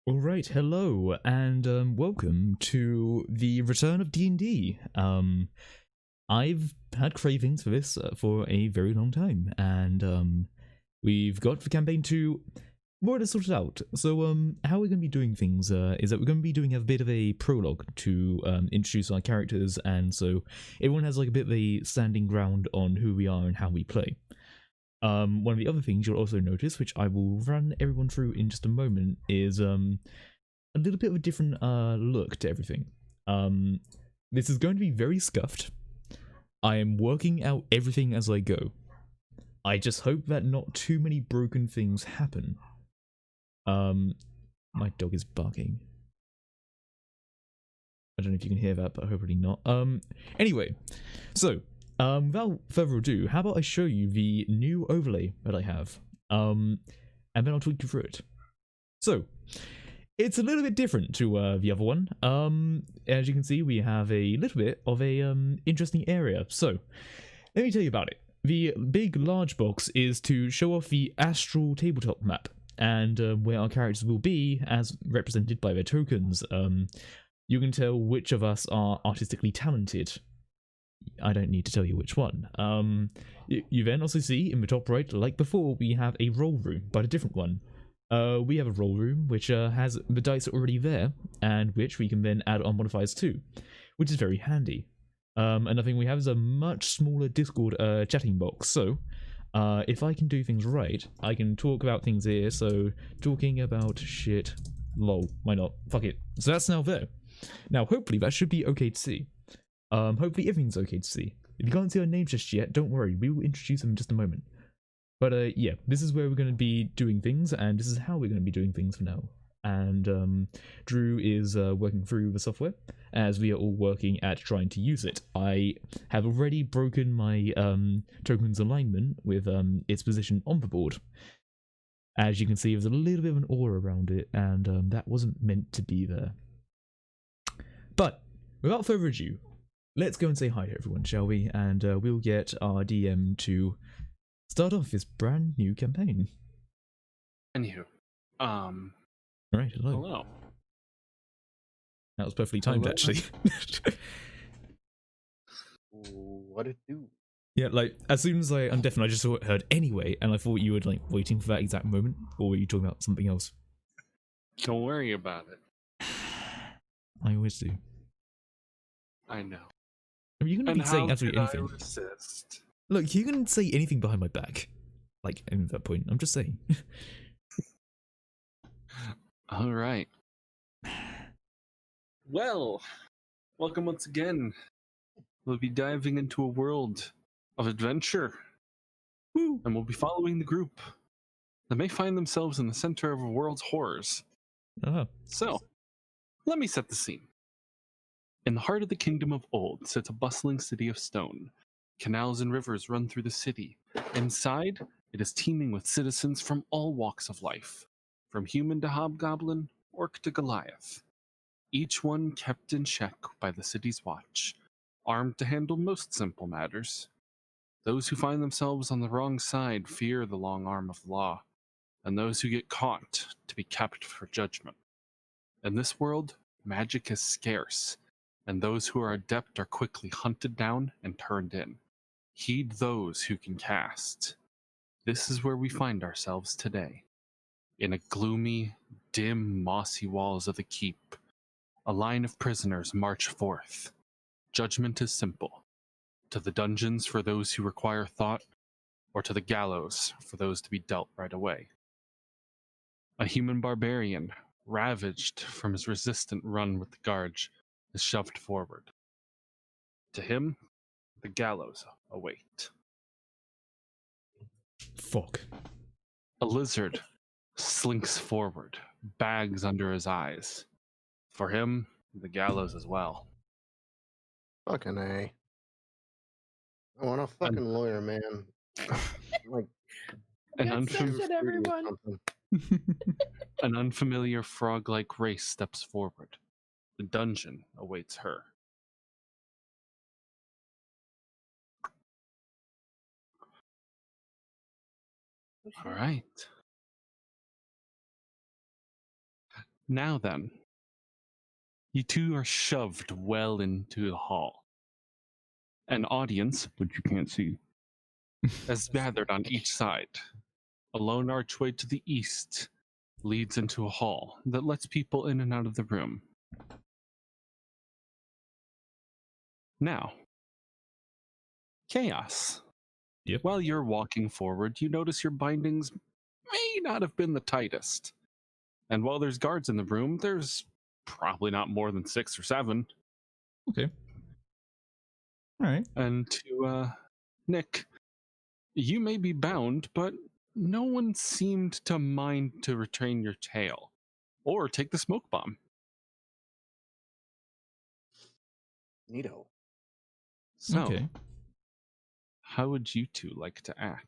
Alright, hello, and welcome to the return of D&D. I've had cravings for this for a very long time, and we've got the campaign to more or less sorted out. So, how we're going to be doing things is that we're going to be doing a bit of a prologue to introduce our characters, and so everyone has like a bit of a standing ground on who we are and how we play. One of the other things you'll also notice, which I will run everyone through in just a moment, is a little bit of a different look to everything. This is going to be very scuffed. I am working out everything as I go. I just hope that not too many broken things happen. My dog is barking. I don't know if you can hear that, but hopefully not. Anyway, so without further ado, how about I show you the new overlay that I have, and then I'll talk you through it. So, it's a little bit different to the other one. As you can see, we have a little bit of a interesting area. So, let me tell you about it. The big large box is to show off the astral tabletop map, and where our characters will be, as represented by their tokens. You can tell which of us are artistically talented. I don't need to tell you which one. You then also see in the top right, like before, we have a roll room, but a different one. We have a roll room which has the dice already there, and which we can then add on modifiers to, which is very handy. Another thing we have is a much smaller Discord chatting box, so if I can do things right, I can talk about things here, so talking about shit, lol, why not? Fuck it. So that's now there. Now, hopefully that should be okay to see. Hopefully everything's okay to see. If you can't see our names just yet, don't worry, we will introduce them in just a moment. But yeah, this is where we're going to be doing things, and this is how we're going to be doing things for now. And Drew is working through the software, as we are all working at trying to use it. I have already broken my tokens alignment with its position on the board. As you can see, there's a little bit of an aura around it, and that wasn't meant to be there. But without further ado, let's go and say hi to everyone, shall we? And we'll get our DM to start off this brand new campaign. Anywho, Alright, hello. hello. That was perfectly timed, Hello. actually. What it do? Yeah, like, as soon as I undeafened, I just heard anyway, and I thought you were, like, waiting for that exact moment, or were you talking about something else? Don't worry about it. I always do. I know. I mean, you can And be saying how absolutely could I anything. resist? Look, you can say anything behind my back. Like, at that point, I'm just saying. All right. Well, welcome once again. We'll be diving into a world of adventure, Woo! and we'll be following the group that may find themselves in the center of a world's horrors. So, let me set the scene. In the heart of the kingdom of old sits a bustling city of stone. Canals and rivers run through the city. Inside, it is teeming with citizens from all walks of life, from human to hobgoblin, orc to Goliath. Each one kept in check by the city's watch, armed to handle most simple matters. Those who find themselves on the wrong side fear the long arm of law, and those who get caught to be kept for judgment. In this world, magic is scarce, and those who are adept are quickly hunted down and turned in. Heed those who can cast. This is where we find ourselves today. In a gloomy, dim, mossy walls of the keep, a line of prisoners march forth. Judgment is simple. To the dungeons for those who require thought, or to the gallows for those to be dealt right away. A human barbarian, ravaged from his resistant run with the guards, is shoved forward. To him, the gallows await. Fuck. A lizard slinks forward, bags under his eyes. For him, the gallows as well. Fucking A. I want a fucking lawyer, man. Like, An, Get unfam- censored, everyone. an unfamiliar frog-like race steps forward. The dungeon awaits her. All right. Now then, you two are shoved well into the hall. An audience, which you can't see, has gathered on each side. A lone archway to the east leads into a hall that lets people in and out of the room. Now, Chaos. Yep. While you're walking forward, you notice your bindings may not have been the tightest. And while there's guards in the room, there's probably not more than 6 or 7. Okay. All right. And to Nick, you may be bound, but no one seemed to mind to retain your tail or take the smoke bomb. Neato. So, Okay. how would you two like to act?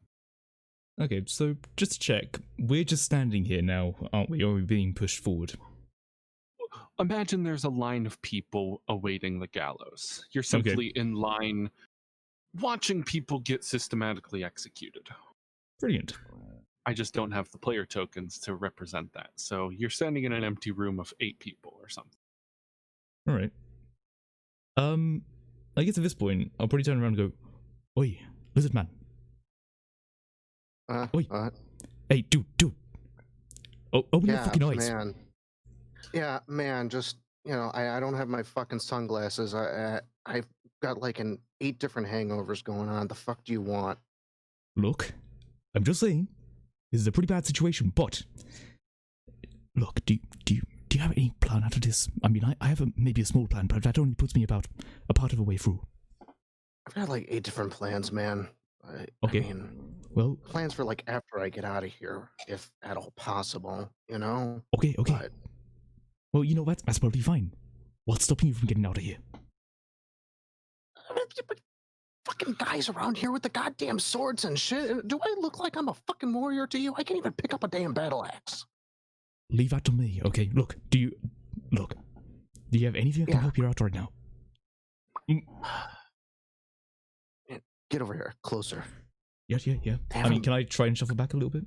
Okay, so just to check, we're just standing here now, aren't we? Or are we being pushed forward? Imagine there's a line of people awaiting the gallows. You're simply in line watching people get systematically executed. Brilliant. I just don't have the player tokens to represent that. So you're standing in an empty room of 8 people or something. All right. I guess at this point, I'll probably turn around and go, "Oi, lizard man. Oi. Hey, dude. Oh, open your fucking eyes." Man. Yeah, man, just, I don't have my fucking sunglasses. I've got like 8 different hangovers going on. The fuck do you want? Look, I'm just saying, this is a pretty bad situation, but look, do you have any plan after this? I mean, I have maybe a small plan, but that only puts me about a part of the way through. I've got like 8 different plans, man. Okay. I mean, well, plans for like after I get out of here, if at all possible, Okay. But, well, that's probably fine. What's stopping you from getting out of here? Fucking guys around here with the goddamn swords and shit. Do I look like I'm a fucking warrior to you? I can't even pick up a damn battle axe. Leave that to me, okay? Look, do you have anything that can help you out right now? Get over here, closer. Yeah. I mean, can I try and shuffle back a little bit?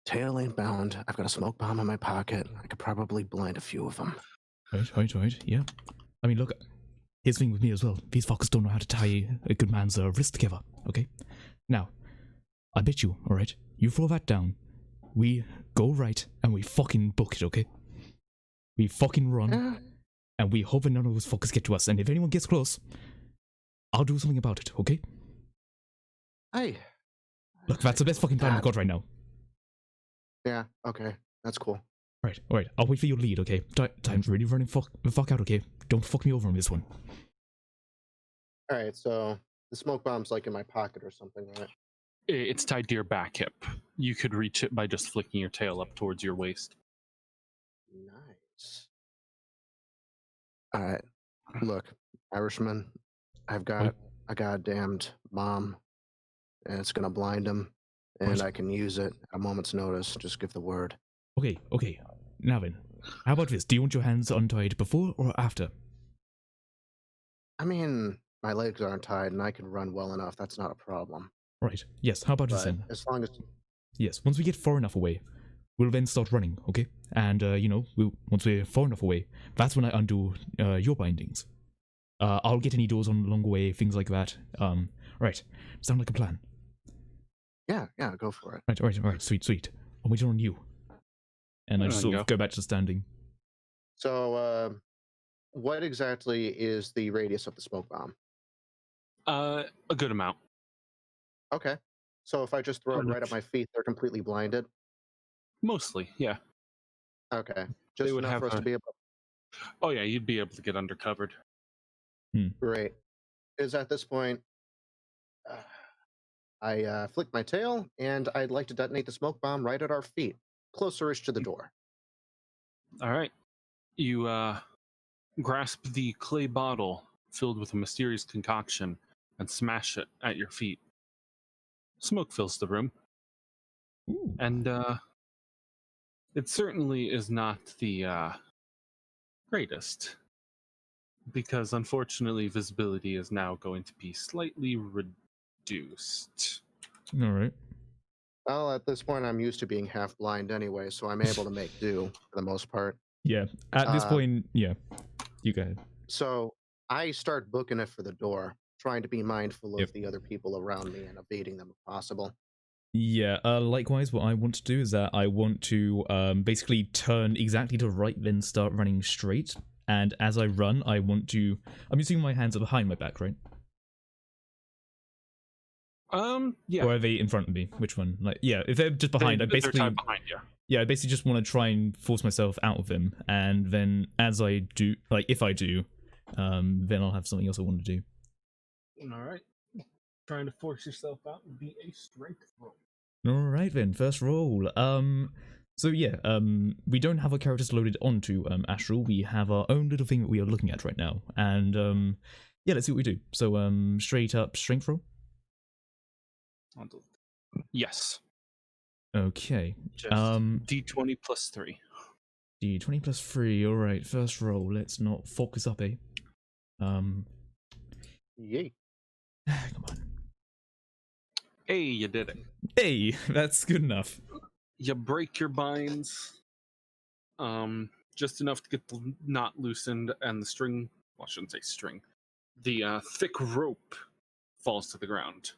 Tail ain't bound. I've got a smoke bomb in my pocket. I could probably blind a few of them. Right, yeah. I mean, look, here's the thing with me as well. These fuckers don't know how to tie a good man's wrist together, okay? Now, I bet you, alright, you throw that down, we go right, and we fucking book it, okay? We fucking run, and we hope that none of those fuckers get to us, and if anyone gets close, I'll do something about it, okay? Hey. Look, that's the best fucking plan I've got right now. Yeah, okay. That's cool. Alright, I'll wait for your lead, okay? Time's really running the fuck out, okay? Don't fuck me over on this one. Alright, so the smoke bomb's like in my pocket or something, right? It's tied to your back hip. You could reach it by just flicking your tail up towards your waist. Nice. Alright, look, Irishman, I've got a goddamned bomb, and it's gonna blind him, and I can use it at a moment's notice. Just give the word. Okay. Now then, how about this? Do you want your hands untied before or after? I mean, my legs aren't tied, and I can run well enough. That's not a problem. Right, yes, how about this then? As long as... Yes, once we get far enough away, we'll then start running, okay? And, once we're far enough away, that's when I undo your bindings. I'll get any doors on along the way, things like that. Right, sound like a plan. Yeah, go for it. Right, sweet. I'm waiting on you. And I just sort of go back to standing. So, what exactly is the radius of the smoke bomb? A good amount. Okay. So if I just throw it right at my feet, they're completely blinded? Mostly, yeah. Okay. Just enough for us to be able... Oh yeah, you'd be able to get undercovered. Great. Is at this point, I flick my tail, and I'd like to detonate the smoke bomb right at our feet, closer-ish to the door. All right. You grasp the clay bottle filled with a mysterious concoction and smash it at your feet. Smoke fills the room. Ooh. And it certainly is not the greatest, because unfortunately visibility is now going to be slightly reduced. All right. Well, at this point, I'm used to being half blind anyway, so I'm able to make do for the most part. Yeah, at this point, yeah. You go ahead. So I start booking it for the door, trying to be mindful Yep. of the other people around me and evading them if possible. Yeah, likewise, what I want to do is that I want to basically turn exactly to right, then start running straight. And as I run, I want to... I'm assuming my hands are behind my back, right? Yeah. Or are they in front of me? Which one? Like, yeah, if they're just behind, I basically... They're behind you. Yeah, I basically just want to try and force myself out of them. And then as I do... Like, if I do, then I'll have something else I want to do. Alright. Trying to force yourself out would be a strength roll. Alright then, first roll. So yeah, we don't have our characters loaded onto Astral. We have our own little thing that we are looking at right now. And yeah, let's see what we do. So straight up strength roll. Yes. Okay. Just D20 plus 3. D20 plus 3. Alright, first roll. Let's not focus up, eh? Yay. Come on. Hey, you did it. Hey, that's good enough. You break your binds, just enough to get the knot loosened, and the string, well, I shouldn't say string, the thick rope falls to the ground.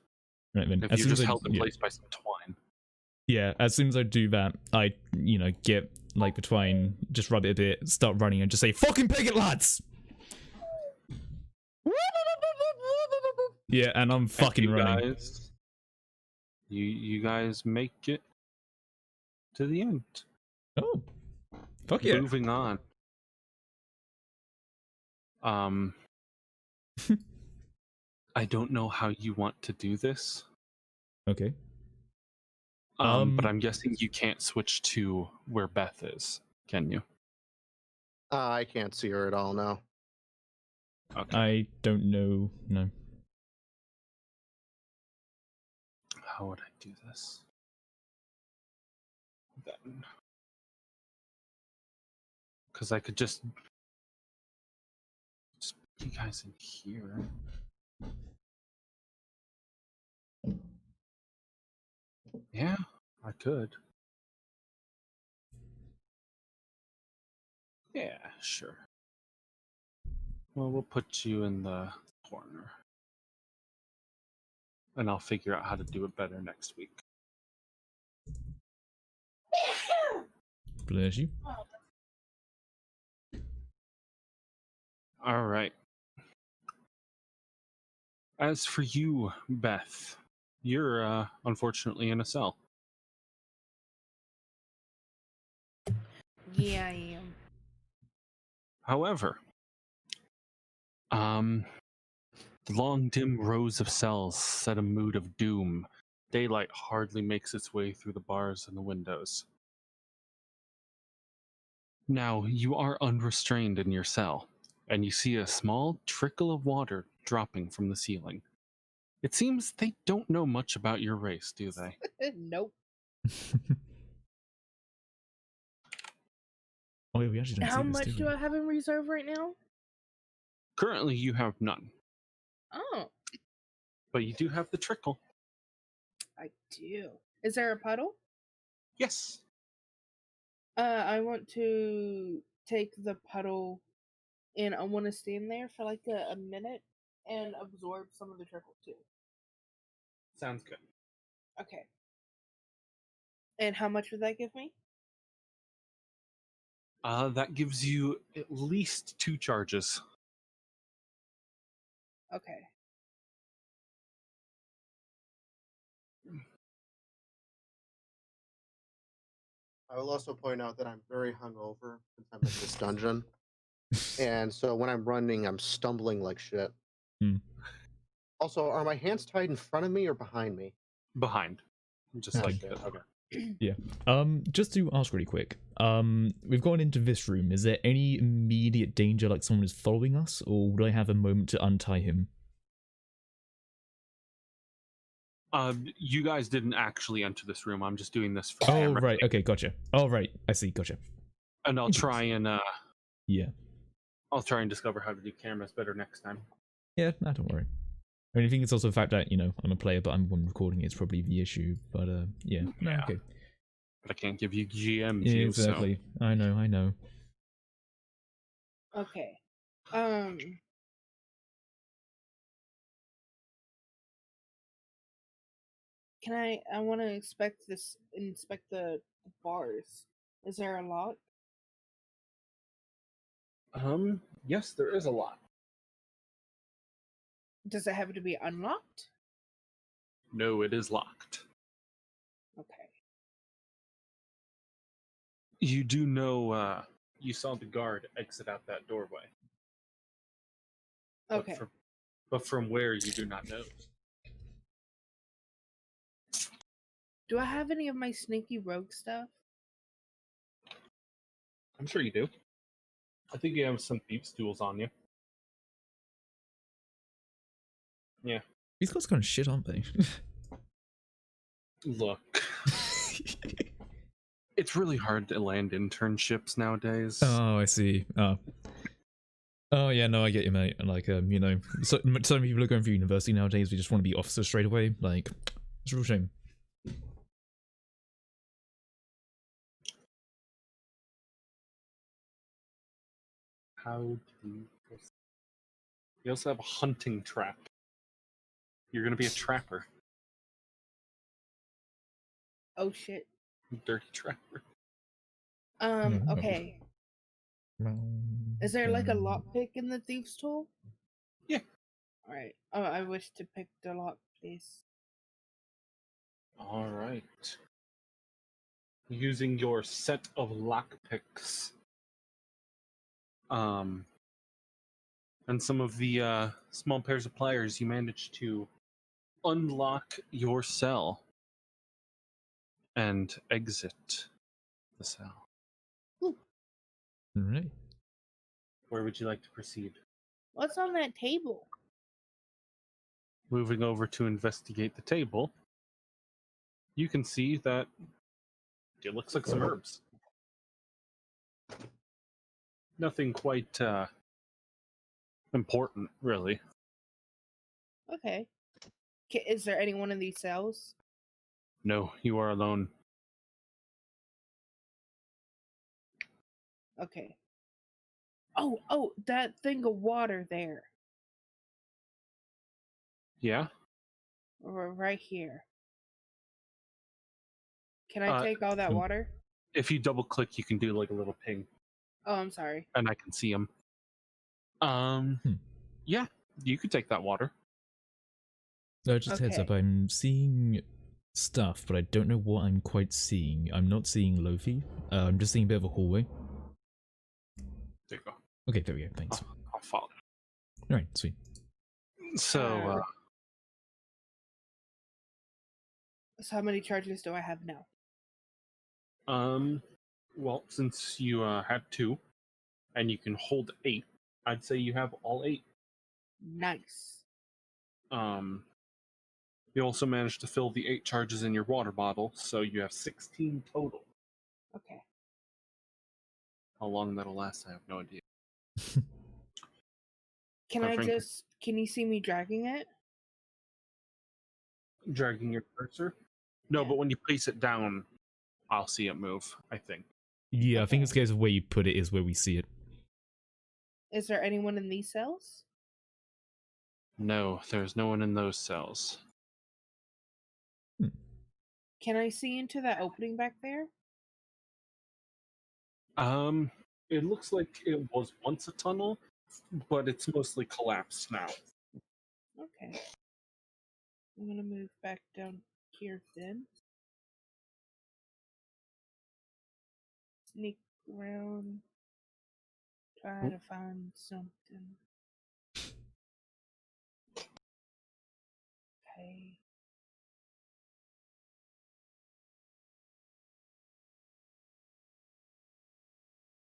Right then. If you're just held in place by some twine. Yeah, as soon as I do that, I, get, like, the twine, just rub it a bit, start running, and just say, "Fucking pig it, lads!" Yeah, and I'm fucking running. You guys make it to the end. Oh, fuck yeah! Moving on. I don't know how you want to do this. Okay. But I'm guessing you can't switch to where Beth is, can you? I can't see her at all now. Okay. I don't know. No. How would I do this? Then, because I could just put you guys in here. Yeah, I could. Yeah, sure. Well, we'll put you in the corner. And I'll figure out how to do it better next week. Bless you. All right. As for you, Beth, you're unfortunately in a cell. Yeah, I am. However, the long, dim rows of cells set a mood of doom. Daylight hardly makes its way through the bars and the windows. Now, you are unrestrained in your cell, and you see a small trickle of water dropping from the ceiling. It seems they don't know much about your race, do they? Nope. Oh, yeah, we actually don't How see this, much do I have in reserve right now? Currently, you have none. Oh. But you do have the trickle. I do. Is there a puddle? Yes. I want to take the puddle and I want to stand there for like a minute and absorb some of the trickle too. Sounds good. Okay. And how much would that give me? That gives you at least 2 charges. Okay. I will also point out that I'm very hungover since I'm in this dungeon. And so when I'm running, I'm stumbling like shit. Also, are my hands tied in front of me or behind me? Behind. Just like this. Okay. Yeah. Just to ask really quick. We've gone into this room. Is there any immediate danger, like someone is following us, or would I have a moment to untie him? You guys didn't actually enter this room. I'm just doing this for camera. Right. Okay, gotcha. Oh, right. I see. Gotcha. And I'll try and yeah. I'll try and discover how to do cameras better next time. Yeah, no, don't worry. I mean, I think it's also the fact that, you know, I'm a player, but I'm one recording it's probably the issue. But yeah. No, Yeah. okay. But I can't give you GM Yeah, view, exactly. So. I know. Okay. Can I want to inspect the bars. Is there a lock? Yes, there is a lock. Does it have to be unlocked? No, it is locked. Okay. You do know, you saw the guard exit out that doorway. Okay. But from where, you do not know. Do I have any of my sneaky rogue stuff? I'm sure you do. I think you have some thieves' tools on you. Yeah. These guys kind of shit, aren't they? Look. It's really hard to land internships nowadays. Oh, I see. Oh yeah, no, I get you, mate. Like, you know, so many people are going through university nowadays. We just want to be officers straight away. Like, it's a real shame. How do you... You also have a hunting trap. You're gonna be a trapper. Oh shit. Dirty trapper. Okay. Is there like a lockpick in the thieves' tool? Yeah. Alright. Oh, I wish to pick the lock, please. Alright. Using your set of lockpicks. And some of the small pairs of pliers, you manage to unlock your cell and exit the cell. Alright. Where would you like to proceed? What's on that table? Moving over to investigate the table, you can see that it looks like some herbs. Nothing quite important, really. Okay. Is there anyone in these cells? No, you are alone. Okay. Oh, that thing of water there. Yeah? Right here. Can I take all that water? If you double click, you can do like a little ping. Oh, I'm sorry. And I can see them. Yeah, you could take that water. No, just heads up, I'm seeing stuff, but I don't know what I'm quite seeing. I'm not seeing Lofe. I'm just seeing a bit of a hallway. There you go. Okay, there we go, thanks. I'll follow. Alright, sweet. So, So how many charges do I have now? well, since you had 2, and you can hold 8, I'd say you have all 8. Nice. You also managed to fill the 8 charges in your water bottle, so you have 16 total. Okay. How long that'll last, I have no idea. Can you see me dragging it? Dragging your cursor? No, but when you place it down, I'll see it move, I think. Yeah, I think it's the case of where you put it is where we see it. Is there anyone in these cells? No, there's no one in those cells. Can I see into that opening back there? It looks like it was once a tunnel, but it's mostly collapsed now. Okay. I'm gonna move back down here then. Sneak around. Try to find something. Okay.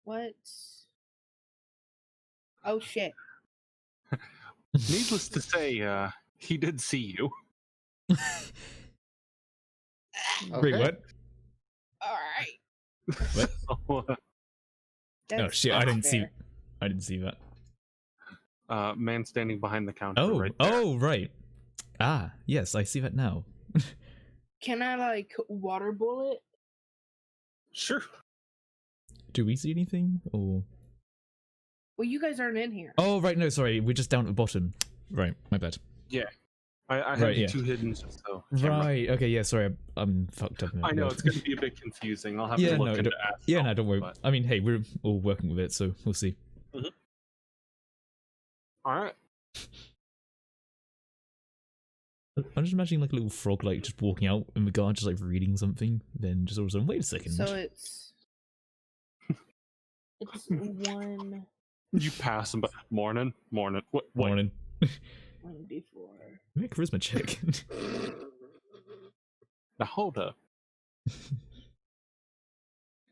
What? Oh shit. Needless to say, he did see you. Wait, what? Alright. What? Oh shit, I didn't fair. see that. Man standing behind the counter. Oh, right there. oh, right. Ah, yes, I see that now. Can I like water bullet? Sure. Do we see anything, or? Well, you guys aren't in here. Oh, right, no, sorry, we're just down at the bottom. Right, my bad. Yeah. I have Right, you yeah. two hidden just so. Right, okay, yeah, sorry, I'm fucked up. I know, it's going to be a bit confusing. I'll have Yeah, to look no, into yeah, no, don't worry. but- I mean, hey, we're all working with it, so we'll see. Alright. I'm just imagining like a little frog, like just walking out in the garden, just like reading something, then just all of a sudden, wait a second. So it's 1 You pass them, but morning. What? Morning. 1d4. Make a charisma check. Now hold up.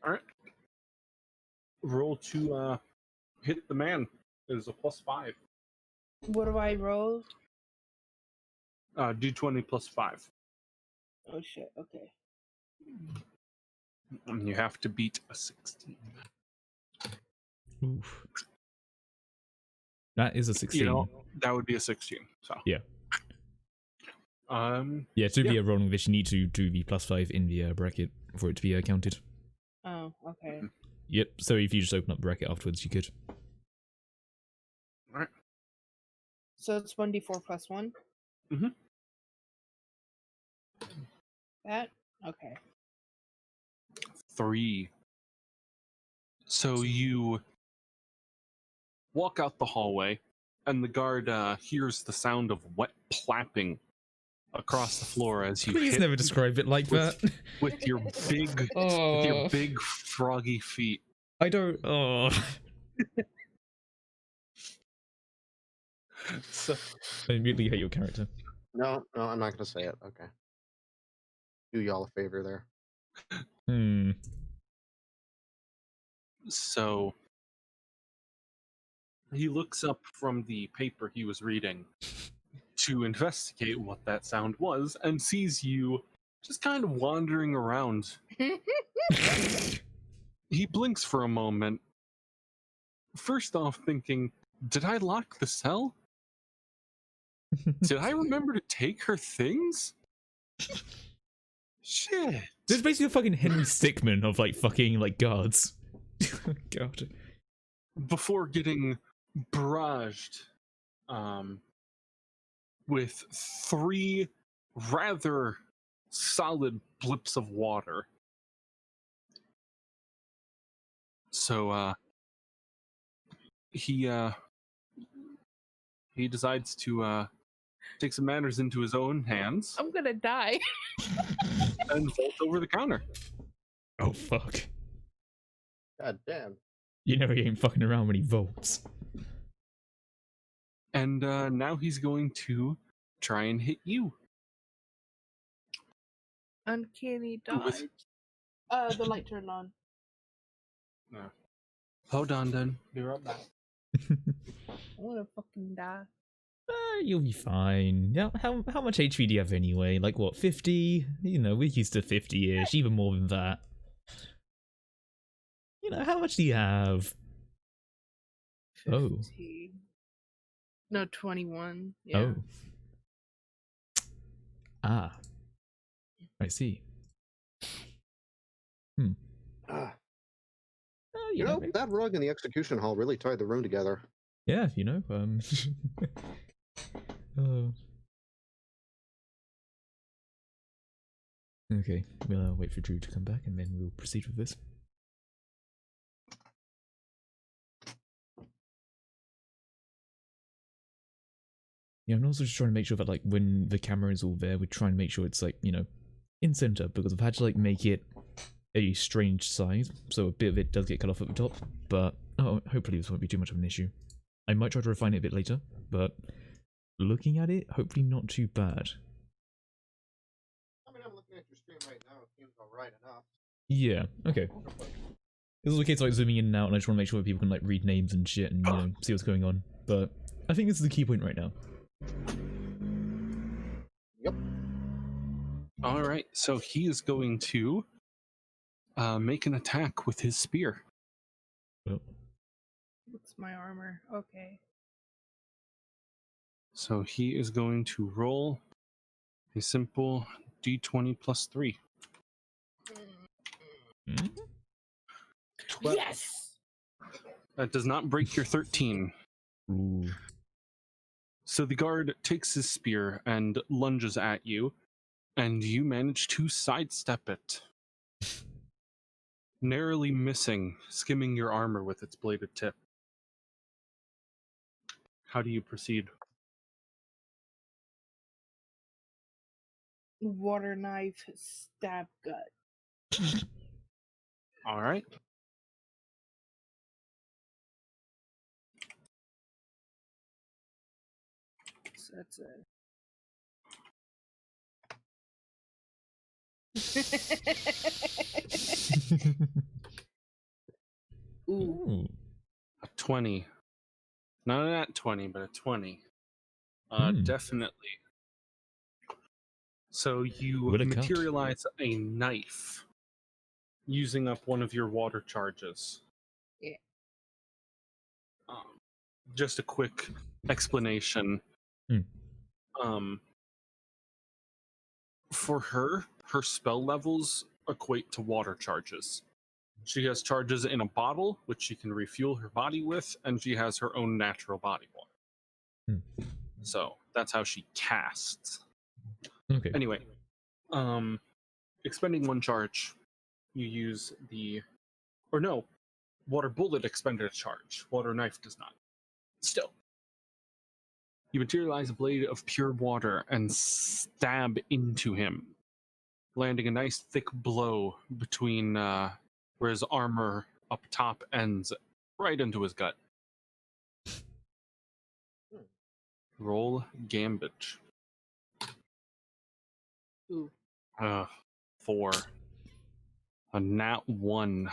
Alright. Roll to hit the man. Is a +5. What do I roll? D20 +5. Oh shit. Okay. And you have to beat a 16. Oof. That is a 16. You know, that would be a 16. So Yeah. Yeah, to be a rolling this, you need to do the +5 in the bracket for it to be counted. Oh, okay. Yep, so if you just open up the bracket afterwards, you could. Alright. So it's 1d4 + 1? Mm-hmm. That? Okay. 3. So you walk out the hallway, and the guard hears the sound of wet plapping across the floor as you Please hit never describe it like that. with your big froggy feet. I don't. Oh. So, I immediately hate your character. No, I'm not gonna say it. Okay. Do y'all a favor there. So he looks up from the paper he was reading to investigate what that sound was and sees you just kind of wandering around. He blinks for a moment, first off thinking, did I lock the cell? Did I remember to take her things? Shit. This is basically a fucking Henry Stickmin of like fucking like guards. God. Before getting barraged with 3 rather solid blips of water. So he decides to take some matters into his own hands I'm gonna die. and vault over the counter. Oh fuck. God damn. You know he ain't fucking around when he votes. And now he's going to try and hit you. Uncanny dodge. The light turned on. No. Hold on, then. Be right back. I wanna fucking die. You'll be fine. Yeah, how much HP do you have anyway? Like what, 50? You know, we're used to 50-ish, even more than that. You know, how much do you have? 15. No, 21. Yeah. Oh. Ah. I see. Ah, Oh, you know, that rug in the execution hall really tied the room together. Yeah, you know, Okay, we'll wait for Drew to come back and then we'll proceed with this. Yeah, I'm also just trying to make sure that like when the camera is all there, we're trying to make sure it's like, you know, in center, because I've had to like make it a strange size, so a bit of it does get cut off at the top, but hopefully this won't be too much of an issue. I might try to refine it a bit later, but looking at it, hopefully not too bad. I mean, I'm looking at your screen right now. It seems alright enough. Yeah, okay. This is okay, so like zooming in and out, and I just want to make sure that people can like read names and shit and, you know, see what's going on. But I think this is the key point right now. Yep. Alright, so he is going to make an attack with his spear. Well, What's my armor? Okay. So he is going to roll A simple D20 plus 3. Hmm? 12. Yes. That does not break your 13. Ooh. So the guard takes his spear and lunges at you, and you manage to sidestep it, narrowly missing, skimming your armor with its bladed tip. How do you proceed? Water knife, stab gut. All right. So that's it. Ooh. Ooh. A 20. Not a nat 20, but a 20. Definitely. So you Would it count? materialize a knife using up one of your water charges. Yeah. Just a quick explanation. For her spell levels equate to water charges. She has charges in a bottle, which she can refuel her body with, and she has her own natural body water. So that's how she casts. Okay. Anyway, expending one charge, you use water bullet expended a charge. Water knife does not. Still, you materialize a blade of pure water and stab into him, landing a nice thick blow between where his armor up top ends, right into his gut. Roll gambit. Ooh. 4. A nat 1.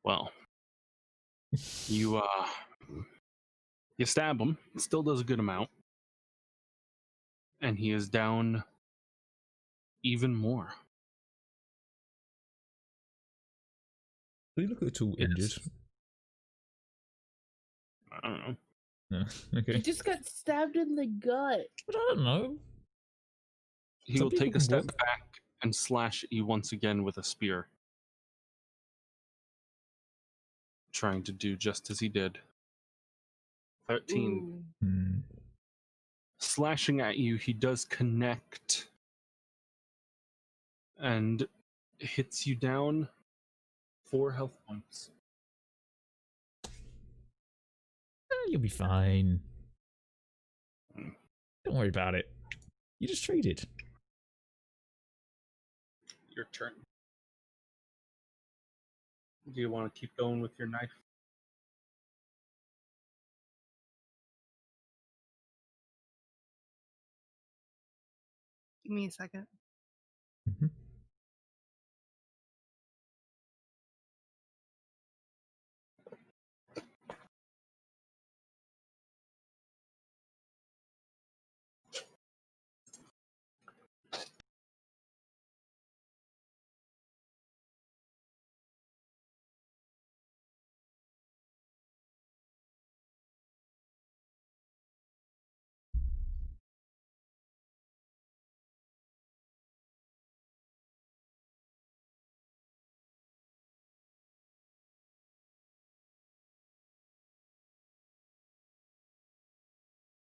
Well, you stab him. It still does a good amount, and he is down even more. They look at all injured. I don't know. No. Okay. He just got stabbed in the gut. But I don't know. He Some will people take a can step walk. back and slash at you once again with a spear, trying to do just as he did. 13. Ooh. Slashing at you, he does connect and hits you down 4 health points. You'll be fine. Don't worry about it. You just traded. Your turn. Do you want to keep going with your knife? Give me a second. Mm-hmm.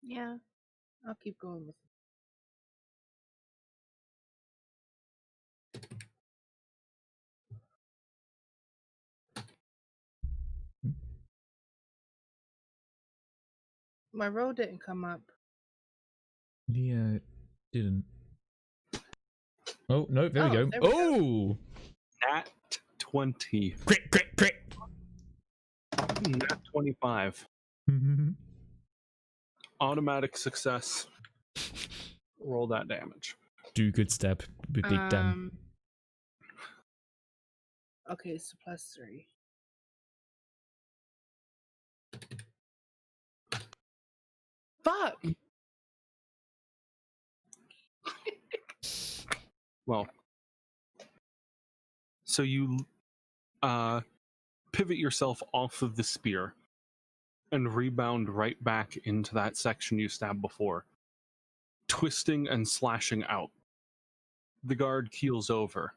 Yeah, I'll keep going with it. My roll didn't come up. Yeah, it didn't. Oh, no, there we go. There we go. Nat 20. Crit, crit, crit. Nat 25. Automatic success. Roll that damage. Do good step. Big damn. Okay, so +3. Fuck! Well, so you pivot yourself off of the spear and rebound right back into that section you stabbed before, twisting and slashing out. The guard keels over,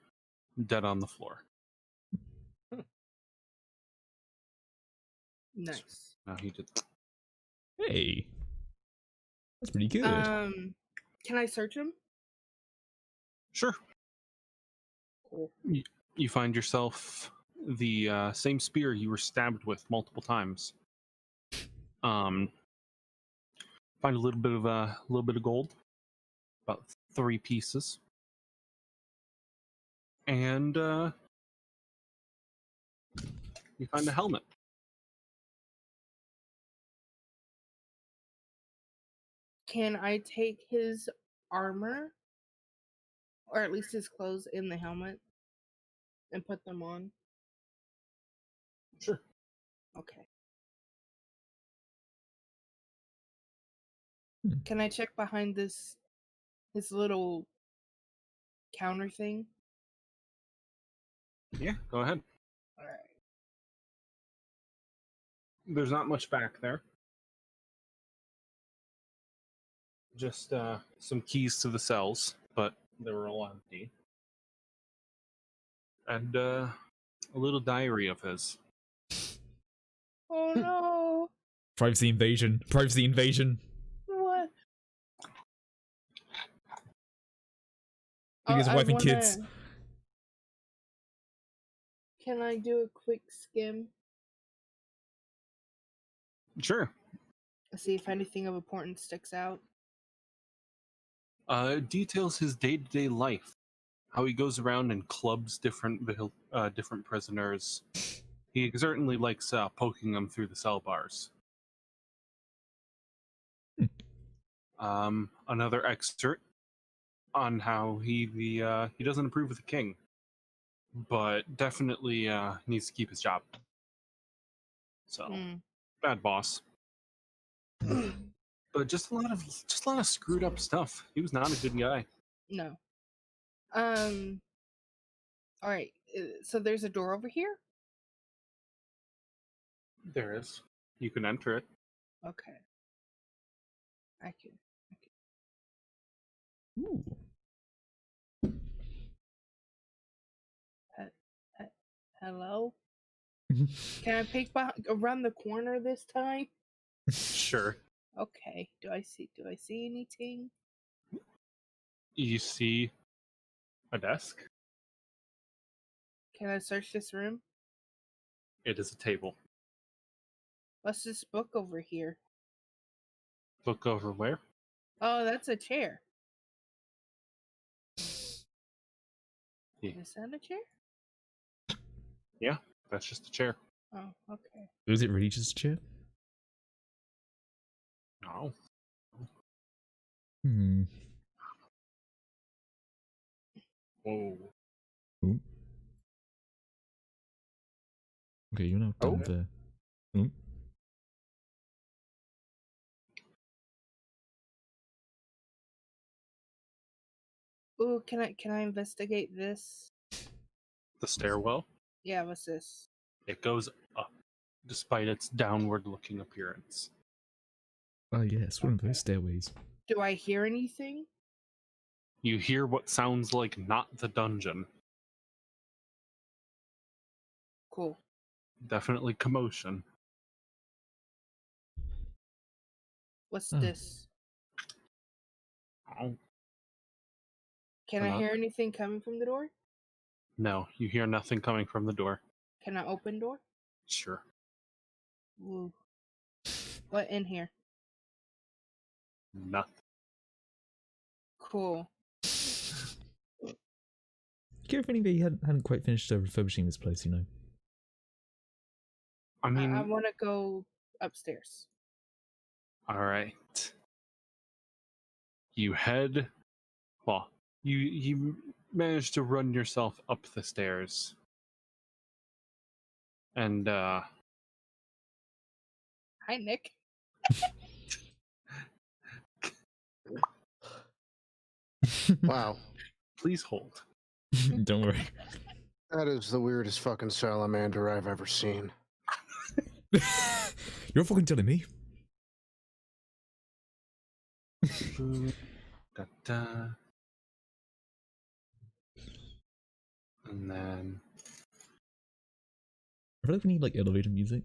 dead on the floor. Nice. Now he did. Hey, that's pretty good. Can I search him? Sure. Cool. You find yourself the same spear you were stabbed with multiple times. Find a little bit of gold, about 3 pieces, and you find a helmet. Can I take his armor, or at least his clothes, in the helmet and put them on? Sure. Okay. Can I check behind his little counter thing? Yeah, go ahead. All right. There's not much back there. Just some keys to the cells, but they were all empty. And a little diary of his. Oh no! Privacy invasion. Privacy invasion. What? Look at his wife and kids. Can I do a quick skim? Sure. See if anything of importance sticks out. It details his day-to-day life, how he goes around and clubs different prisoners. He certainly likes poking them through the cell bars. Another excerpt on how he doesn't approve of the king, but definitely needs to keep his job. So bad boss. But just a lot of screwed up stuff. He was not a good guy. No. All right. So there's a door over here? There is. You can enter it. Okay. I can. Ooh. Hello? Can I peek around the corner this time? Sure. Okay. Do I see anything? You see a desk. Can I search this room? It is a table. What's this book over here? Book over where? Oh, that's a chair. Yeah. Is that a chair? Yeah, that's just a chair. Oh, okay. Was it really just a chair? No. Whoa. Ooh. Okay, you're now down there. Ooh. Ooh, can I investigate this? The stairwell? Yeah, what's this? It goes up, despite its downward-looking appearance. Oh yes, one of those stairways. Do I hear anything? You hear what sounds like not the dungeon. Cool. Definitely commotion. What's this? Oh. Can I hear anything coming from the door? No, you hear nothing coming from the door. Can I open door? Sure. Ooh. What in here? Nothing. Cool. Care if anybody hadn't quite finished refurbishing this place, you know? I mean, I want to go upstairs. all right. You head. Well, you manage to run yourself up the stairs, and Hi, Nick. Wow. Please hold. Don't worry. That is the weirdest fucking salamander I've ever seen. You're fucking telling me. Da, da. And then I feel like we need like elevator music.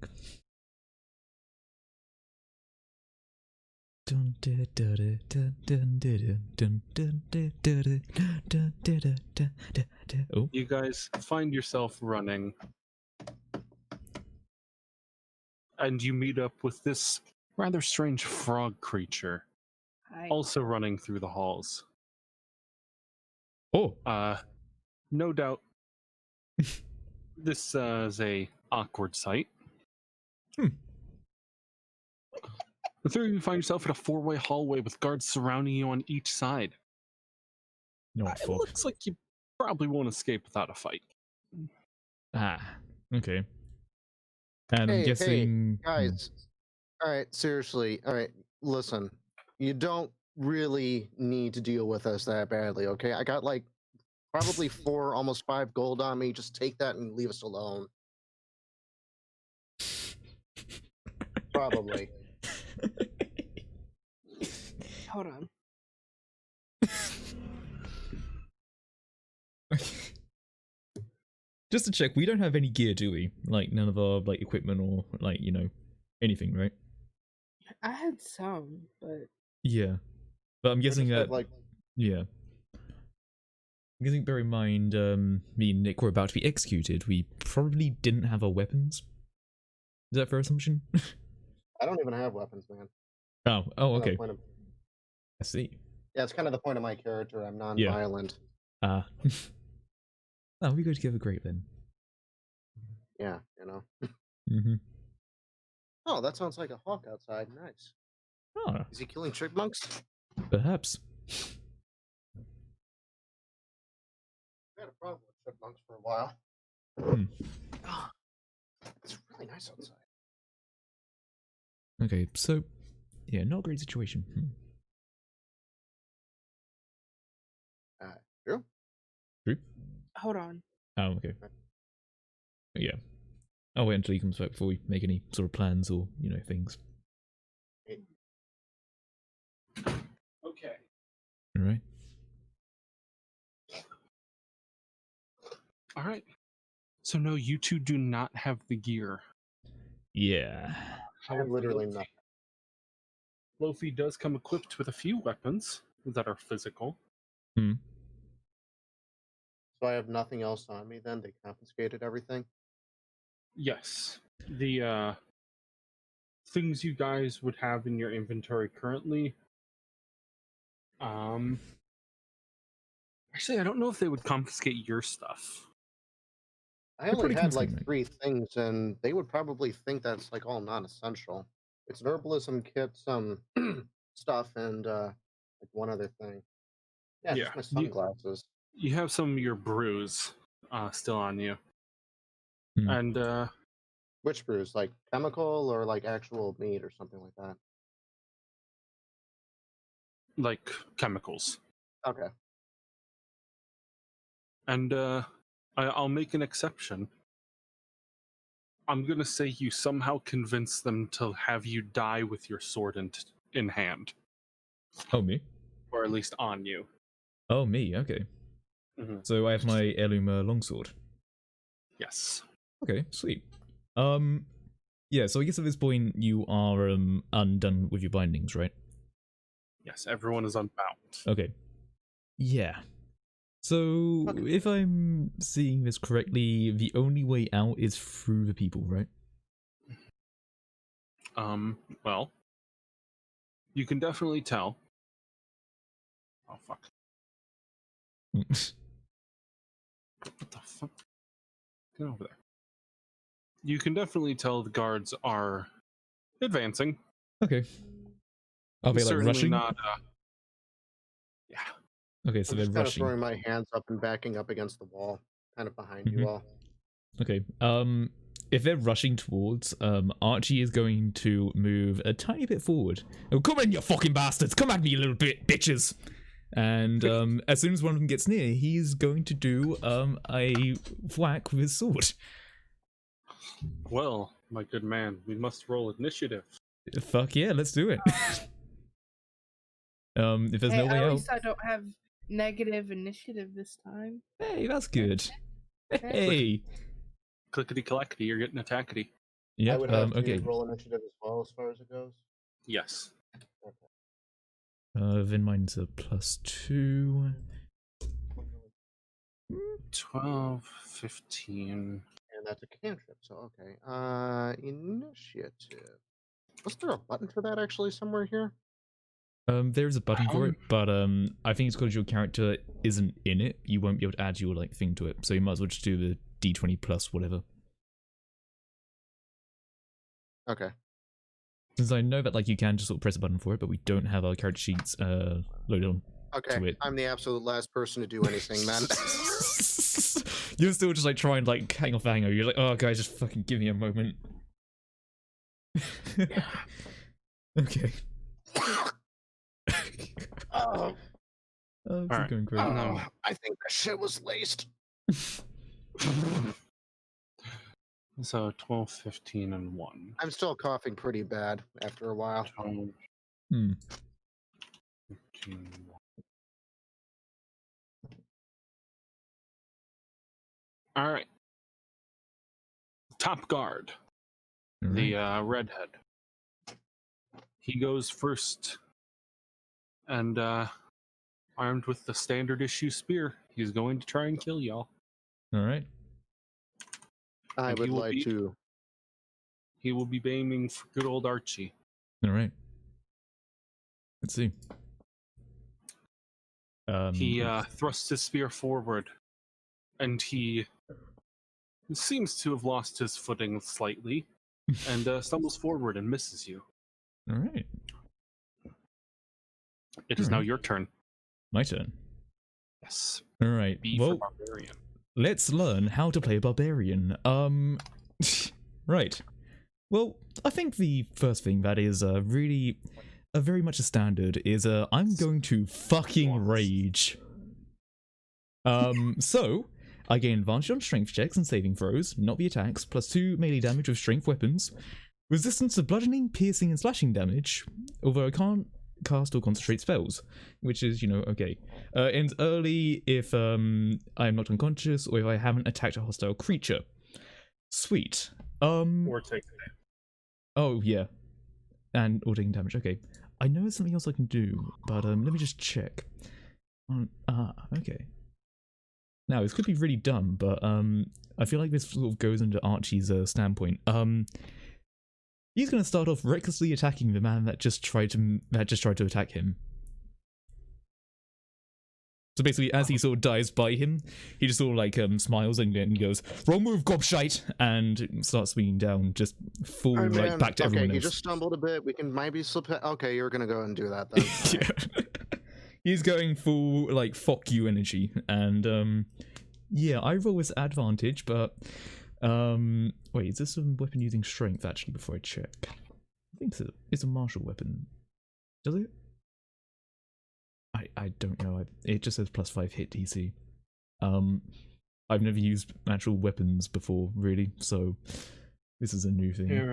Oh. You guys find yourself running, and you meet up with this rather strange frog creature, Hi. also running through the halls. Oh. No doubt, this is a awkward sight. The three of you find yourself in a four-way hallway with guards surrounding you on each side. No, It looks like you probably won't escape without a fight. Ah, okay. And I'm Hey, guessing... guys. All right, seriously. All right, listen. You don't really need to deal with us that badly, okay? I got like probably 4, almost 5 gold on me. Just take that and leave us alone. Probably. Hold on. Just to check, we don't have any gear, do we? Like, none of our, like, equipment or, like, you know, anything, right? I had some, but... Yeah. But I'm guessing that... like... Yeah. I'm guessing, bear in mind, me and Nick were about to be executed. We probably didn't have our weapons. Is that a fair assumption? I don't even have weapons, man. Oh, okay. I see. Yeah, it's kind of the point of my character. I'm non-violent. Oh, we go together great then. Yeah, you know. Mm-hmm. Oh, that sounds like a hawk outside. Nice. Oh. Is he killing chipmunks? Perhaps. I had a problem with chipmunks for a while. It's really nice outside. Okay, so yeah, not a great situation. True. True. Hold on. Oh, okay. Yeah. I'll wait until he comes back before we make any sort of plans or, you know, things. Okay. Alright. Alright. So no, you two do not have the gear. Yeah. I have literally nothing. Lofe does come equipped with a few weapons that are physical. So I have nothing else on me then? They confiscated everything? Yes. The things you guys would have in your inventory currently. Actually, I don't know if they would confiscate your stuff. I only had like 3 things, and they would probably think that's like all non-essential. It's an herbalism kit, some stuff, and like one other thing. Yeah, just my sunglasses. You have some of your brews still on you. And which brews? Like chemical or like actual meat or something like that? Like chemicals. Okay. And I'll make an exception. I'm gonna say you somehow convince them to have you die with your sword in hand. Oh, me? Or at least on you. Oh, me, okay. So I have my heirloom longsword. Yes. Okay, sweet. Yeah, so I guess at this point you are undone with your bindings, right? Yes, everyone is unbound. Okay. Yeah. So, if I'm seeing this correctly, the only way out is through the people, right? Well, you can definitely tell. Oh, fuck. What the fuck? Get over there. You can definitely tell the guards are advancing. Okay. Are they like rushing? Not, yeah. Okay, so they're kind rushing. of throwing my hands up and backing up against the wall, kind of behind you all. Okay. If they're rushing towards, Archie is going to move a tiny bit forward. Oh, come in, you fucking bastards! Come at me, you little bitches! And as soon as one of them gets near, he's going to do a whack with his sword. Well, My good man, we must roll initiative. Fuck yeah, let's do it. If there's no way at out. least I don't have negative initiative this time. Hey, that's good. Hey. Clickety clackety, you're getting attackety. Yeah. I would have to Okay. roll initiative as well as far as it goes. Yes. Then mine's a +2. 12, 15. And that's a cantrip, so okay. Initiative. Was there a button for that actually somewhere here? There's a button for it, but I think it's because your character isn't in it. You won't be able to add your like thing to it, so you might as well just do the D20 plus whatever. Okay. Since I know that like you can just sort of press a button for it, but we don't have our character sheets loaded on. Okay, to it. I'm the absolute last person to do anything, man. You're still just like trying like hang off the hangover. You're like, oh guys, just fucking give me a moment. Okay. Oh, Oh, All right. going great. oh, I think that shit was laced. So 12, 15, and 1. I'm still coughing pretty bad after a while. 12, Hmm. 15, 1. All right. Top guard, the redhead. He goes first, and armed with the standard issue spear, he's going to try and kill y'all. All right. I And would like to. He will be aiming for good old Archie. All right. Let's see. He thrusts his spear forward, and he seems to have lost his footing slightly, and stumbles forward and misses you. All right. It is now your turn. My turn. Yes. All right. B Well, for barbarian. let's learn how to play barbarian. Right. Well, I think the first thing that is really very much a standard is I'm going to fucking rage. So I gain advantage on strength checks and saving throws, not the attacks, +2 melee damage with strength weapons, resistance to bludgeoning, piercing, and slashing damage, although I can't cast or concentrate spells, which is, you know, okay. Ends early if I'm not unconscious or if I haven't attacked a hostile creature. Sweet. Or take it. Oh, yeah. And or taking damage, okay. I know there's something else I can do, but let me just check. Okay. Now, this could be really dumb, but I feel like this sort of goes into Archie's standpoint. He's going to start off recklessly attacking the man that just tried to attack him. So basically, as he sort of dives by him, he just sort of like smiles and then goes, "Wrong move, gobshite," and starts swinging down, just full like back to everyone else. Okay, he just stumbled a bit. We can maybe slip. Okay, you're gonna go and do that then. Yeah. He's going full like fuck you energy, and yeah, I roll with advantage, but wait, is this a weapon using strength actually? Before I check, I think it's a martial weapon. Does it? I don't know. It just says +5 hit DC. I've never used actual weapons before, really, so this is a new thing. Here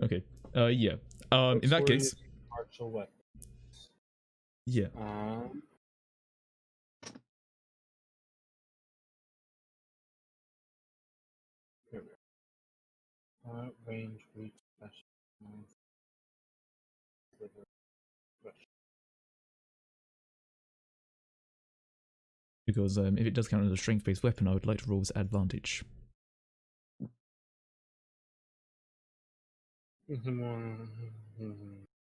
we are. Okay. Yeah. In that case. Martial weapons. Yeah. Here we are. Range, reach, special. Because if it does count as a strength-based weapon, I would like to roll with advantage.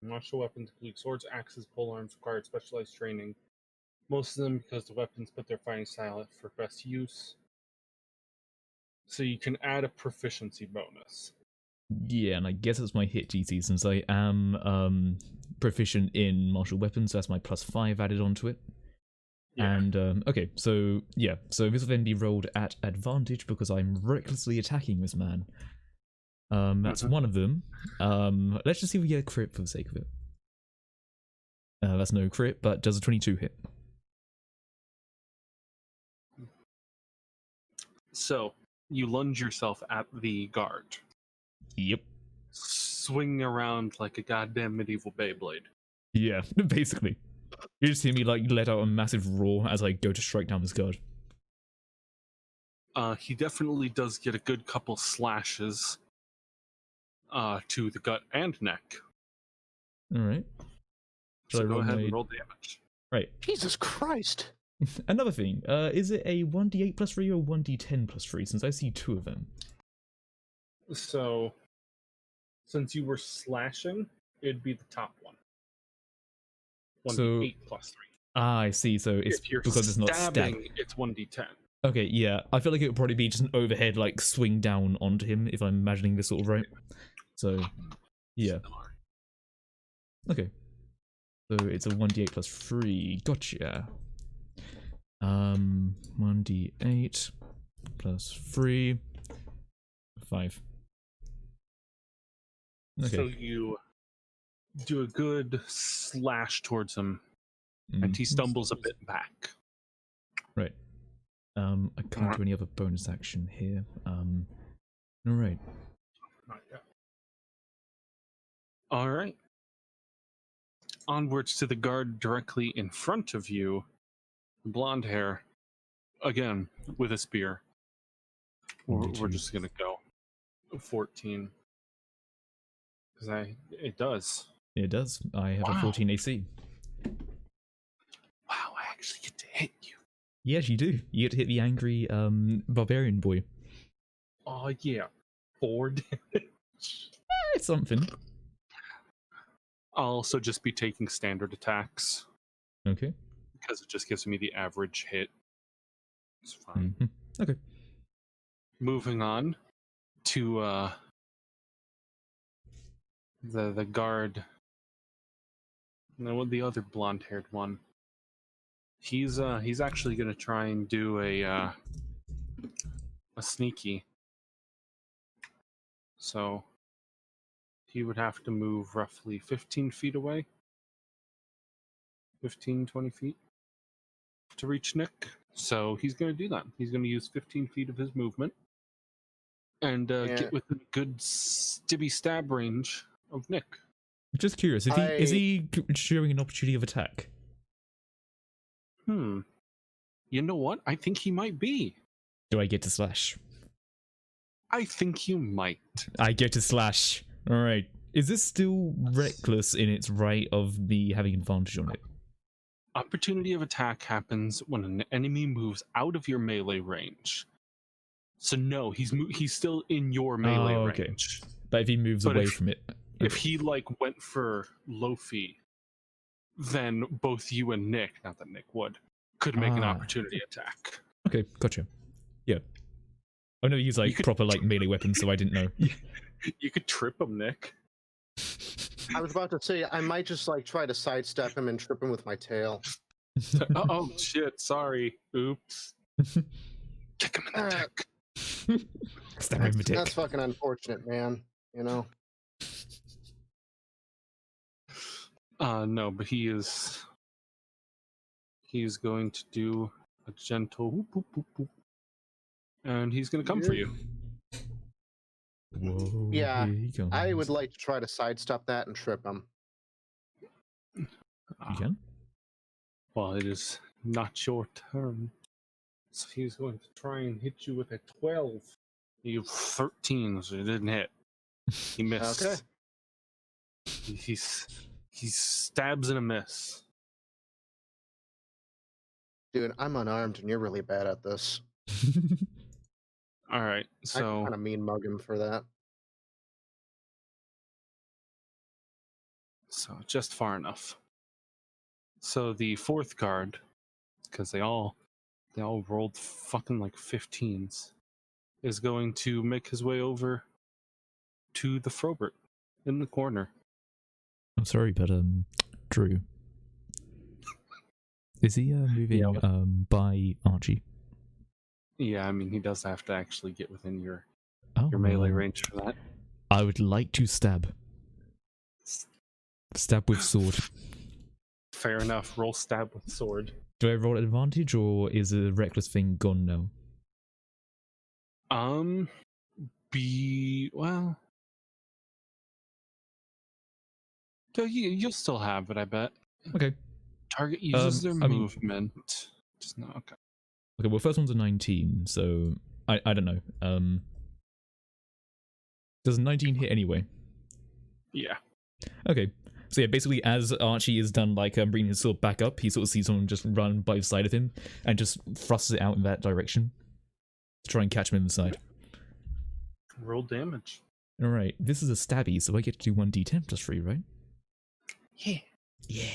Martial weapons include swords, axes, polearms, require specialized training. Most of them because the weapons put their fighting style for best use. So you can add a proficiency bonus. Yeah, and I guess it's my hit DC since I am proficient in martial weapons, so that's my +5 added onto it. Yeah. And okay, so yeah, so this will then be rolled at advantage because I'm recklessly attacking this man. That's one of them. Let's just see if we get a crit for the sake of it. That's no crit, but does a 22 hit? So you lunge yourself at the guard. Yep. Swing around like a goddamn medieval Beyblade. Yeah, basically. You just hear me like let out a massive roar as I go to strike down this guard. He definitely does get a good couple slashes to the gut and neck. Alright. So go ahead and roll damage. Right. Jesus Christ! Another thing, is it a 1d8 plus 3 or 1d10 plus 3, since I see two of them? So, since you were slashing, it'd be the top one. 1d8 plus 3. Ah, I see, so it's if you're because it's not stabbing, it's 1d10. Okay, yeah. I feel like it would probably be just an overhead, like, swing down onto him, if I'm imagining this sort of right. So, yeah. Okay. So it's a 1d8 plus 3. Gotcha. 1d8 plus 3. 5. Okay. So you do a good slash towards him, and he stumbles a bit back. Right. I can't do any other bonus action here. Alright. Alright. Onwards to the guard directly in front of you. Blonde hair. Again, with a spear. We're just gonna go 14. Because it does. It does. I have a 14 AC. Wow, I actually get to hit you. Yes, you do. You get to hit the angry barbarian boy. Oh yeah. 4 damage. It's something. I'll also just be taking standard attacks. Okay. Because it just gives me the average hit. It's fine. Okay. Moving on to the guard. No, the other blonde-haired one. He's actually gonna try and do a sneaky. So he would have to move roughly 15 feet away. 15, 20 feet to reach Nick. So he's going to do that. He's going to use 15 feet of his movement and get within a good stibby stab range of Nick. Just curious, is he showing an opportunity of attack? You know what? I think he might be. Do I get to slash? I think you might. I get to slash. Alright. Is this still reckless in its right of me having advantage on it? Opportunity of attack happens when an enemy moves out of your melee range. So no, he's still in your melee range. But if he moves away from it. If he went for Lofe, then both you and Nick, not that Nick would, could make an opportunity attack. Okay, gotcha. Yeah. I know you use proper melee weapons, so I didn't know. You could trip him, Nick. I was about to say I might just try to sidestep him and trip him with my tail. Oh shit! Sorry. Oops. Kick him in the dick. Stab him in the dick. That's fucking unfortunate, man. You know. No, but he's going to do a gentle whoop, whoop, whoop, whoop, and he's going to come for you. Whoa, yeah, I would like to try to sidestep that and trip him. You can? Well, it is not your turn. So he's going to try and hit you with a 12. You have 13, so it didn't hit. He missed. Okay. He stabs and a miss. Dude, I'm unarmed and you're really bad at this. All right, so I kind of mean mug him for that. So just far enough. So the fourth guard, because they all rolled fucking 15s, is going to make his way over to the Frobert in the corner. I'm sorry, but Drew, is he moving by Archie? Yeah, I mean he does have to actually get within your melee range for that. I would like to stab. Stab with sword. Fair enough. Roll stab with sword. Do I roll advantage, or is a reckless thing gone now? Well, you'll still have it, I bet. Okay. Target uses their I mean- movement. Just not okay. Okay, well, first one's a 19, so I don't know. Does 19 hit anyway? Yeah. Okay. So yeah, basically as Archie is done like bringing his sword back up, he sort of sees someone just run by the side of him and just thrusts it out in that direction to try and catch him in the side. Roll damage. Alright, this is a stabby, so I get to do 1d10 plus 3, right? Yeah. Yeah.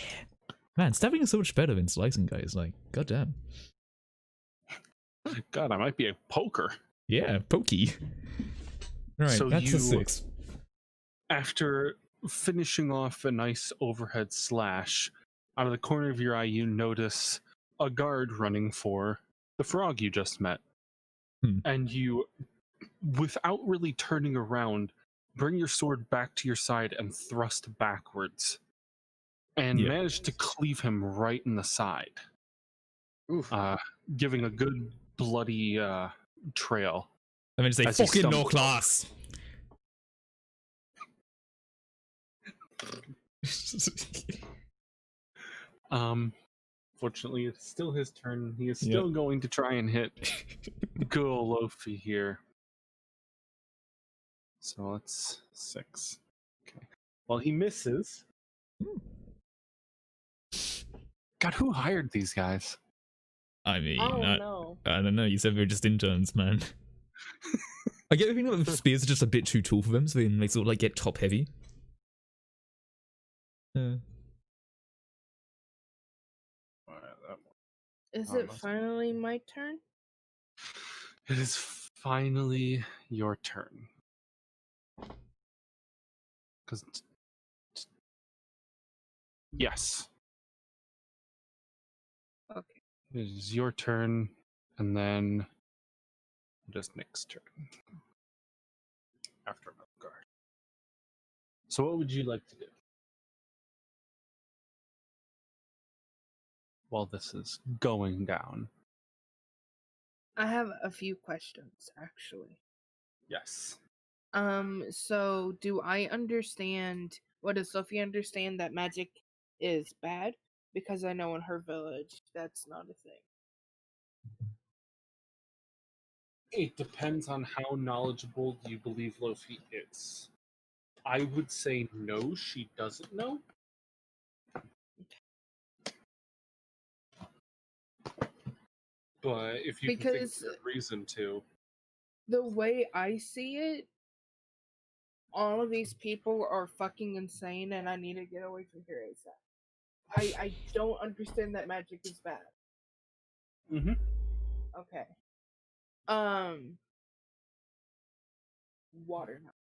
Man, stabbing is so much better than slicing, guys. Like, goddamn. God, I might be a poker. Yeah, pokey. Alright, So that's a 6. After finishing off a nice overhead slash, out of the corner of your eye, you notice a guard running for the frog you just met. And you, without really turning around, bring your sword back to your side and thrust backwards. And manage to cleave him right in the side. Oof. Giving a good bloody trail. I'm gonna say, As he fucking no stumbles class! Fortunately, it's still his turn. He is still going to try and hit good old Lofe here. So that's 6. Okay. Well, he misses. God, who hired these guys? I mean, I don't know. I don't know. You said they're just interns, man. I get the feeling that the spears are just a bit too tall for them, so they sort of like get top heavy. Is it finally my turn? It is finally your turn. Because yes, Okay. it is your turn, and then just Nick's turn after Melgar. So, what would you like to do while this is going down? I have a few questions, actually. Yes. So do I understand, what does Sophie understand that magic is bad? Because I know in her village that's not a thing. It depends on how knowledgeable you believe Lofe is. I would say no, she doesn't know. But if you can think of a reason to. The way I see it, all of these people are fucking insane and I need to get away from here ASAP. I don't understand that magic is bad. Mm-hmm. Okay. Water now.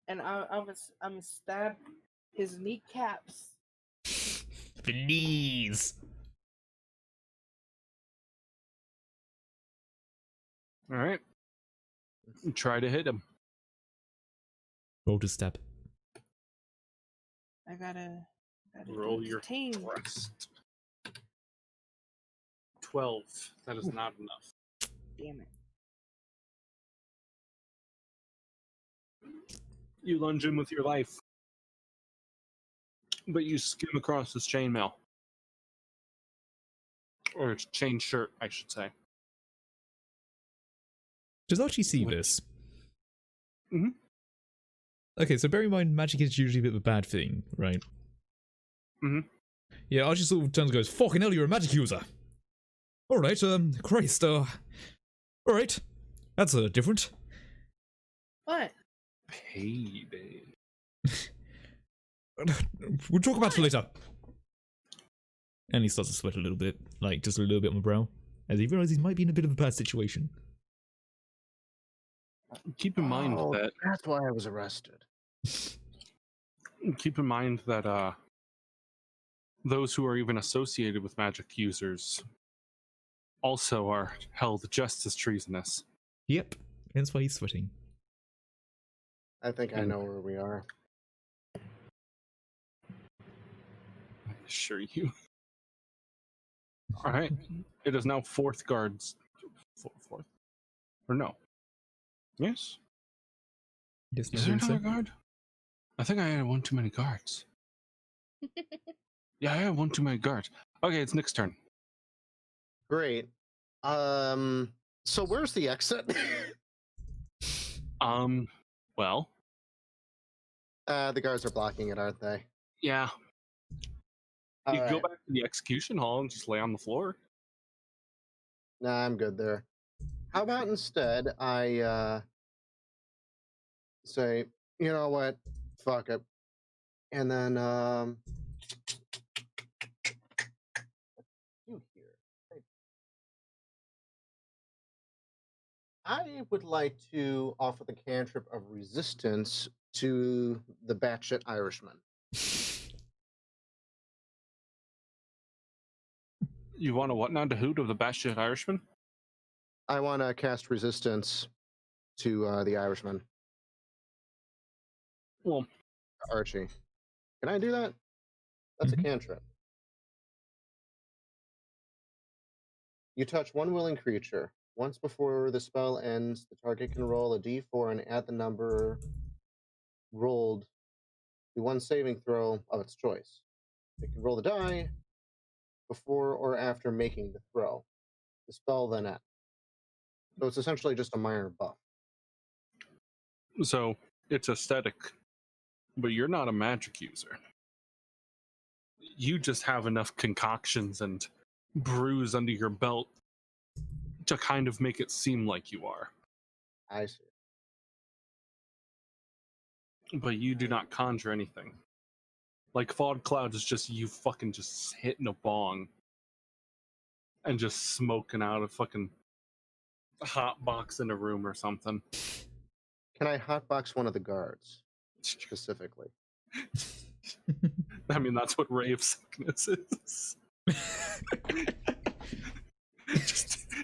And I'm gonna stab his kneecaps. The knees. All right. Try to hit him. Roll to stab. I gotta roll your team. thrust. 12. That is not enough. Damn it. You lunge in with your life, but you skim across his chainmail. Or chain shirt, I should say. Does Archie see this? Mm-hmm. Okay, so bear in mind, magic is usually a bit of a bad thing, right? Mm-hmm. Yeah, Archie sort of turns and goes, fucking hell, you're a magic user! Alright, Christ, alright. That's, different. What? Payday. We'll talk about it later. And he starts to sweat a little bit, like, just a little bit on the brow, as he realizes he might be in a bit of a bad situation. Keep in mind that... That's why I was arrested. Keep in mind that, those who are even associated with magic users also are held just as treasonous. Yep, that's why he's sweating. I think I know where we are. I assure you. Alright. It is now fourth guard's... Fourth? Or no? Yes? Yes, Is there another guard? I think I had one too many guards. Yeah, I had one too many guards. Okay, it's Nick's turn. Great. So where's the exit? Well. The guards are blocking it, aren't they? Yeah. You can go right. back to the execution hall and just lay on the floor. Nah, I'm good there. How about instead I say, you know what? Fuck it. And then you here. I would like to offer the cantrip of resistance to the batshit Irishman. You want to what now? To who? To the batshit Irishman? I want to cast resistance to the Irishman. Well, Archie. Can I do that? That's a cantrip. You touch one willing creature. Once before the spell ends, the target can roll a d4 and add the number rolled to one saving throw of its choice. It can roll the die before or after making the throw. The spell then ends. So it's essentially just a minor buff. So it's aesthetic, but you're not a magic user. You just have enough concoctions and brews under your belt to kind of make it seem like you are. I see. But you do not conjure anything. Like fog cloud is just you fucking just hitting a bong and just smoking out a fucking hot box in a room or something. Can I hotbox one of the guards specifically? I mean, that's what ray of sickness is.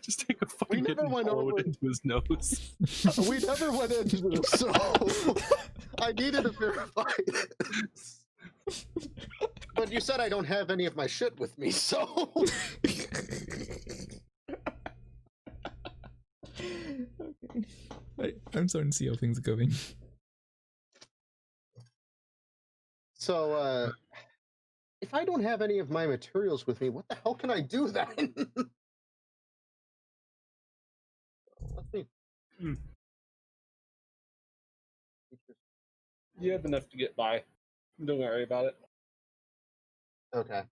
just take a fucking hit and blow it into his nose. We never went into this, so I needed to verify this. But you said I don't have any of my shit with me, so... Okay. I'm starting to see how things are going. So, if I don't have any of my materials with me, what the hell can I do then? Let me... You have enough to get by. Don't worry about it. Okay.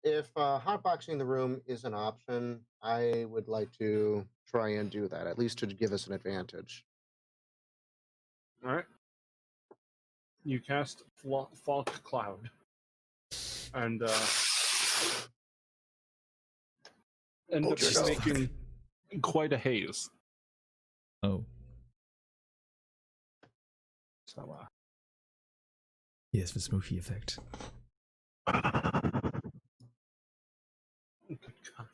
If hotboxing the room is an option, I would like to try and do that, at least to give us an advantage. All right. You cast fog cloud, and end up making quite a haze. Oh. So, yes, the smoky effect. Good God.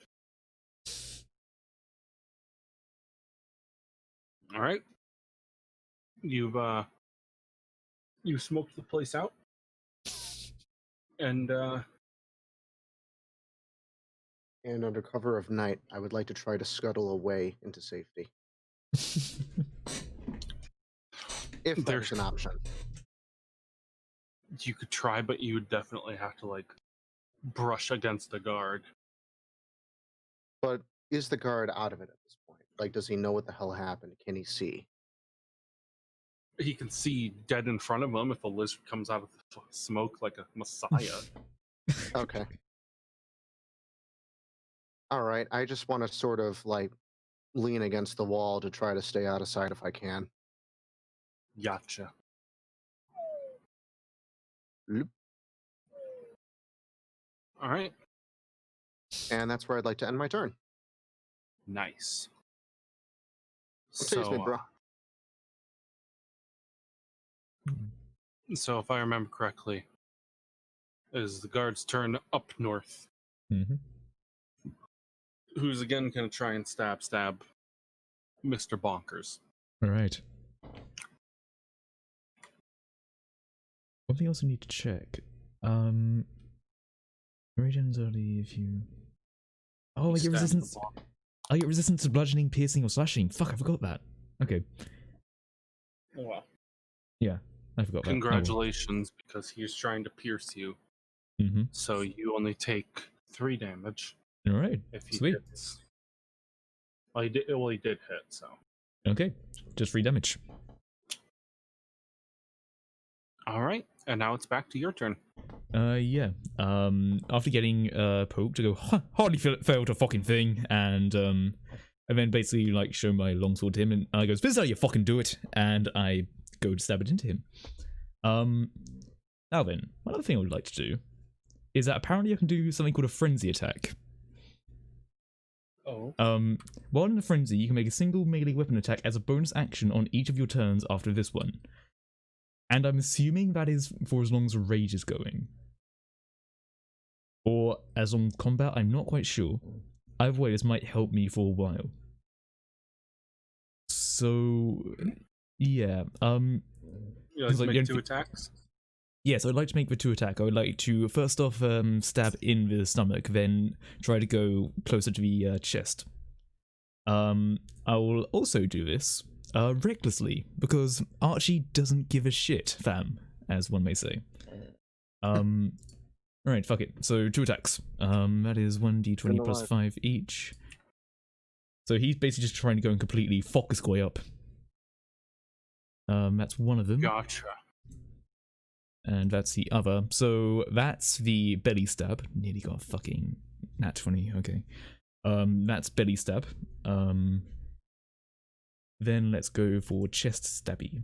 All right. You've smoked the place out, and under cover of night, I would like to try to scuttle away into safety. If there's an option. You could try, but you would definitely have to, like, brush against the guard. But is the guard out of it at this point? Like, does he know what the hell happened? Can he see? He can see dead in front of him if a lizard comes out of the smoke like a messiah. Okay. All right. I just want to sort of, like, lean against the wall to try to stay out of sight if I can. Gotcha. Loop. All right. And that's where I'd like to end my turn. Nice. Excuse me, bro. So if I remember correctly, is the guard's turn up north. Who's again going to try and stab Mr. Bonkers. All right. One thing I also need to check. Radiant's only if you... Oh, I get resistance. I get resistance to bludgeoning, piercing, or slashing. Fuck, I forgot that. Okay. Oh, well. Yeah, I forgot that. Congratulations, because he's trying to pierce you. Mm-hmm. So you only take 3 damage. Alright, If he sweet. hits. Well, he did hit, so. Okay, just 3 damage. Alright, and now it's back to your turn. Yeah. After getting Pope to go, hardly failed a fucking thing, and then basically like show my longsword to him, and I goes, "This is how you fucking do it," and I go to stab it into him. Now then, one other thing I would like to do is that apparently I can do something called a frenzy attack. Oh. While in a frenzy, you can make a single melee weapon attack as a bonus action on each of your turns after this one. And I'm assuming that is for as long as a rage is going. Or as long as combat, I'm not quite sure. Either way, this might help me for a while. So, yeah. You like to make 2 attacks? Yes, I'd like to make the 2 attack. I would like to first off stab in the stomach, then try to go closer to the chest. I will also do this recklessly, because Archie doesn't give a shit, fam, as one may say. Alright, fuck it. So 2 attacks. That is 1d20 plus 5 each. So he's basically just trying to go and completely fuck his way up. That's one of them. Gotcha. And that's the other. So that's the belly stab. Nearly got a fucking nat 20, okay. That's belly stab. Then let's go for chest stabby.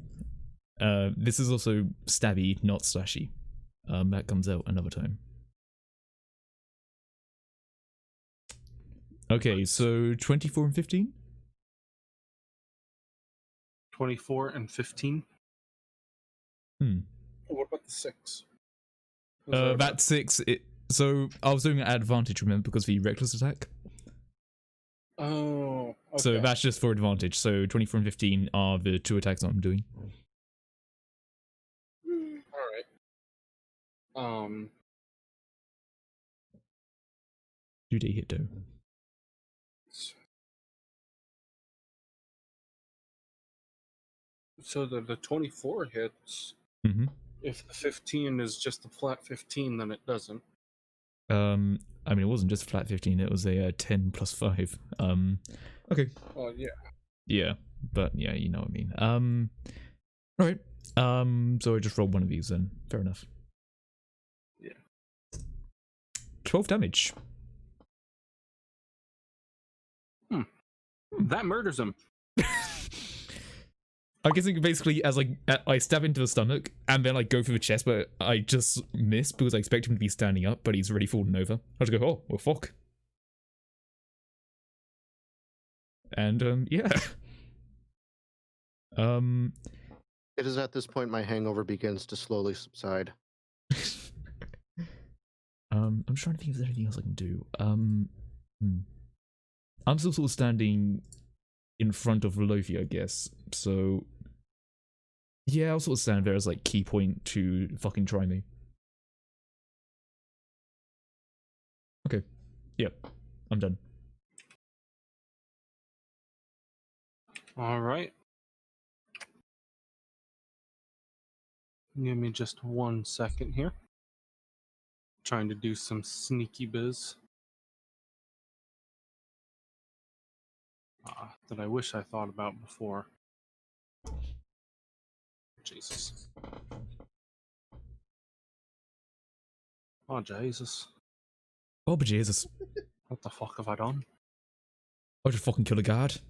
This is also stabby, not slashy. That comes out another time. Okay, so 24 and 15? 24 and 15? What about the 6? That 6, so I was doing it at advantage, remember, because of the reckless attack? Oh, okay. So that's just for advantage. So 24 and 15 are the 2 attacks I'm doing. Alright. 2D hit though. So the 24 hits. Mm-hmm. If the 15 is just a flat 15, then it doesn't. I mean, it wasn't just a flat 15, it was a 10 plus 5. Okay. Oh, yeah. Yeah, but yeah, you know what I mean. Alright. So I just rolled one of these then. Fair enough. Yeah. 12 damage. That murders him. I'm guessing basically as I stab into the stomach and then I go for the chest, but I just miss because I expect him to be standing up, but he's already fallen over. I just go, oh, well, fuck. And yeah. It is at this point my hangover begins to slowly subside. I'm trying to think if there's anything else I can do. I'm still sort of standing in front of Lofe, I guess. So yeah, I'll sort of stand there as like key point to fucking try me. Okay. Yep. I'm done. Alright. Give me just 1 second here. Trying to do some sneaky biz. That I wish I thought about before. Jesus. Oh, Jesus. Oh, but Jesus. What the fuck have I done? I just fucking kill a guard.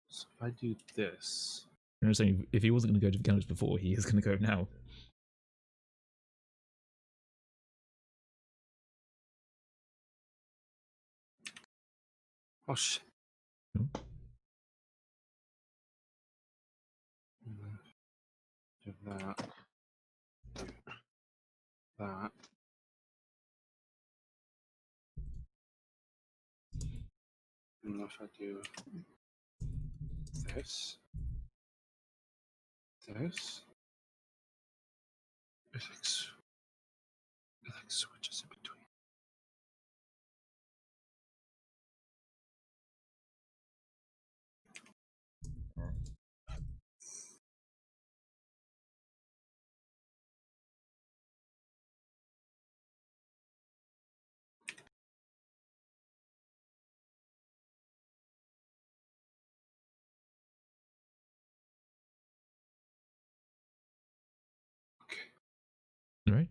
So if I do this... You know, saying if he wasn't going to go to the gunners before, he is going to go now. Oh, shit. No. Do that. Do that. And if I do this, it like switches in between. Alright.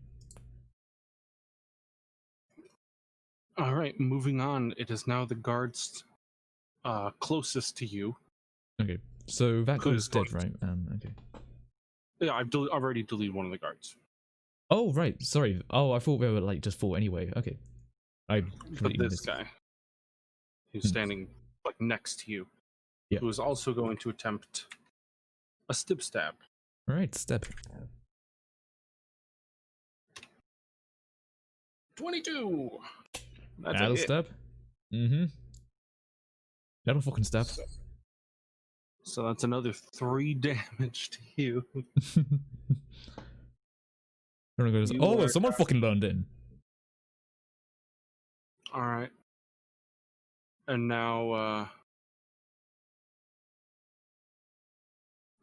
All right, moving on. It is now the guards closest to you. Okay. So that Who's guy's dead, going right? Okay. Yeah, I've already deleted one of the guards. Oh, right. Sorry. Oh, I thought they were like just 4 anyway. Okay. I But completely this missed. guy, who's standing like next to you, Yeah. who is also going to attempt a stab. Alright, step. 22. That's That'll a hit. step. Mm-hmm. That'll fucking step. So that's another 3 damage to you. Everyone goes, You oh, are someone fucking learned in. All right. And now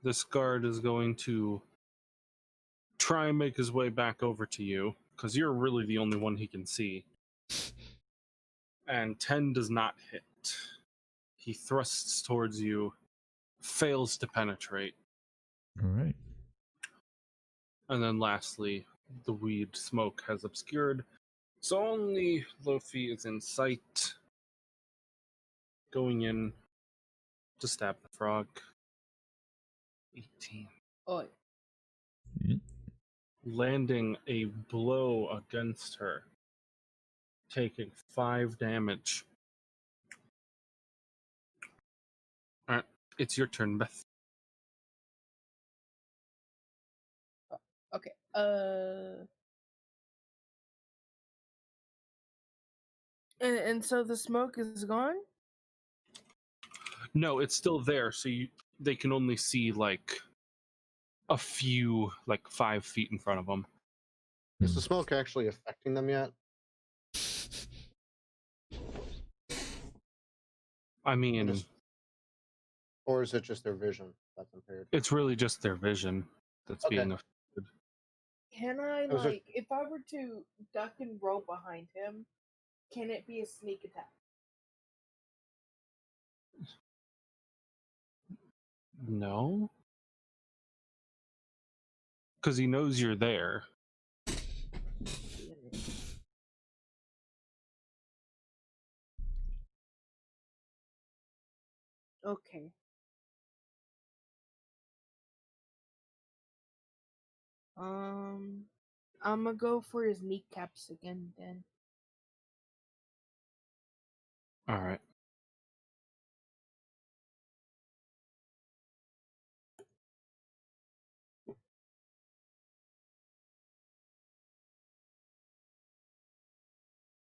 this guard is going to try and make his way back over to you, because you're really the only one he can see. And 10 does not hit. He thrusts towards you, fails to penetrate. Alright. And then lastly, the weed smoke has obscured, so only Lofe is in sight. Going in to stab the frog. 18. Oi. Landing a blow against her, taking 5 damage. Alright, it's your turn, Beth. Okay. And so the smoke is gone? No, it's still there, so they can only see like a few, like 5 feet in front of them. Is the smoke actually affecting them yet? I mean, Or is it just their vision that's impaired? it's really just their vision that's being affected. Can I, Was it- if I were to duck and roll behind him, can it be a sneak attack? No? Because he knows you're there. Okay. I'm gonna go for his kneecaps again then. Alright.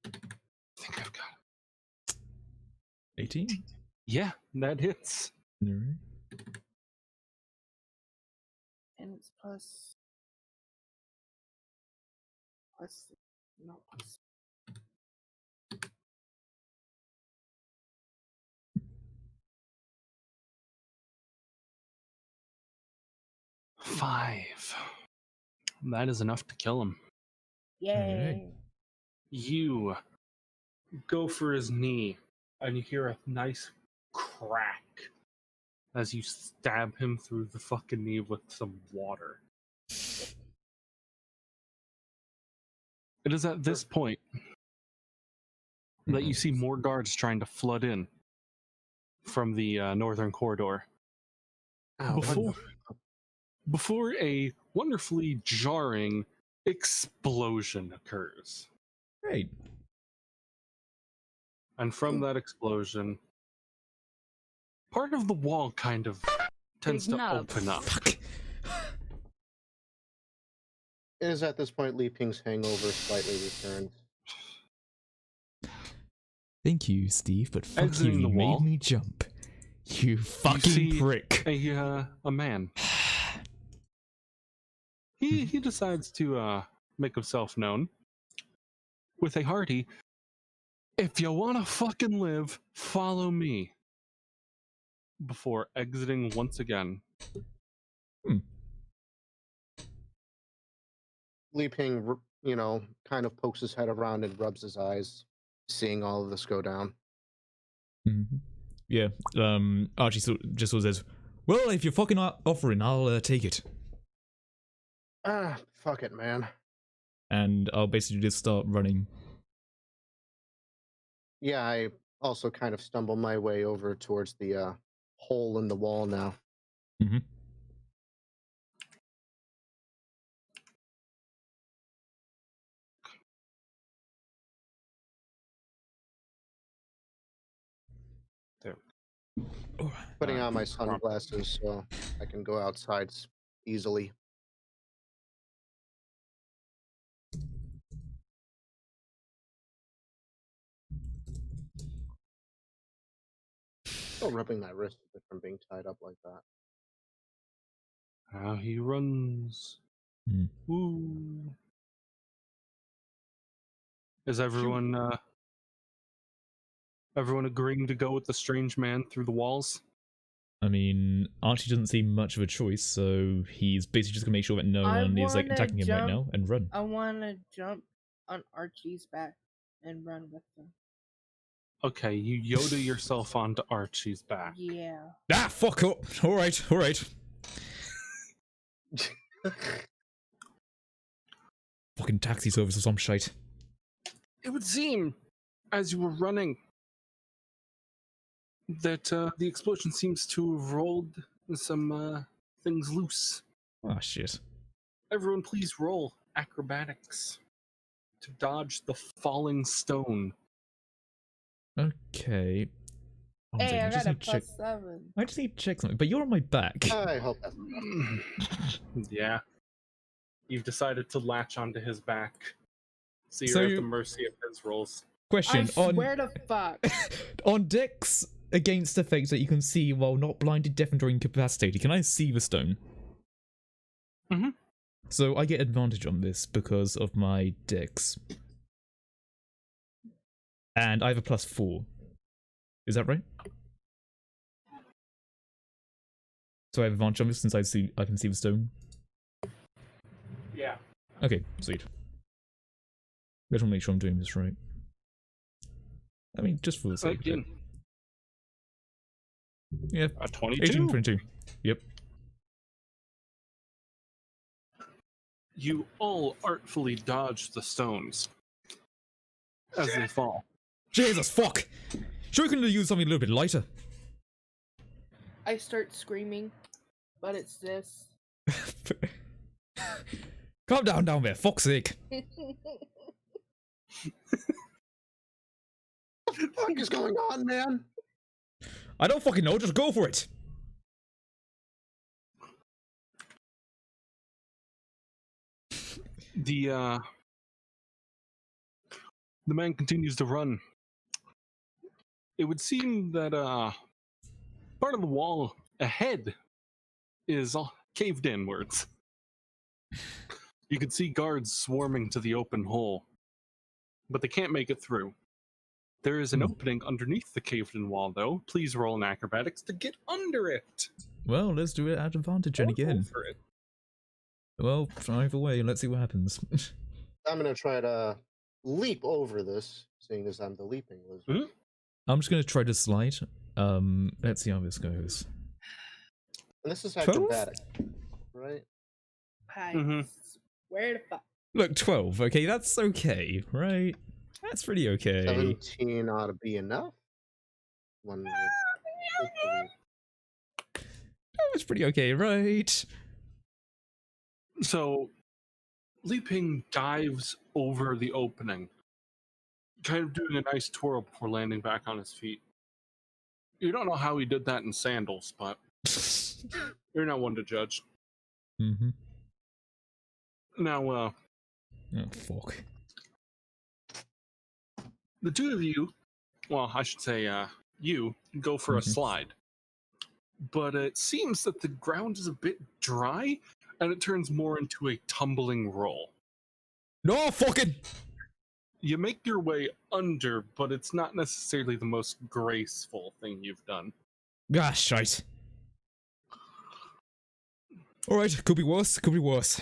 I think I've got it. 18? Yeah, that hits. Alright. And it's plus no plus. Five. That is enough to kill him. Yay. You go for his knee, and you hear a nice crack as you stab him through the fucking knee with some water. It is at this point that you see more guards trying to flood in from the northern corridor. Before a wonderfully jarring explosion occurs. Great. And from that explosion, part of the wall kind of tends to open up. Fuck. It is at this point Li Ping's hangover slightly returns. Thank you, Steve, but fuck Exiting you, the you wall, made me jump. You fucking see prick. A man. He decides to make himself known with a hearty, "If you wanna fucking live, follow me," before exiting once again. Li Ping, kind of pokes his head around and rubs his eyes, seeing all of this go down. Mm-hmm. Yeah, Archie just sort of says, well, if you're fucking offering, I'll take it. Fuck it, man. and I'll basically just start running. Yeah, I also kind of stumble my way over towards the hole in the wall now. Mm-hmm. There. Putting on my sunglasses so I can go outside easily. Still rubbing my wrist from being tied up like that. How he runs. Woo. Is everyone agreeing to go with the strange man through the walls? I mean, Archie doesn't seem much of a choice, so he's basically just gonna make sure that no one is like attacking him right now and run. I want to jump on Archie's back and run with him. Okay, you Yoda yourself onto Archie's back. Yeah. Ah, fuck up. All right, all right. Fucking taxi service or some shite. It would seem, as you were running, that the explosion seems to have rolled some things loose. Oh, shit. Everyone, please roll acrobatics to dodge the falling stone. Okay. Hey, I got a +7. I just need to check something, but you're on my back. I hope that's Yeah. You've decided to latch onto his back. So you're at the mercy of his rolls. Question, I swear to fuck. On decks against effects that you can see while not blinded, deafened, or incapacitated, can I see the stone? Mm-hmm. So I get advantage on this because of my dex. And I have a +4. Is that right? So I have advantage on this since I can see the stone? Yeah. Okay, sweet. I just want to make sure I'm doing this right. I mean, just for the sake of it. Yeah. 22. 18, 22. Yep. You all artfully dodge the stones as they fall. Jesus, fuck! Sure, we could use something a little bit lighter. I start screaming, but it's this. Calm down there, fuck's sake. What the fuck is going on, man? I don't fucking know, just go for it. The man continues to run. It would seem that part of the wall ahead is caved inwards. You can see guards swarming to the open hole, but they can't make it through. There is an opening underneath the caved-in wall, though. Please roll an acrobatics to get under it. Well, let's do it at advantage and again. For it. Well, either way, let's see what happens. I'm gonna try to leap over this, seeing as I'm the leaping lizard. Mm-hmm. I'm just gonna try to slide. Let's see how this goes. And this is acrobatic, right? Where the fuck? Look, 12. Okay, that's okay, right? That's pretty okay. 17 ought to be enough. That's pretty okay, right? So, leaping dives over the opening, kind of doing a nice twirl before landing back on his feet. You don't know how he did that in sandals, but you're not one to judge. Mm-hmm. Now, oh, fuck. The two of you, well, I should say, you go for a slide. But it seems that the ground is a bit dry, and it turns more into a tumbling roll. No, fucking! You make your way under, but it's not necessarily the most graceful thing you've done. Ah, shite. Alright, could be worse, could be worse.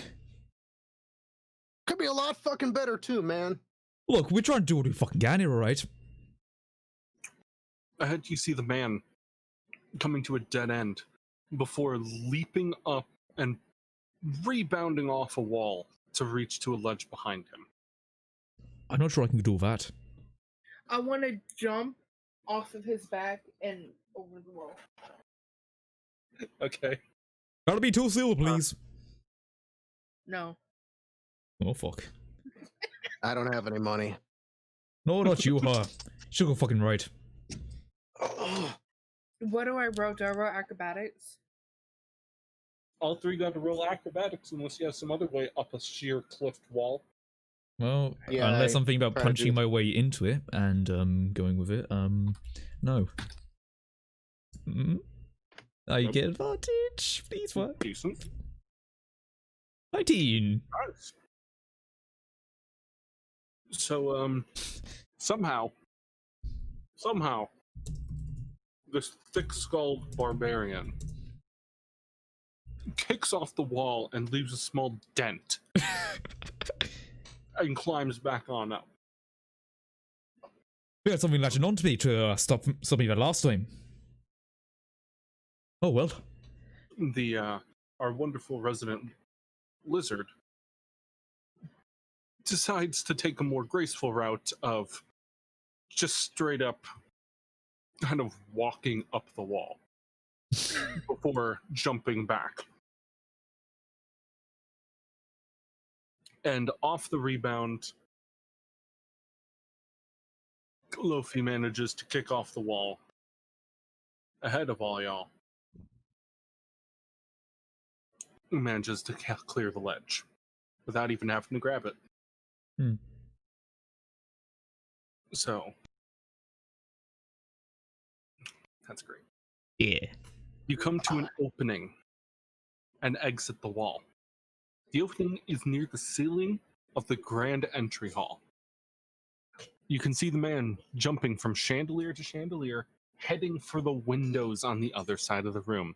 Could be a lot fucking better too, man. Look, we're trying to do what we fucking can here, alright? Ahead you see the man coming to a dead end before leaping up and rebounding off a wall to reach to a ledge behind him. I'm not sure I can do that. I want to jump off of his back and over the wall. Okay. Gotta be 2 silver, please. No. Oh, fuck. I don't have any money. No, not you, huh? Should go fucking right. What do I roll? Do I roll acrobatics? All 3 got to roll acrobatics unless you have some other way up a sheer cliffed wall. Well, Yeah, unless I'm thinking about try to punching do- my way into it and going with it, no. I get advantage. Please, what? Decent. 19. Nice. So, somehow, this thick-skulled barbarian kicks off the wall and leaves a small dent and climbs back on up. We had something latching on to me to stop me that last time. Oh well. Our wonderful resident lizard decides to take a more graceful route of just straight up kind of walking up the wall before jumping back. And off the rebound, Lofe manages to kick off the wall ahead of all y'all. He manages to clear the ledge without even having to grab it. So, that's great. Yeah. You come to an opening and exit the wall. The opening is near the ceiling of the grand entry hall. You can see the man jumping from chandelier to chandelier, heading for the windows on the other side of the room.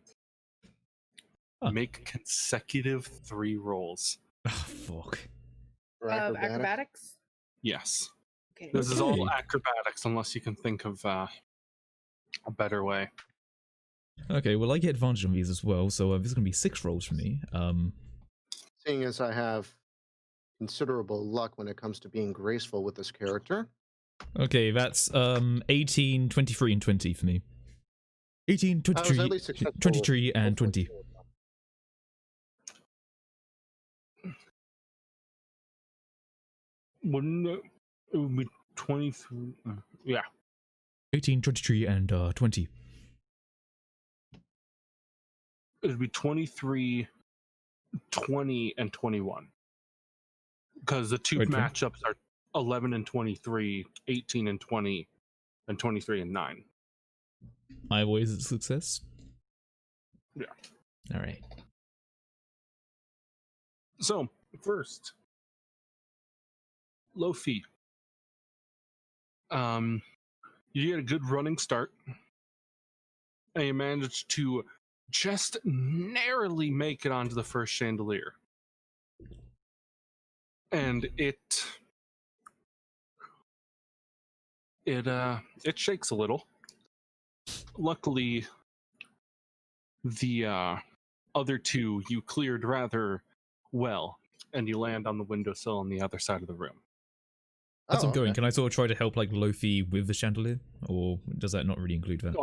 Huh. Make consecutive 3 rolls. Oh, fuck. For Acrobatics? Yes. Okay. This is all Okay. acrobatics, unless you can think of a better way. Okay, well I get advantage on these as well, so this is gonna be 6 rolls for me. Seeing as I have considerable luck when it comes to being graceful with this character. Okay, that's 18, 23, and 20 for me. 18, I was at 23, least successful 23 and with 20. Wouldn't it would be 23? Yeah. 18, 23, and 20. It would be 23, 20, and 21. Because the 2 Wait, matchups are 11 and 23, 18 and 20, and 23 and 9. I always a success. Yeah. All right. So, first, Lofe. You get a good running start, and you manage to just narrowly make it onto the first chandelier. And it shakes a little. Luckily, the other 2 you cleared rather well, and you land on the windowsill on the other side of the room. As I'm going, okay. can I sort of try to help like Lofe with the chandelier, or does that not really include that?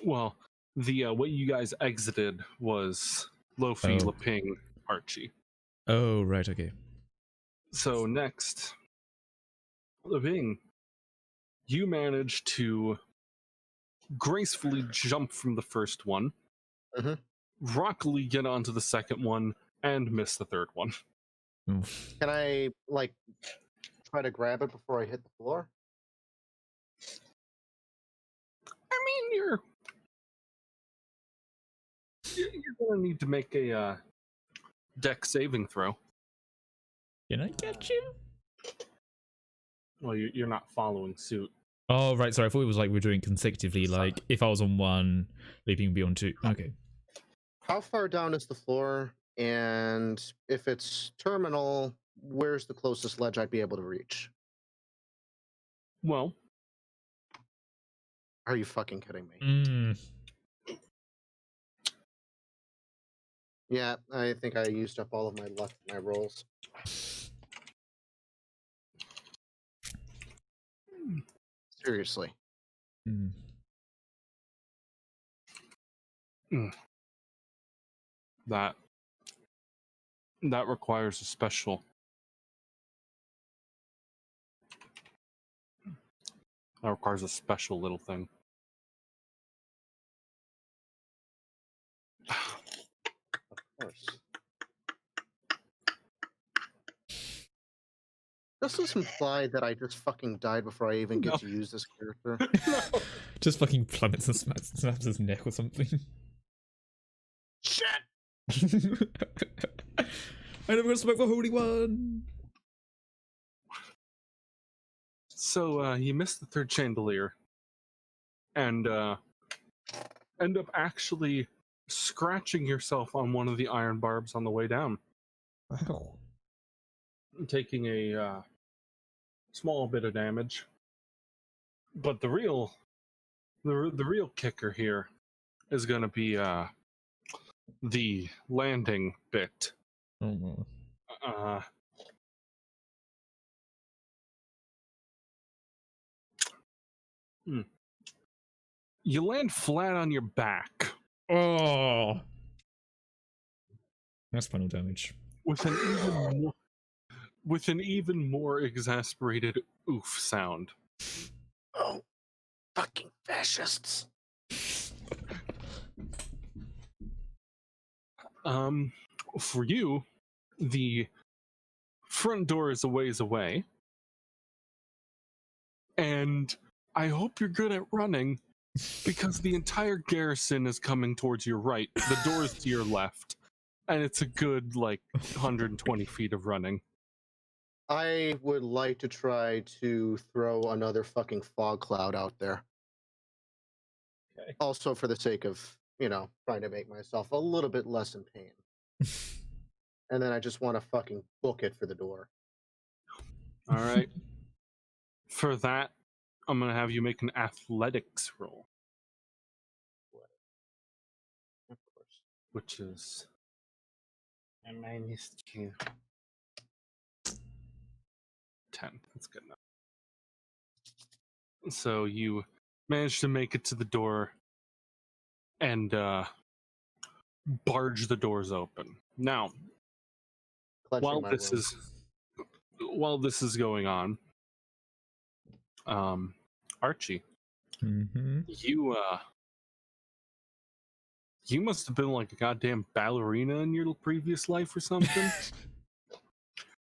Well, the what you guys exited was Lofe, Leping, Archie. Oh, right, okay. So next, Leping, you managed to gracefully jump from the first one, rockily get onto the second one, and miss the third one. Oof. Can I, like, try to grab it before I hit the floor? I mean, you're gonna need to make a deck saving throw. Can I catch him? Well, you're not following suit. Oh, right, sorry, I thought it was like we're doing consecutively, like if I was on 1, Leaping would be on 2. Okay. How far down is the floor? And if it's terminal, where's the closest ledge I'd be able to reach? Well, Are you fucking kidding me? Yeah, I think I used up all of my luck in my rolls. Seriously. Mm. That requires a special. That requires a special little thing. Of course. Does this imply that I just fucking died before I even get to use this character? No. Just fucking plummets and snaps his neck or something. Shit! I never gonna smoke the Holy One! So, you missed the third chandelier. And, end up actually scratching yourself on one of the iron barbs on the way down. Wow. Taking a small bit of damage. But the real kicker here is going to be the landing bit. Oh no. You land flat on your back. Oh, that's final damage. With an even more exasperated oof sound. Oh, fucking fascists. For you, the front door is a ways away. And I hope you're good at running, because the entire garrison is coming towards your right. The door is to your left. And it's a good, 120 feet of running. I would like to try to throw another fucking fog cloud out there. Okay. Also for the sake of, trying to make myself a little bit less in pain. And then I just want to fucking book it for the door. All right. For that, I'm going to have you make an athletics roll. Of course. Which is a -2. 10. That's good enough. So you manage to make it to the door and barge the doors open. Now, while this is going on, Archie, you must have been like a goddamn ballerina in your previous life or something.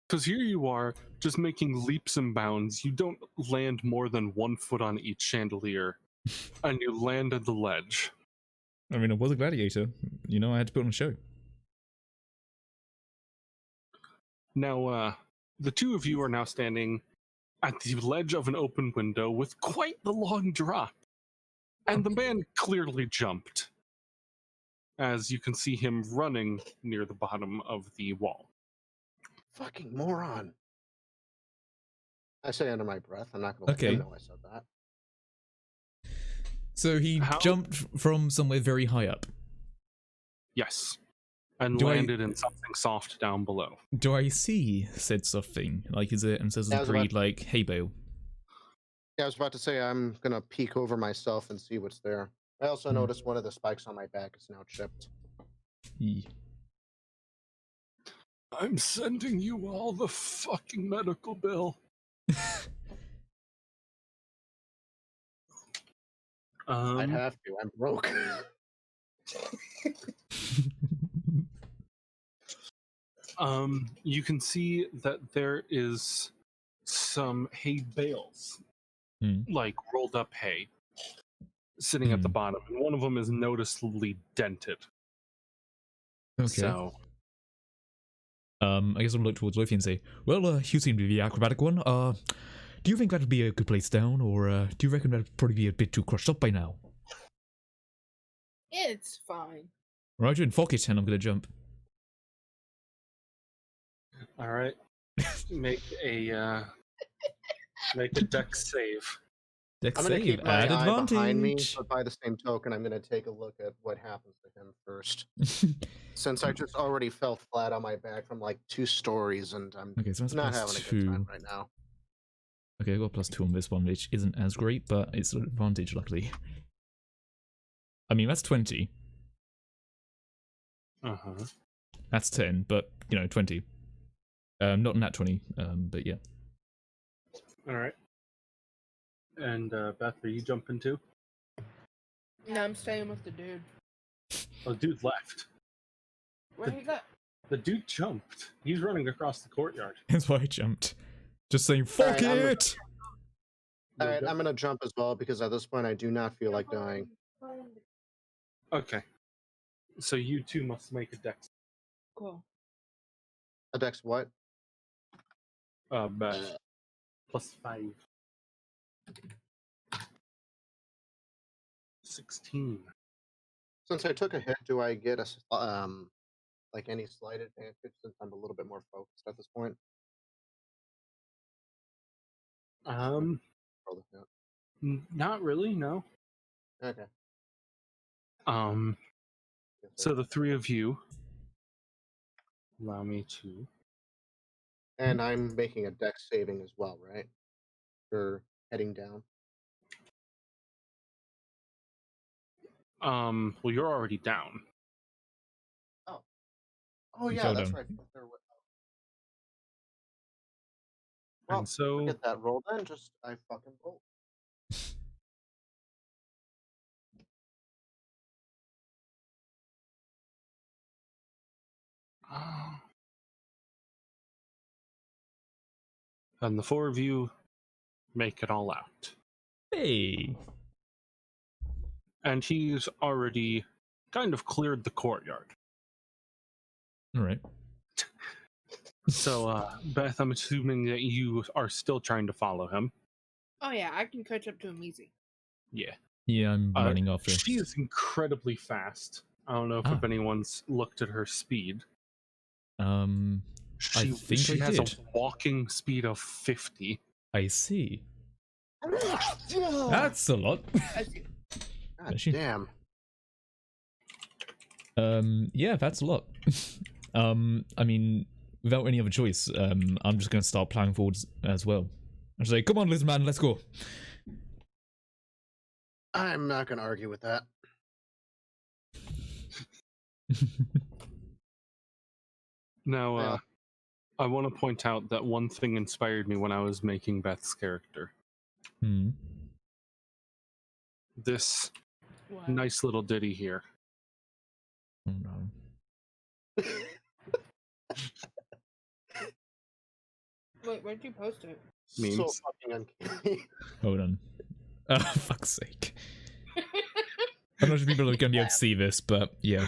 Because here you are, just making leaps and bounds. You don't land more than 1 foot on each chandelier, and you land at the ledge. I mean, I was a gladiator. I had to put on a show. Now, the two of you are now standing at the ledge of an open window with quite the long drop. And the man clearly jumped, as you can see him running near the bottom of the wall. Fucking moron. I say under my breath. I'm not going to let him know I said that. So he jumped from somewhere very high up. Yes. And landed in something soft down below. Do I see said soft thing? Is it, and says it breed hay bale? Yeah, I was about to say I'm going to peek over myself and see what's there. I also noticed one of the spikes on my back is now chipped. I'm sending you all the fucking medical bill. I'd have to. I'm broke. You can see that there is some hay bales, rolled up hay, sitting at the bottom, and one of them is noticeably dented. Okay. So, I guess I'll look towards Lofe and say, well, you seem to be the acrobatic one. Do you think that would be a good place down, or do you reckon that would probably be a bit too crushed up by now? It's fine. Right, then fuck it, and I'm gonna jump. all right, make a dex save. Dex I'm gonna save keep my at eye behind me, advantage. but by the same token, I'm gonna take a look at what happens to him first. Since I just already fell flat on my back from like 2 stories, and I'm Okay, so that's not plus having a good time 2. right now. Okay, I got plus 2 on this one, which isn't as great, but it's an advantage, luckily. I mean, that's 20. Uh-huh. That's 10, but, 20. Not nat 20, but yeah. All right. And Beth, are you jumping too? No, I'm staying with the dude. Oh, the dude left. Where he go? The dude jumped. He's running across the courtyard. That's why I jumped. Just saying, fuck it! Alright, I'm gonna jump as well, because at this point I do not feel like dying. Okay. So you two must make a dex. Cool. A dex what? Beth. Plus 5. 16. Since I took a hit, do I get a like any slight advantage since I'm a little bit more focused at this point? Roll the hit. Not really, no. Okay. So the 3 of you allow me to. And I'm making a dex saving as well, right? For heading down. Well, you're already down. Oh You yeah, fell that's down. right. Well, And so forget that roll then. Just I fucking roll. and the 4 of you make it all out. Hey! And he's already kind of cleared the courtyard. Alright. So, Beth, I'm assuming that you are still trying to follow him. Oh yeah, I can catch up to him easy. Yeah. Yeah, I'm running after. She is incredibly fast. I don't know if anyone's looked at her speed. I think she I has did. a walking speed of 50. I see. That's a lot. God damn. Yeah, that's a lot. I mean, without any other choice, I'm just gonna start plowing forwards as well. I say, come on, lizard man, let's go. I'm not gonna argue with that. Now, I want to point out that one thing inspired me when I was making Beth's character. This nice little ditty here. Oh no. Wait, where'd you post it? Memes. So fucking uncanny. Hold on. Oh, fuck's sake. I'm not sure people are gonna be able to see this, but yeah.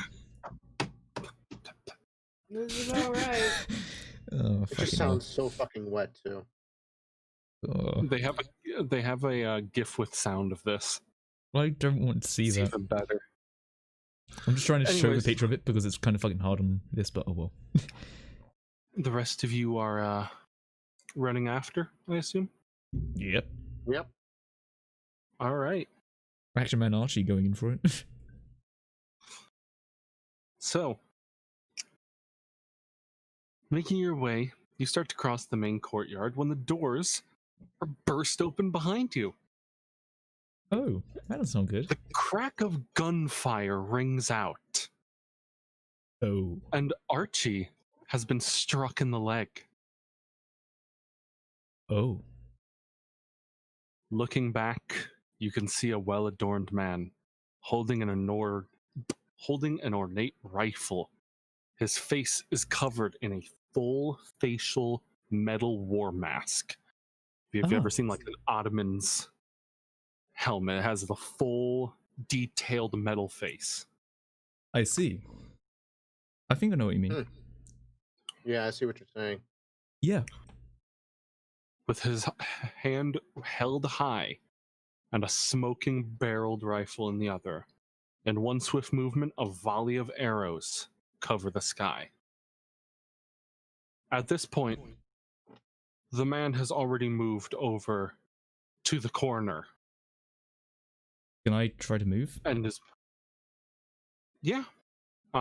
This is alright. Oh, It just sounds so fucking wet too. Oh. They have a GIF with sound of this. Well, I don't want to see It's that. even better. I'm just trying to show the Anyways. picture of it because it's kind of fucking hard on this, but oh well. The rest of you are running after, I assume? Yep. Yep. All right. Action Man Archie going in for it. So, making your way, you start to cross the main courtyard when the doors are burst open behind you. Oh, that doesn't sound good. The crack of gunfire rings out, Oh. and Archie has been struck in the leg. Oh. Looking back, you can see a well-adorned man holding an ornate rifle. His face is covered in a full facial metal war mask. Have you ever seen like an Ottoman's helmet? It has the full detailed metal face. I see. I think I know what you mean. Yeah, I see what you're saying. Yeah. With his hand held high and a smoking barreled rifle in the other. In one swift movement, a volley of arrows cover the sky. At this point, the man has already moved over to the corner Can I try to move? And yeah,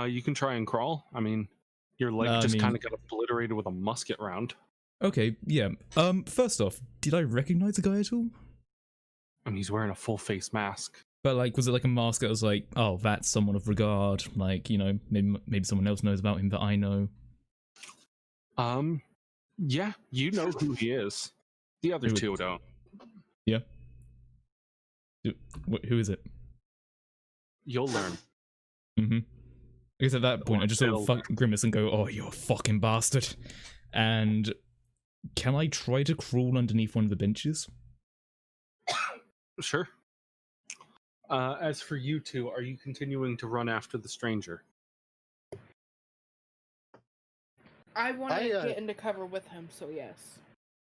you can try and crawl. I mean, your leg just kind of got obliterated with a musket round. Okay, yeah. First off, did I recognize the guy at all? And he's wearing a full face mask. But like, was it like a mask that was like, oh, that's someone of regard? Like, you know, maybe someone else knows about him that I know. Yeah, you know who he is. The other two don't. Yeah. Who is it? You'll learn. Mm-hmm. I guess at that point, I just sort of grimace and go, "Oh, you fucking bastard!" And can I try to crawl underneath one of the benches? Sure. As for you two, are you continuing to run after the stranger? I want to get into cover with him, so yes.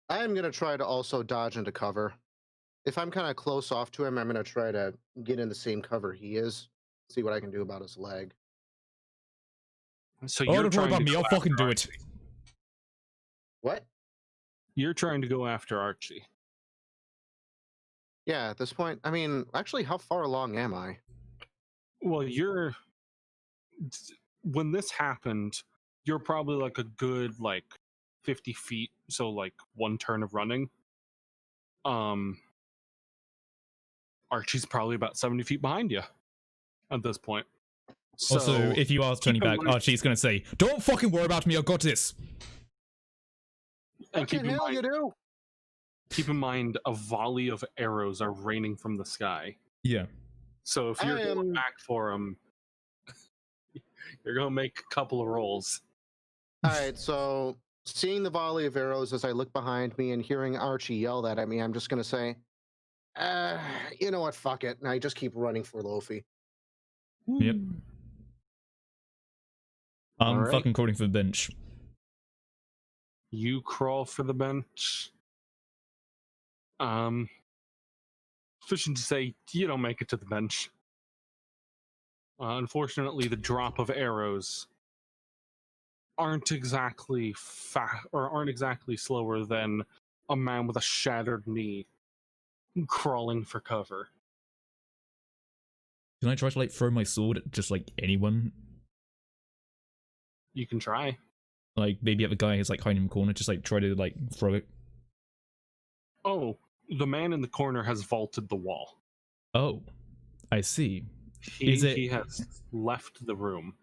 I am going to try to also dodge into cover. If I'm kind of close off to him, I'm going to try to get in the same cover he is, see what I can do about his leg. So you're don't worry about me, I'll fucking do it. What? You're trying to go after Archie. Yeah, at this point, I mean, actually, how far along am I? Well, when this happened, you're probably like a good, 50 feet, so like one turn of running. Archie's probably about 70 feet behind you at this point. So, also, if you ask turning back, Archie's gonna say, "Don't fucking worry about me, I got this." And keep in mind, a volley of arrows are raining from the sky. Yeah. So if you're going back for him, you're gonna make a couple of rolls. All right, so seeing the volley of arrows as I look behind me and hearing Archie yell that at me, I'm just gonna say, you know what, fuck it. And I just keep running for Lofe. Yep. I'm fucking crawling for the bench. You crawl for the bench. Sufficient to say, you don't make it to the bench. Unfortunately, the drop of arrows aren't exactly slower than a man with a shattered knee crawling for cover. Can I try to throw my sword at just anyone? You can try. Maybe at the guy who's hiding in the corner, just try to throw it. Oh, the man in the corner has vaulted the wall. Oh, I see. He has left the room.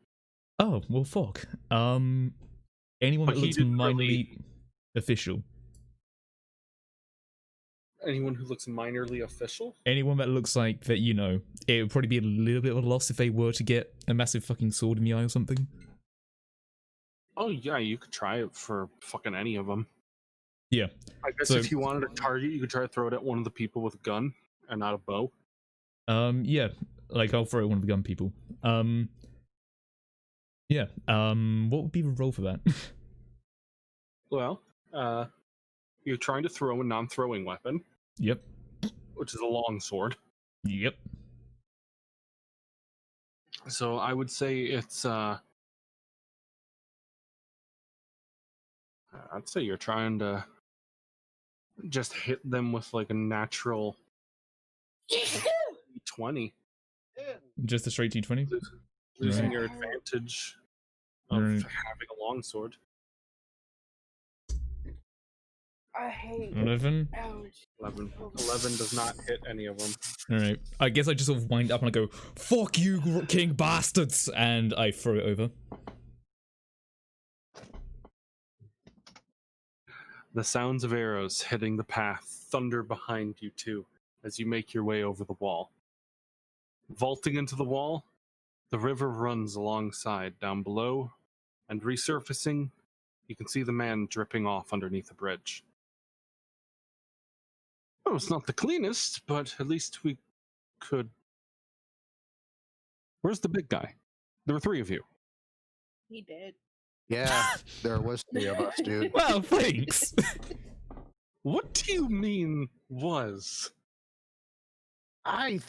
Oh, well, fuck. Anyone that looks minorly official. Anyone who looks minorly official? Anyone that looks like that, it would probably be a little bit of a loss if they were to get a massive fucking sword in the eye or something. Oh, yeah, you could try it for fucking any of them. Yeah. I guess if you wanted a target, you could try to throw it at one of the people with a gun and not a bow. Yeah. I'll throw one of the gun people. Yeah. What would be the roll for that? Well, you're trying to throw a non-throwing weapon. Yep. Which is a long sword. Yep. So I would say it's I'd say you're trying to just hit them with a natural 20. Just a straight D20? Losing your advantage of having a longsword. I hate 11? 11 does not hit any of them. Alright. I guess I just sort of wind up and I go, "Fuck you, king bastards!" And I throw it over. The sounds of arrows hitting the path thunder behind you too as you make your way over the wall. Vaulting into the wall, the river runs alongside down below, and resurfacing, you can see the man dripping off underneath the bridge. Oh, it's not the cleanest, but at least we could... Where's the big guy? There were 3 of you. He did. Yeah, there was 3 of us, dude. Well, thanks. What do you mean, was? I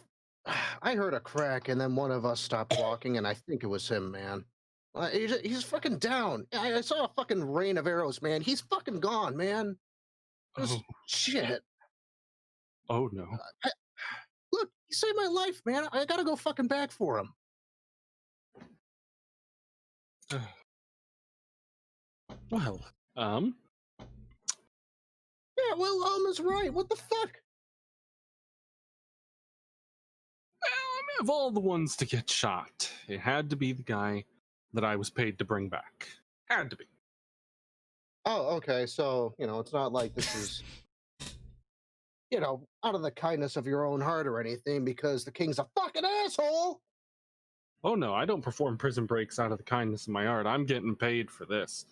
heard a crack, and then one of us stopped walking, and I think it was him, man. He's fucking down. I saw a fucking rain of arrows, man. He's fucking gone, man. Shit. Oh, no. Look, He saved my life, man. I gotta go fucking back for him. Well, Yeah, well, is right. What the fuck? Well, of all the ones to get shot, it had to be the guy that I was paid to bring back. Had to be. Oh, okay. So, it's not like this is, out of the kindness of your own heart or anything, because the king's a fucking asshole. Oh no, I don't perform prison breaks out of the kindness of my heart. I'm getting paid for this.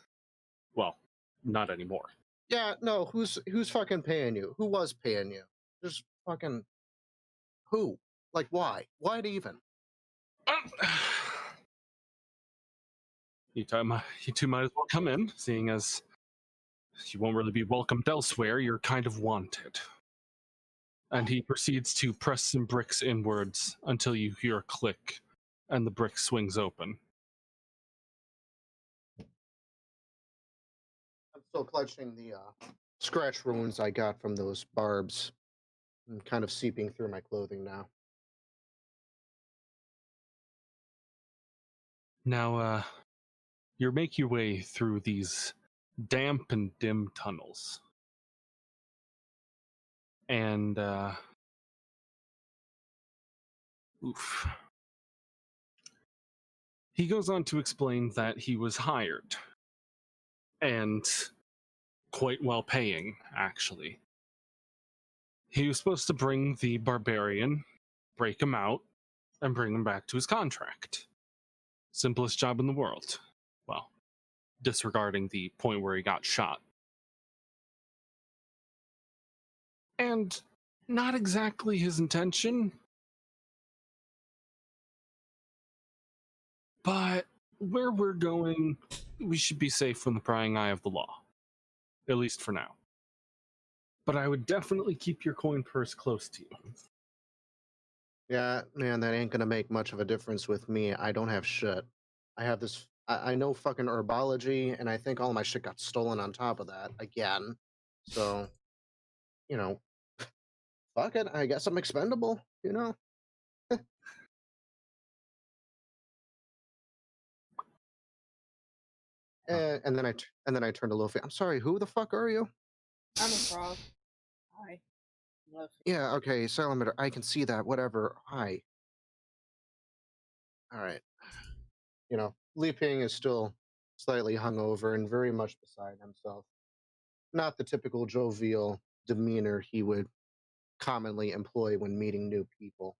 Well, not anymore. Yeah, no, who's fucking paying you? Who was paying you? Just fucking who? Like, why? Why even? You two might as well come in, seeing as you won't really be welcomed elsewhere. You're kind of wanted. And he proceeds to press some bricks inwards until you hear a click, and the brick swings open. I'm still clutching the scratch wounds I got from those barbs, and kind of seeping through my clothing now. Now, you make your way through these damp and dim tunnels. And, oof. He goes on to explain that he was hired, and quite well paying, actually. He was supposed to bring the barbarian, break him out, and bring him back to his contract. Simplest job in the world. Well, disregarding the point where he got shot. And not exactly his intention, but where we're going, we should be safe from the prying eye of the law. At least for now. But I would definitely keep your coin purse close to you. Yeah, man, that ain't gonna make much of a difference with me. I don't have shit. I have this. I know fucking herbology, and I think all my shit got stolen on top of that again. So, you know, fuck it. I guess I'm expendable. And then I turned to Lofe. I'm sorry. Who the fuck are you? I'm a frog. Hi. Lofe. Yeah. Okay. Salamander. I can see that. Whatever. Hi. All right. Li Ping is still slightly hungover and very much beside himself. Not the typical jovial demeanor he would commonly employ when meeting new people.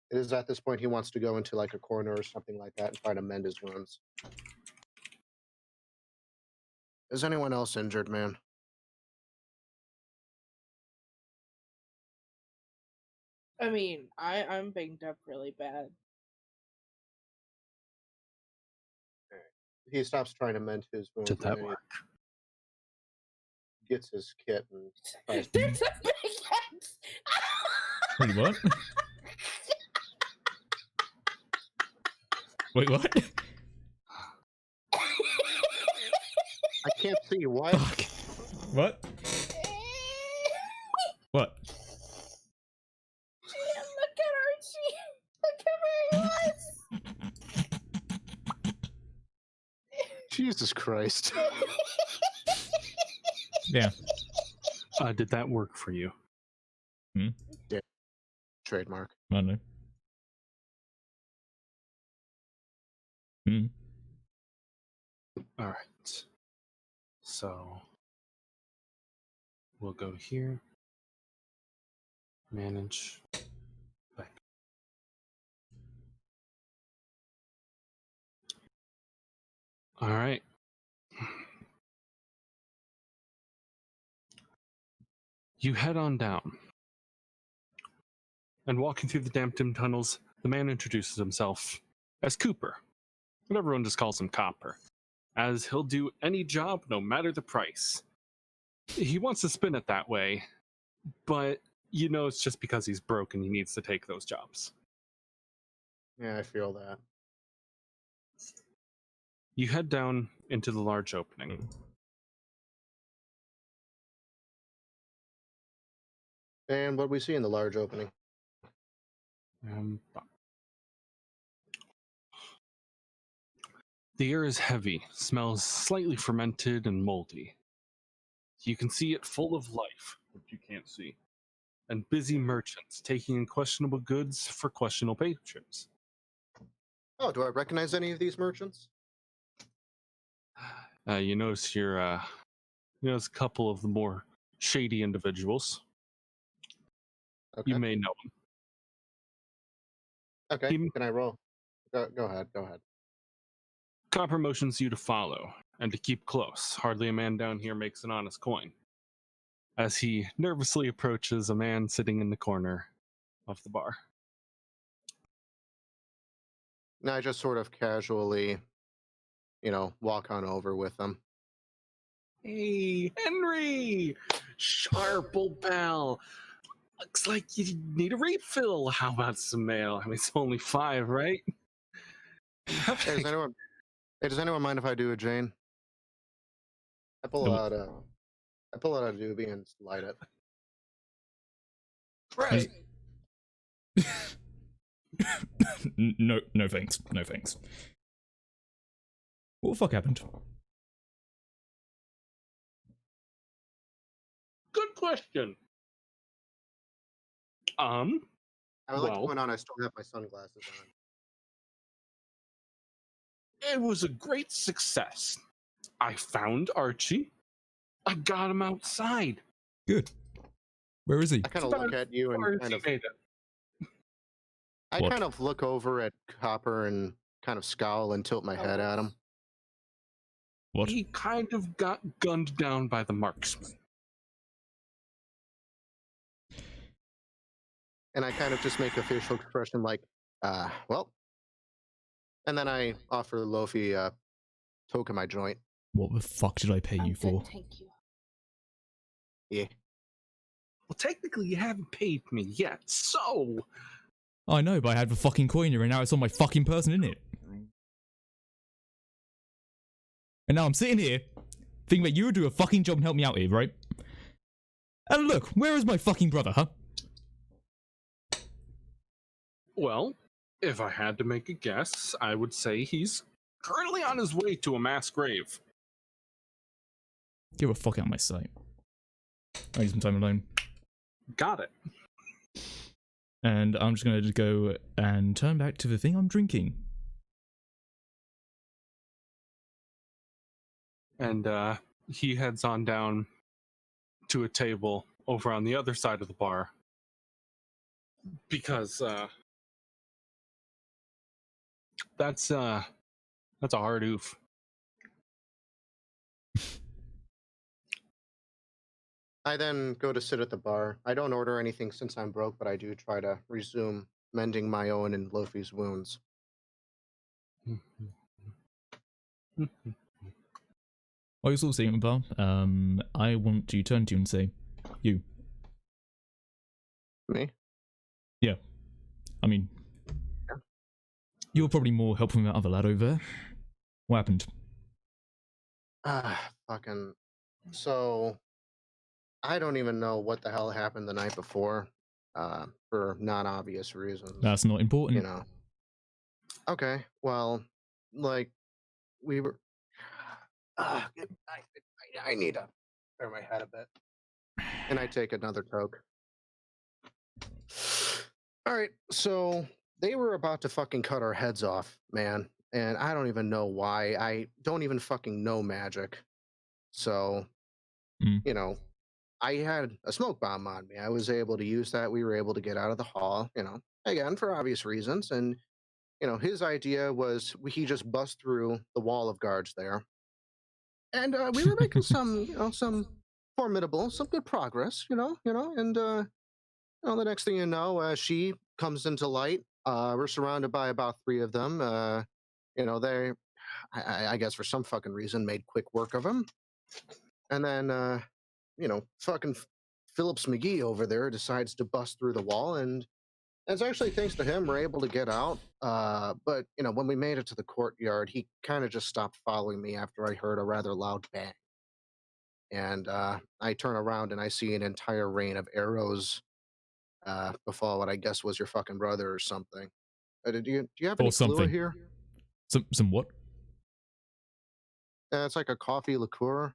It is at this point he wants to go into like a corner or something like that and try to mend his wounds. Is anyone else injured, man? I mean, I'm banged up really bad. He stops trying to mend his wounds. Did that work? Gets his kit and tries to... There's a big X! Wait, what? Wait, what? I can't see. What? Fuck. What? What? Look at Archie! Look at where he was! Jesus Christ. Yeah. Did that work for you? Hmm? Yeah. Trademark. I don't know. Hmm. All right. So we'll go here. Manage. Back. All right. You head on down. And walking through the damp dim tunnels, the man introduces himself as Cooper. But everyone just calls him Copper, as he'll do any job no matter the price. He wants to spin it that way, but it's just because he's broke and he needs to take those jobs. Yeah, I feel that. You head down into the large opening. And what we see in the large opening? The air is heavy, smells slightly fermented and moldy. You can see it full of life, which you can't see, and busy merchants taking in questionable goods for questionable patrons. Oh, do I recognize any of these merchants? You notice you notice a couple of the more shady individuals. Okay. You may know them. Okay. Can I roll? Go ahead. Go ahead. Copper motions you to follow and to keep close. Hardly a man down here makes an honest coin. As he nervously approaches a man sitting in the corner of the bar. Now I just sort of casually, walk on over with them. Hey, Henry! Sharpe, old pal. Looks like you need a refill. How about some mail? I mean, it's only 5, right? Hey, does anyone mind if I do a Jane? I pull out a doobie and light it. Right. No thanks. No thanks. What the fuck happened? Good question. I would like to point out I still have my sunglasses on. It was a great success. I found Archie. I got him outside. Good. Where is he? I kind of look at you and kind of look over at Copper and kind of scowl and tilt my head at him. What? He kind of got gunned down by the marksman. And I kind of just make a facial expression like, well. And then I offer Lofe a toke of my joint. What the fuck did I pay you for? Thank you. Yeah. Well, technically, you haven't paid me yet, so... I know, but I had the fucking coin here and now it's on my fucking person, isn't it? And now I'm sitting here, thinking that you would do a fucking job and help me out here, right? And look, where is my fucking brother, huh? Well, if I had to make a guess, I would say he's currently on his way to a mass grave. Get the fuck out of my sight. I need some time alone. Got it. And I'm just going to go and turn back to the thing I'm drinking. And he heads on down to a table over on the other side of the bar. Because that's a hard oof. I then go to sit at the bar. I don't order anything since I'm broke, but I do try to resume mending my own and Lofe's wounds. While you're still sitting at the bar, I want to turn to you and say, you. Me? Yeah. I mean, you're probably more helpful than that other lad over there. What happened? Fucking... So... I don't even know what the hell happened the night before, for non-obvious reasons. That's not important. Okay, well, like, we were... I need to clear my head a bit. And I take another toke. Alright, so they were about to fucking cut our heads off, man. And I don't even know why. I don't even fucking know magic. So, I had a smoke bomb on me. I was able to use that. We were able to get out of the hall, again, for obvious reasons. And, his idea was he just bust through the wall of guards there. And we were making some good progress, and, the next thing you know, she comes into light. We're surrounded by about 3 of them. They, I guess for some fucking reason, made quick work of him. And then, fucking Phillips McGee over there decides to bust through the wall, and it's actually thanks to him we're able to get out. But, when we made it to the courtyard, he kind of just stopped following me after I heard a rather loud bang. And I turn around and I see an entire rain of arrows befall what I guess was your fucking brother or something. Do you have Or any something. Kahlua here? Some what? It's like a coffee liqueur.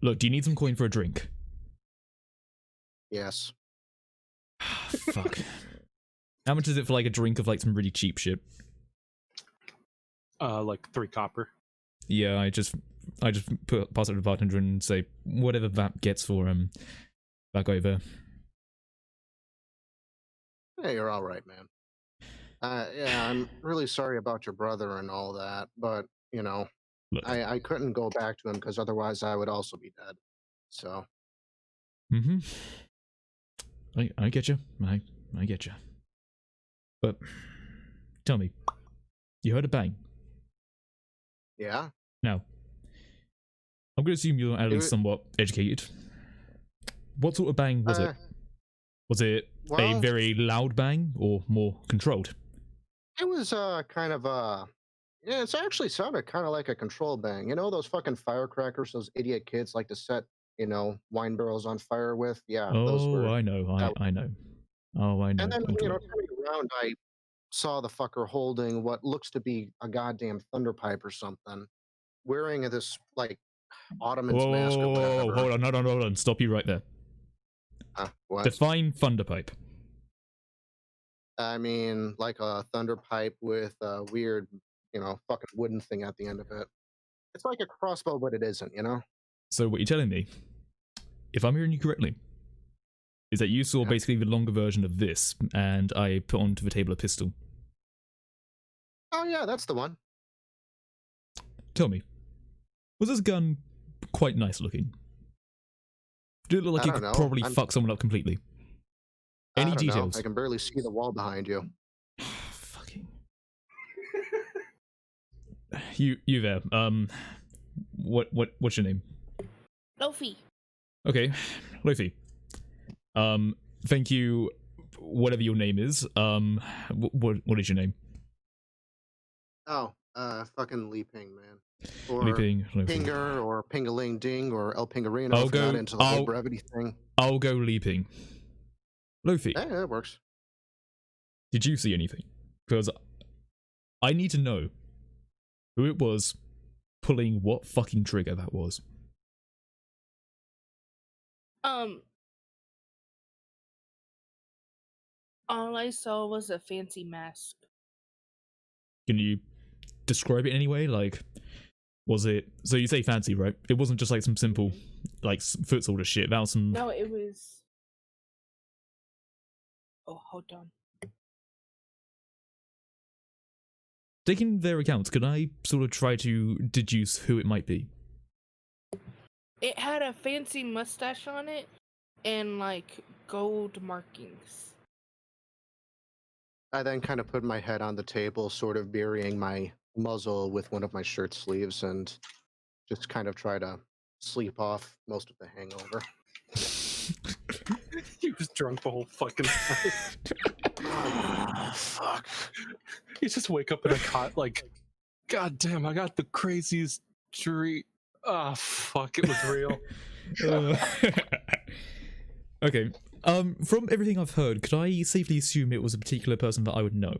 Look, do you need some coin for a drink? Yes. Fuck. How much is it for like a drink of like some really cheap shit? Like 3 copper. Yeah, I just pass it to the bartender and say whatever that gets for back over. Yeah, you're all right, man. Yeah, I'm really sorry about your brother and all that, but you know, Look. I couldn't go back to him because otherwise I would also be dead. So. Mm-hmm. I get you. I get you. But tell me, you heard a bang? Yeah. Now, I'm going to assume you're at least somewhat educated. What sort of bang was it? Was it a very loud bang or more controlled? It was kind of yeah, it's actually sounded kind of like a controlled bang. You know those fucking firecrackers those idiot kids like to set, wine barrels on fire with? Yeah, those were. I know. I know. Oh, I know. And then, turning around, I saw the fucker holding what looks to be a goddamn thunder pipe or something, wearing this, like, Ottoman's mask or whatever. Hold on, hold on. Stop you right there. What? Define thunderpipe. I mean, like a thunder pipe with a weird, fucking wooden thing at the end of it. It's like a crossbow, but it isn't, So what you're telling me, if I'm hearing you correctly, is that you saw basically the longer version of this, and I put onto the table a pistol. Oh yeah, that's the one. Tell me, was this gun quite nice looking? Did it look like it could probably fuck someone up completely? Any details? I can barely see the wall behind you. Fucking. You there? What's your name? Lofe. Okay, Lofe. Thank you. Whatever your name is. What is your name? Oh, fucking Leaping, man. Or Leaping, Pinger, or Pingaling Ding, or El Pingarino. Not into the whole brevity thing. I'll go Leaping. Lofe. Yeah, that works. Did you see anything? Because I need to know who it was pulling what fucking trigger that was. All I saw was a fancy mask. Can you describe it anyway? Like, was it... So you say fancy, right? It wasn't just like some simple, like, foot soldier shit. That was some... No, it was... Oh, hold on. Taking their accounts, could I sort of try to deduce who it might be? It had a fancy mustache on it and, like, gold markings. I then kind of put my head on the table, sort of burying my muzzle with one of my shirt sleeves, and just kind of try to sleep off most of the hangover. He was drunk the whole fucking time. Oh, fuck. You just wake up in a cot like, God damn, I got the craziest dream. Ah, fuck, it was real. Okay. From everything I've heard, could I safely assume it was a particular person that I would know?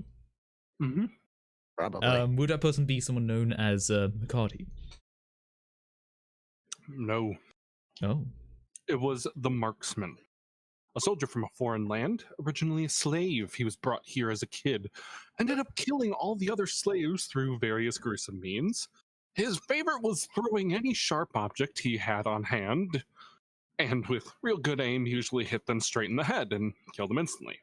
Mm-hmm. Probably. Would that person be someone known as McCarty? No. Oh. It was the Marksman. A soldier from a foreign land, originally a slave. He was brought here as a kid, ended up killing all the other slaves through various gruesome means. His favorite was throwing any sharp object he had on hand, and with real good aim, usually hit them straight in the head and killed them instantly.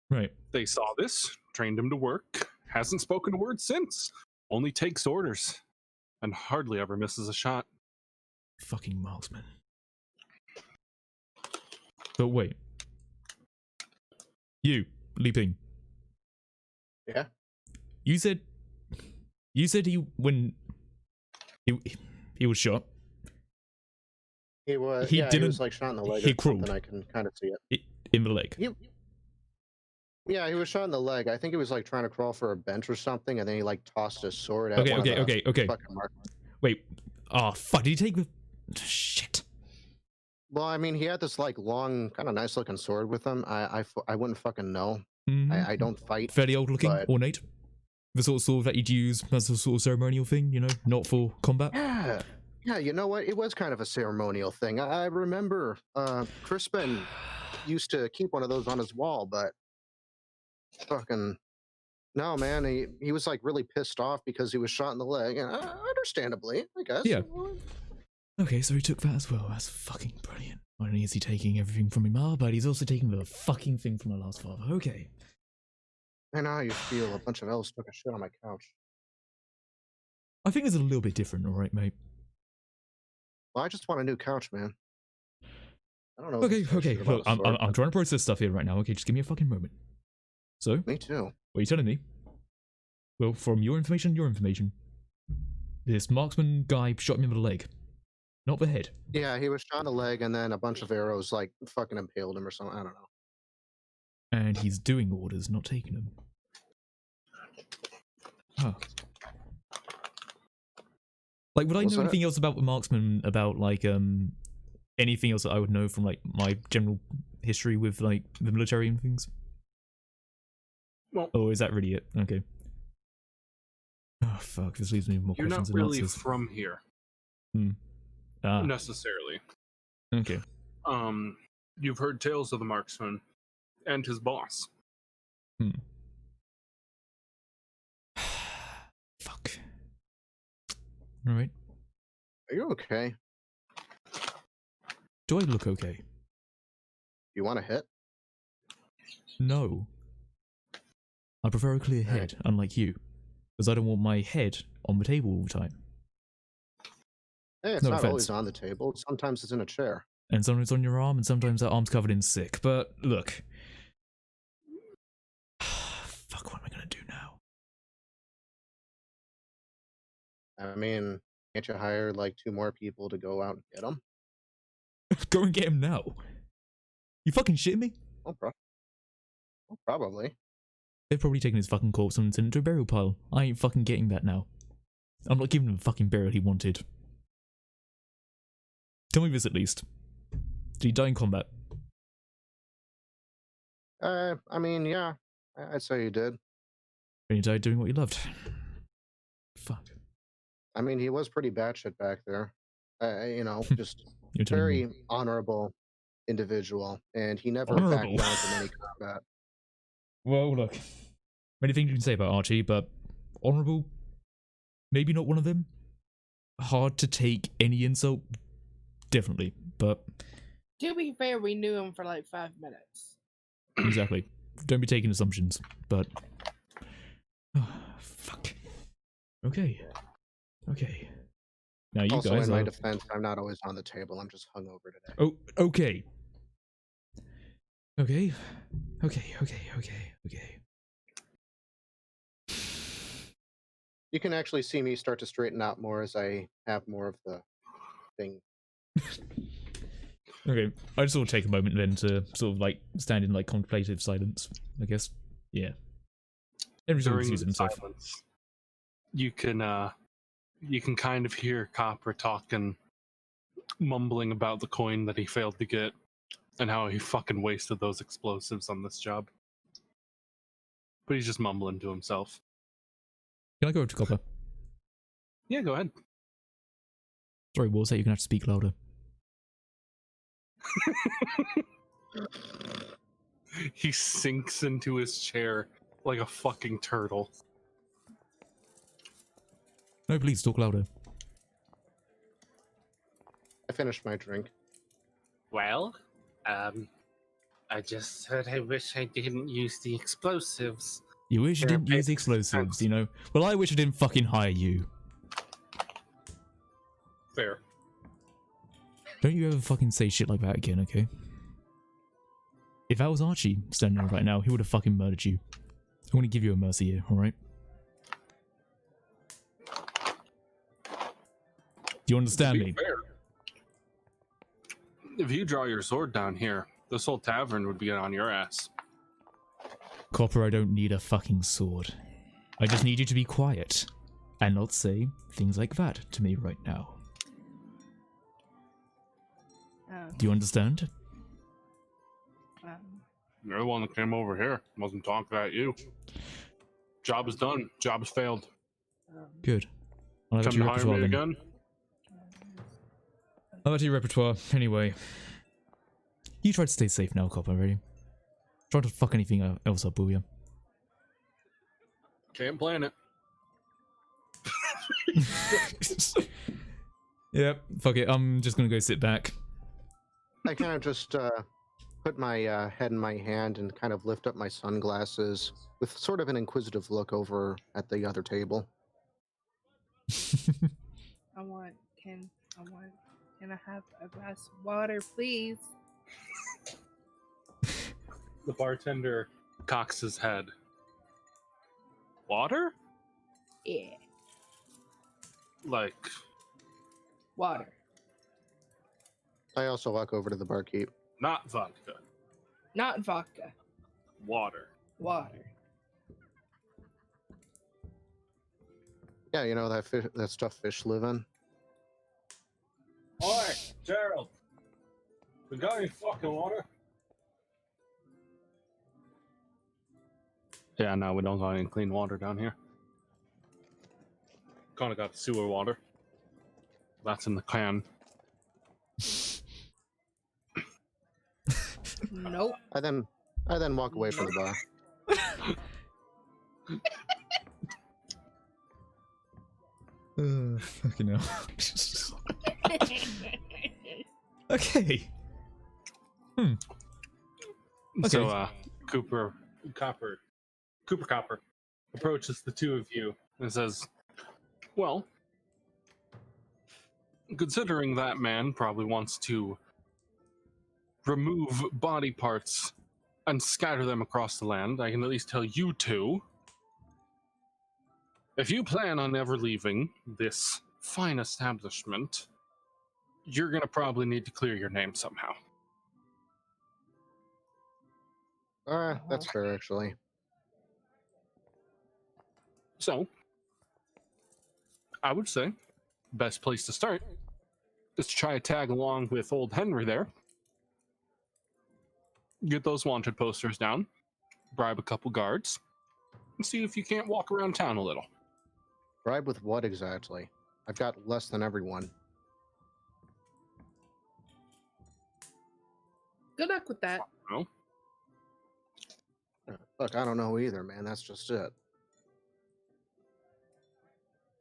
Right. They saw this, trained him to work, hasn't spoken a word since, only takes orders, and hardly ever misses a shot. Fucking marksman. But wait. You, Leaping. Yeah? You said when he was shot. He was. He He was like shot in the leg. He crawled. I can kind of see it. In the leg. Yeah, he was shot in the leg. I think he was like trying to crawl for a bench or something, and then he like tossed his sword at Okay. fucking mark. Wait. Oh fuck! Did he take the shit? Well, I mean, he had this like long, kind of nice looking sword with him. I wouldn't fucking know. I don't fight. Fairly old looking, but... ornate. The sort of sword that you'd use as a sort of ceremonial thing, you know, not for combat. Yeah, you know what? It was kind of a ceremonial thing. I remember Crispin used to keep one of those on his wall, but fucking no, man. He was like really pissed off because he was shot in the leg, and understandably, I guess. Yeah. Okay, so he took that as well. That's fucking brilliant. Not only is he taking everything from Imar, but he's also taking the fucking thing from my last father. Okay. I know how you feel. A bunch of elves took a shit on my couch. I think it's a little bit different, alright, mate. Well, I just want a new couch, man. I don't know. Okay. Look, I'm trying to process stuff here right now. Okay, just give me a fucking moment. So? Me too. What are you telling me? Well, from your information, this marksman guy shot me in the leg. Not the head. Yeah, he was shot in the leg, and then a bunch of arrows, like, fucking impaled him or something. I don't know. And he's doing orders, not taking them. Huh. Like, would I know anything else about the marksman, about, like, anything else that I would know from, like, my general history with, like, the military and things? Well, or is that really it? Okay. Oh, fuck, this leaves me with more questions than answers. You're not really from here. Necessarily. Okay. You've heard tales of the marksman and his boss. Fuck. Alright. Are you okay? Do I look okay? You want to hit? No. I prefer a clear head, unlike you. Because I don't want my head on the table all the time. Hey, it's not always on the table. Sometimes it's in a chair. And sometimes it's on your arm, and sometimes that arm's covered in sick. But, look. Fuck, what am I gonna do now? I mean, can't you hire, like, 2 more people to go out and get him? Go and get him now? You fucking shitting me? Oh, probably. They've probably taken his fucking corpse and sent it to a burial pile. I ain't fucking getting that now. I'm not giving him the fucking burial he wanted. Tell me this at least. Did he die in combat? I mean, yeah. I'd say he did. And he died doing what he loved. Fuck. I mean, he was pretty batshit back there. You know, just very honorable individual. And he never backed down from any combat. Well, look. Many things you can say about Archie, but honorable? Maybe not one of them. Hard to take any insult? Definitely, but... To be fair, we knew him for like 5 minutes. Exactly. Don't be taking assumptions, but... Oh, fuck. Okay. Now you also, guys in my defense, I'm not always on the table. I'm just hungover today. Oh, okay. Okay. You can actually see me start to straighten out more as I have more of the thing. Okay, I just want to take a moment then to sort of like stand in like contemplative silence, I guess. Yeah. Everyone sees himself. Silence, you can kind of hear Copper talking, mumbling about the coin that he failed to get and how he fucking wasted those explosives on this job. But he's just mumbling to himself. Can I go over to Copper? Yeah, go ahead. Sorry, Walls, you're gonna have to speak louder. He sinks into his chair like a fucking turtle. No, please, talk louder. I finished my drink. Well, I just said I wish I didn't use the explosives. You wish you didn't use the explosives, you know? Well, I wish I didn't fucking hire you. Fair. Don't you ever fucking say shit like that again, okay? If that was Archie standing there right now, he would have fucking murdered you. I want to give you a mercy here, alright? Do you understand me? Fair. If you draw your sword down here, this whole tavern would be on your ass. Copper, I don't need a fucking sword. I just need you to be quiet and not say things like that to me right now. Do you understand? You're the one that came over here. Wasn't talking about you. Job is done. Job has failed. Good. I'll Come to hire me again? I'll to your repertoire. Anyway. You try to stay safe now, cop, already. Try to fuck anything else up, will you? Can't plan it. Yep, fuck it. I'm just gonna go sit back. I kind of just put my head in my hand and kind of lift up my sunglasses with sort of an inquisitive look over at the other table. Can I have a glass of water, please? The bartender cocks his head. Water? Yeah. Like... Water. I also walk over to the barkeep. Not vodka. Not vodka. Water. Water. Yeah, you know that stuff fish live in? Oi, Gerald. We got any fucking water? Yeah, no, we don't got any clean water down here. Kinda got sewer water. That's in the can. Nope. I then walk away from the bar. Fucking hell. Okay. Okay. So, Cooper Copper approaches the two of you and says, well, considering that man probably wants to remove body parts and scatter them across the land, I can at least tell you two, if you plan on ever leaving this fine establishment, you're going to probably need to clear your name somehow. That's fair, actually. So, I would say, best place to start is to try to tag along with old Henry there. Get those wanted posters down, bribe a couple guards, and see if you can't walk around town a little. Bribe with what exactly? I've got less than everyone. Good luck with that. No? Look, I don't know either, man. That's just it.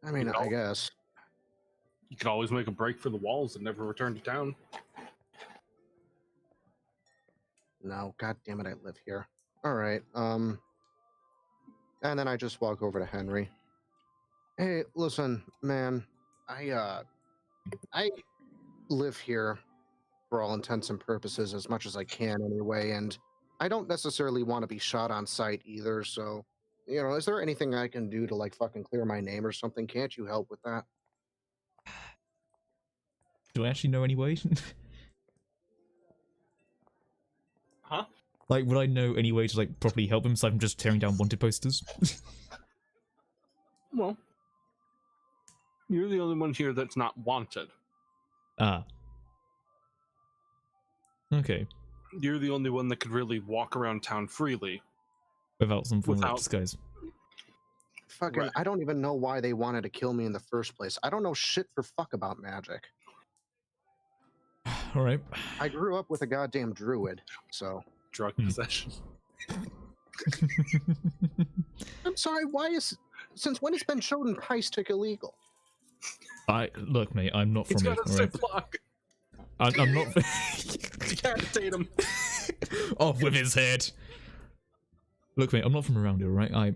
I mean, I guess. You could always make a break for the walls and never return to town. No, god damn it, I live here. All right, and then I just walk over to Henry. Hey, listen, man, I live here for all intents and purposes as much as I can anyway, and I don't necessarily want to be shot on sight either, so, you know, is there anything I can do to, like, fucking clear my name or something? Can't you help with that? Do I actually know any way? Huh? Like, would I know any way to, like, properly help him aside from just tearing down wanted posters? Well, you're the only one here that's not wanted. Ah. Okay. You're the only one that could really walk around town freely. Without some form of disguise. Fucking, right. I don't even know why they wanted to kill me in the first place. I don't know shit for fuck about magic. Alright. I grew up with a goddamn druid, so... Drug possession. I'm sorry, since when has been shown in Heistic illegal? Look, mate, I'm not from He's it. got a ziplock. I'm not... Decapitate him. Off with his head. Look, mate, I'm not from around here, right? I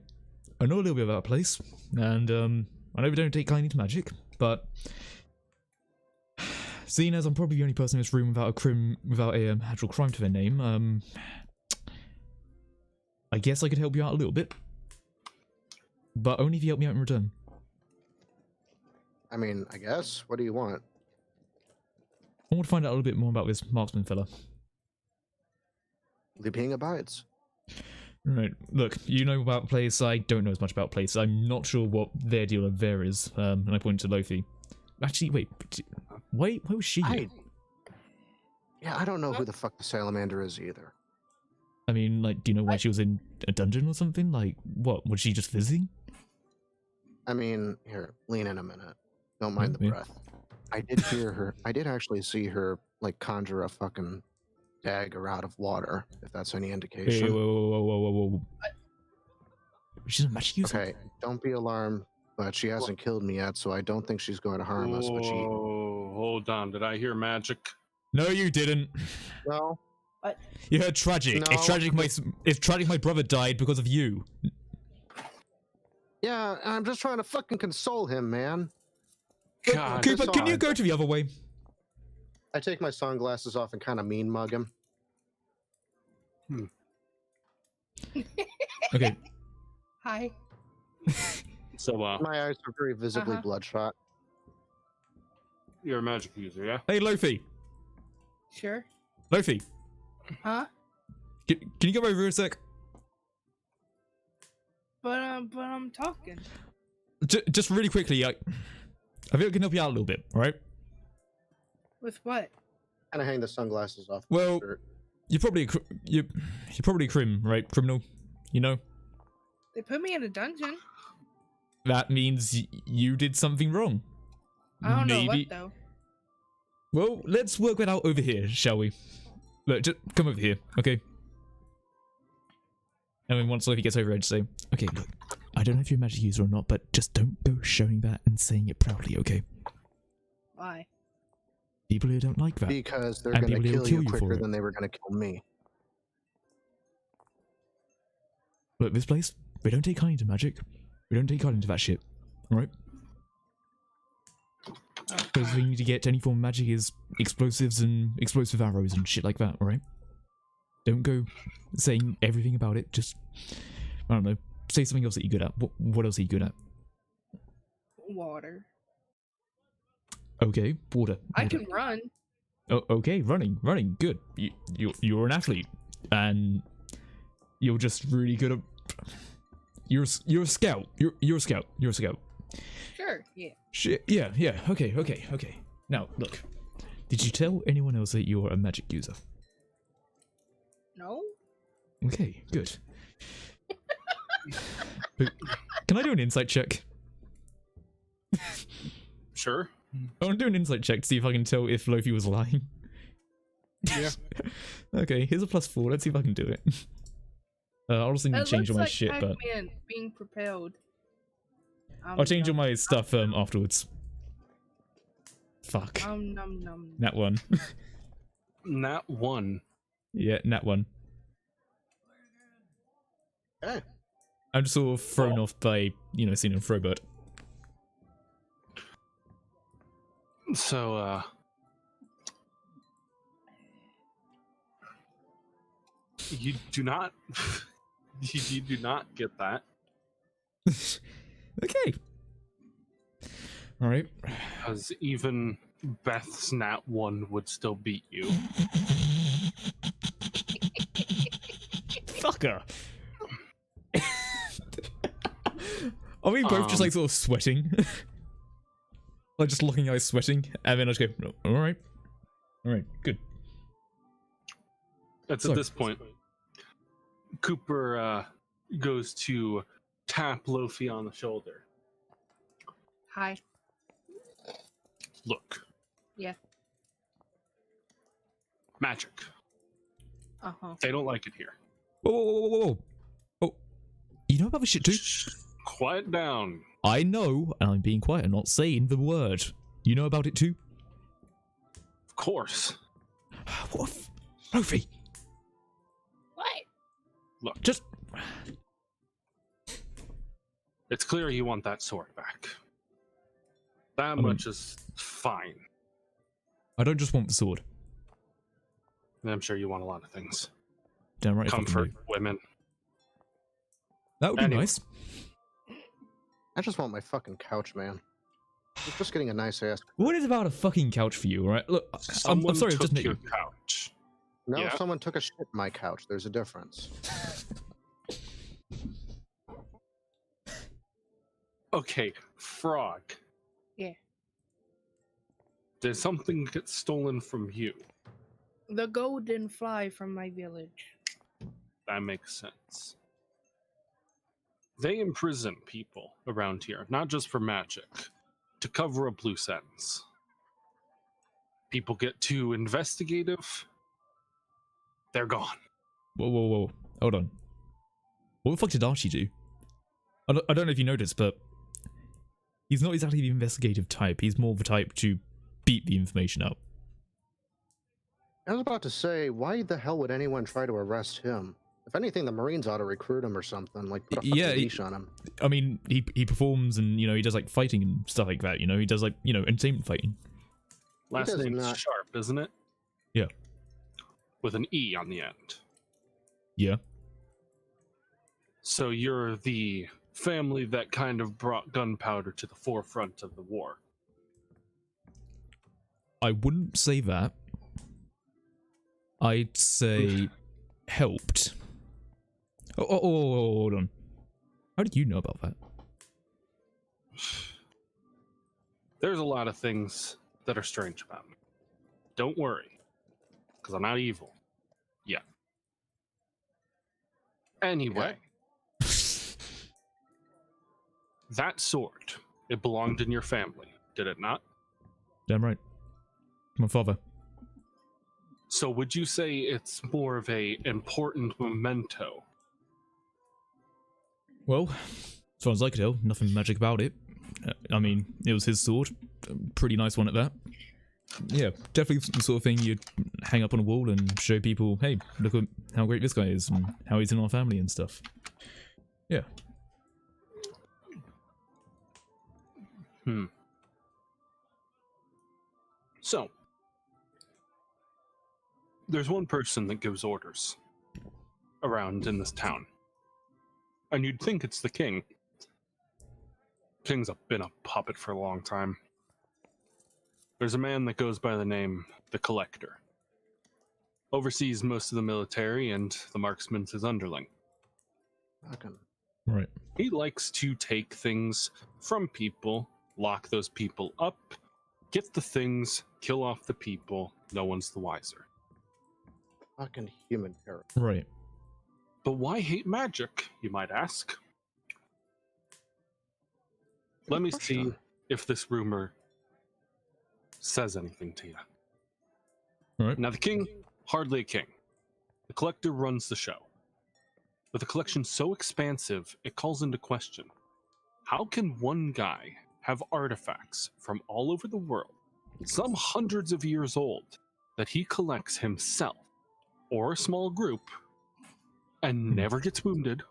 know a little bit about the place, and I know we don't take kindly to magic, but seeing as I'm probably the only person in this room without a actual crime to their name, I guess I could help you out a little bit, but only if you help me out in return. I mean, I guess. What do you want? I want to find out a little bit more about this marksman fella. The being abides. Right, look, you know about the place, I don't know as much about place. I'm not sure what their deal of there is, and I point to Lofe. Actually, wait, why was she here? Yeah, I don't know who the fuck the salamander is either. I mean, like, do you know why she was in a dungeon or something? Like, what? Was she just visiting? I mean, here, lean in a minute. Don't mind the breath. I did hear her. I did actually see her, like, conjure a fucking dagger out of water, if that's any indication. Hey, whoa. She's a magic user? Okay, don't be alarmed, but she hasn't killed me yet, so I don't think she's going to harm us, but she... Hold on. Did I hear magic? No, you didn't. No. What? You heard tragic. No. It's tragic my brother died because of you. Yeah, I'm just trying to fucking console him, man. God. Cooper, can you go to the other way? I take my sunglasses off and kind of mean mug him. Okay. Hi. So, My eyes are very visibly bloodshot. you're a magic user, yeah? Hey, Lofe. Sure. Lofe. Huh? Can you come over here a sec? But I'm talking. Just really quickly, I feel I can help you out a little bit, alright? With what? Kind of hang the sunglasses off. Well, you're probably you're probably a criminal, you know? They put me in a dungeon. That means you did something wrong. I don't know what though. Well, let's work that out over here, shall we? Look, just come over here, okay? And then once Lofe gets over, I'd say, okay, look, I don't know if you're a magic user or not, but just don't go showing that and saying it proudly, okay? Why? People who don't like that. Because they're going to kill you quicker than they were going to kill me. Look, this place, we don't take kindly to magic. We don't take kindly to that shit, alright? Because we need to get any form of magic is explosives and explosive arrows and shit like that, alright? Don't go saying everything about it, just, I don't know, say something else that you're good at. What else are you good at? Water. Okay, water. I can run. Oh, okay, running, good. You're an athlete, and you're just really good at... You're a scout. You're a scout. Sure, yeah. Shit, yeah, okay. Now, look, did you tell anyone else that you're a magic user? No? Okay, good. But can I do an insight check? Sure. I want to do an insight check to see if I can tell if Lofe was lying. Yeah. Okay, here's a +4. Let's see if I can do it. I'll also need to change all my shit, but being propelled. I'll change all my stuff afterwards. Fuck. Nat 1. Nat 1. Yeah, Nat 1. Hey. I'm just sort of thrown off by, you know, seeing Frobert. So, you do not, you do not get that. Okay. Alright. Because even Beth's Nat 1 would still beat you. Fucker. Are we both just like sort of sweating? Like just looking at eyes sweating, and then I just go, alright, good. At this point, Cooper goes to tap Lofe on the shoulder. Hi. Look. Yeah. Magic. Uh-huh. They don't like it here. Whoa. Oh, you know about this shit too? Shh, quiet down. I know, and I'm being quiet and not saying the word. You know about it too? Of course. What? Lofe! What? Look. Just... It's clear you want that sword back. That much is fine. I don't just want the sword. And I'm sure you want a lot of things. Damn right. Comfort, women. That would be nice. I just want my fucking couch, man. I'm just getting a nice ass. What is about a fucking couch for you, alright? Look, I'm sorry, took just your couch. No, Yeah. someone took a shit in my couch. There's a difference. Okay, Frog. Yeah. Did something get stolen from you? The golden fly from my village. That makes sense. They imprison people around here, not just for magic, to cover up loose ends. People get too investigative, they're gone. Whoa. Hold on. What the fuck did Archie do? I don't know if you noticed, but he's not exactly the investigative type. He's more the type to beat the information out. I was about to say, why the hell would anyone try to arrest him? If anything, the Marines ought to recruit him or something, like put a fucking leash on him. I mean, he performs and, he does, like, fighting and stuff like that, He does, like, entertainment fighting. Last name's Sharpe, isn't it? Yeah. With an E on the end. Yeah. So you're the family that kind of brought gunpowder to the forefront of the war. I wouldn't say that. I'd say helped. Oh, hold on. How did you know about that? There's a lot of things that are strange about me. Don't worry, because I'm not evil. Yeah. Anyway. That sword, it belonged in your family, did it not? Damn right. My father. So would you say it's more of a important memento? Well, as far as I could tell, nothing magic about it. I mean, it was his sword. Pretty nice one at that. Yeah, definitely the sort of thing you'd hang up on a wall and show people, hey, look at how great this guy is and how he's in our family and stuff. Yeah. So, there's one person that gives orders around in this town. And you'd think it's the king. King's been a puppet for a long time. There's a man that goes by the name the Collector. Oversees most of the military, and the marksman's his underling. Right. He likes to take things from people, lock those people up, get the things, kill off the people, no one's the wiser. Fucking human terror. Right. But why hate magic, you might ask? Let me see if this rumor says anything to you. All right. Now, the king, hardly a king. The Collector runs the show. With a collection so expansive, it calls into question, how can one guy have artifacts from all over the world, some hundreds of years old, that he collects himself, or a small group, and never gets wounded,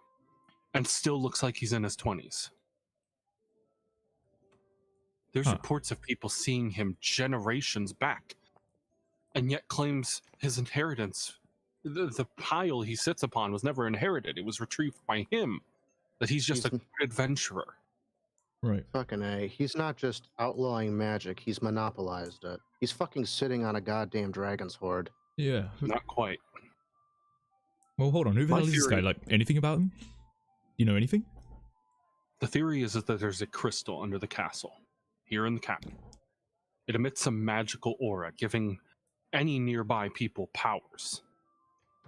and still looks like he's in his 20s? There's reports of people seeing him generations back, and yet claims his inheritance, the pile he sits upon, was never inherited. It was retrieved by him, that he's just a good adventurer. Right. Fucking A. He's not just outlawing magic, he's monopolized it. He's fucking sitting on a goddamn dragon's hoard. Yeah. Not quite. Well, hold on. Who the hell is this guy? Like, anything about him? You know anything? The theory is that there's a crystal under the castle, here in the capital. It emits a magical aura, giving any nearby people powers.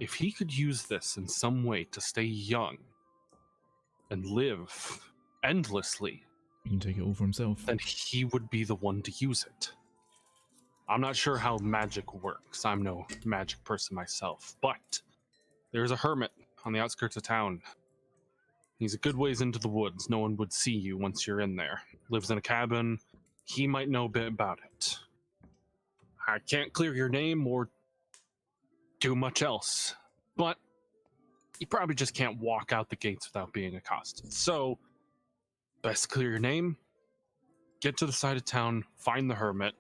If he could use this in some way to stay young and live endlessly, he can take it all for himself. Then he would be the one to use it. I'm not sure how magic works. I'm no magic person myself, but there's a hermit on the outskirts of town. He's a good ways into the woods. No one would see you once you're in there. Lives in a cabin. He might know a bit about it. I can't clear your name or do much else, but you probably just can't walk out the gates without being accosted. So, best clear your name, get to the side of town, find the hermit,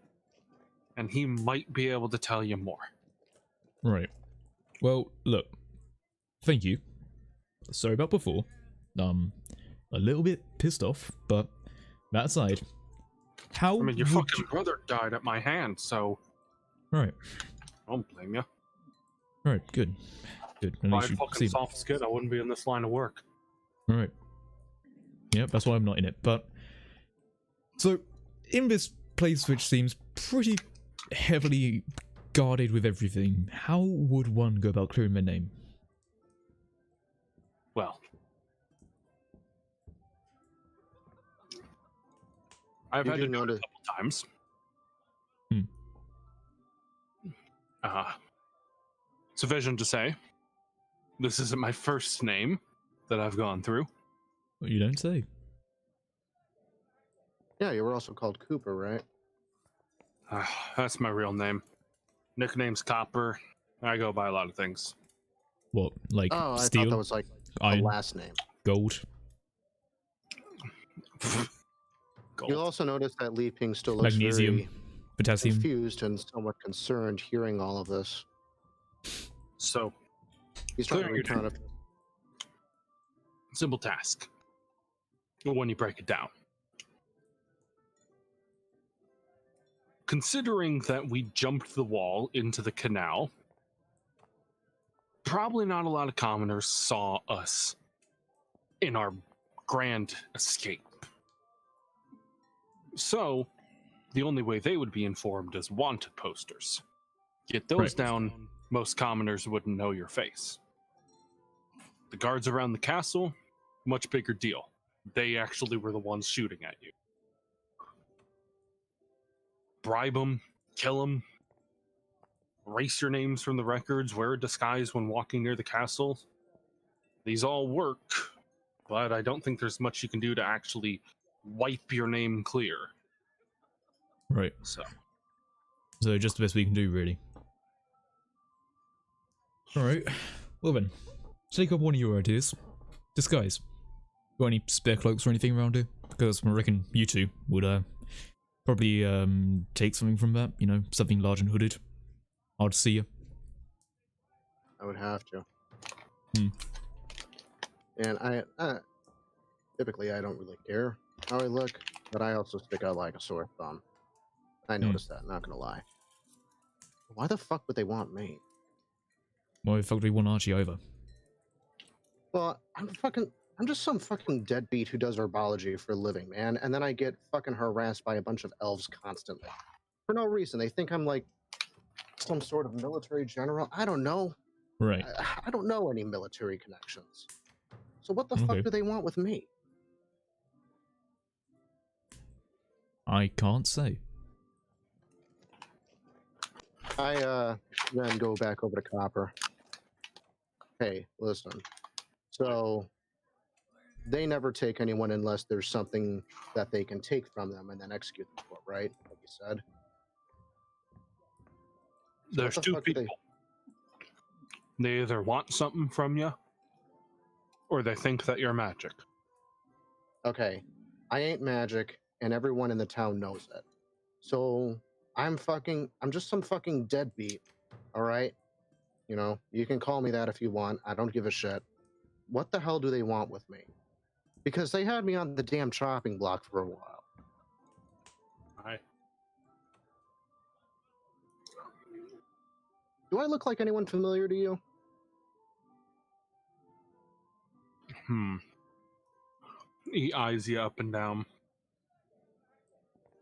and he might be able to tell you more. Right. Well, look. Thank you. Sorry about before. A little bit pissed off, but that aside, how? I mean, your fucking brother died at my hand, so. Right. I don't blame you. Right. Good. Good. If I had fucking soft skin, I wouldn't be in this line of work. Right. Yep. That's why I'm not in it. But so, in this place, which seems pretty heavily guarded with everything. How would one go about clearing their name? Well, I've had to do it a couple times. Sufficient to say, this isn't my first name that I've gone through. Well, you don't say. Yeah, you were also called Cooper, right? That's my real name. Nickname's Copper. I go by a lot of things. What, like I steel? thought that was like iron, a last name. Gold? Gold. You'll also notice that Li Ping still looks Magnesium, very potassium. confused and somewhat concerned hearing all of this. So, He's trying to recount it. Simple task. When you break it down. Considering that we jumped the wall into the canal, probably not a lot of commoners saw us in our grand escape. So, the only way they would be informed is wanted posters. Get those down, most commoners wouldn't know your face. The guards around the castle, much bigger deal. They actually were the ones shooting at you. Bribe them, kill them, erase your names from the records, wear a disguise when walking near the castle. These all work, but I don't think there's much you can do to actually wipe your name clear. Right. So just the best we can do, really. Alright. Well then, take up one of your ideas. Disguise. Got any spare cloaks or anything around here? Because I reckon you two would probably take something from that, you know, something large and hooded. Hard to see you. I would have to. And I typically I don't really care how I look, but I also stick out like a sore thumb. I noticed that, not gonna lie. Why the fuck would they want me? Why the fuck do we want Archie over? Well, I'm just some fucking deadbeat who does herbology for a living, man, and then I get fucking harassed by a bunch of elves constantly. For no reason. They think I'm like some sort of military general. I don't know. Right. I don't know any military connections. So what the fuck do they want with me? I can't say. I then go back over to Copper. Hey, listen. So they never take anyone unless there's something that they can take from them and then execute them for, right? Like you said. So there's two people. They either want something from you, or they think that you're magic. Okay, I ain't magic, and everyone in the town knows it. So I'm just some fucking deadbeat, all right? You know, you can call me that if you want. I don't give a shit. What the hell do they want with me? Because they had me on the damn chopping block for a while. Hi. Do I look like anyone familiar to you? He eyes you up and down.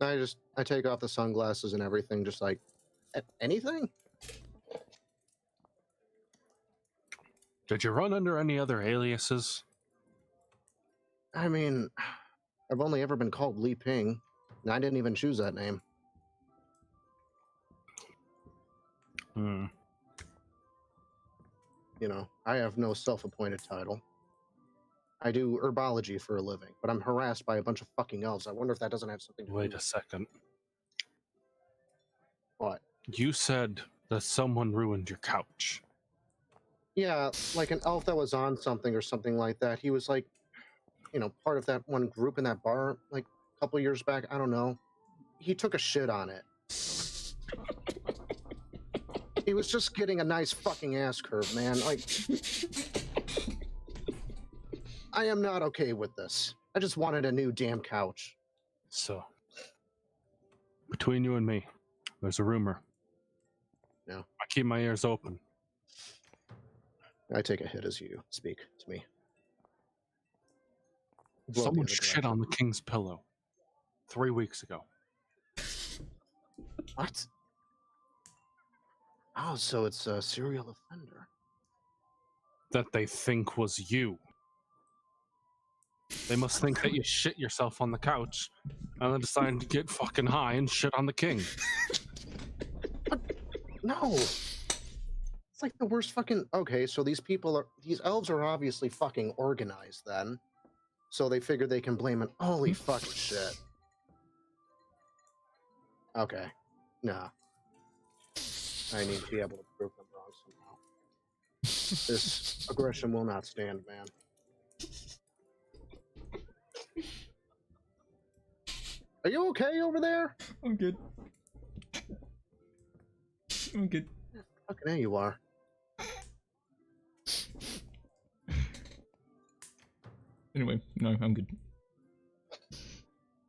I take off the sunglasses and everything, just like, anything? Did you run under any other aliases? I mean, I've only ever been called Li Ping, and I didn't even choose that name. You know, I have no self-appointed title. I do herbology for a living, but I'm harassed by a bunch of fucking elves. I wonder if that doesn't have something to do with it. Wait a second. What? You said that someone ruined your couch. Yeah, like an elf that was on something or something like that. He was like, you know, part of that one group in that bar, like a couple years back. I don't know. He took a shit on it. He was just getting a nice fucking ass curve, man. Like, I am not okay with this. I just wanted a new damn couch. So, between you and me, there's a rumor. No. I keep my ears open. I take a hit as you speak to me. Someone shit on the king's pillow 3 weeks ago. What? Oh, so it's a serial offender. That they think was you. They must think that you shit yourself on the couch and then decided to get fucking high and shit on the king. No. It's like the worst fucking... Okay, so these elves are obviously fucking organized then. So they figure they can blame it. Holy fucking shit. Okay. Nah. I need to be able to prove them wrong somehow. This aggression will not stand, man. Are you okay over there? I'm good. I'm good. Fucking A, you are. Anyway, no, I'm good.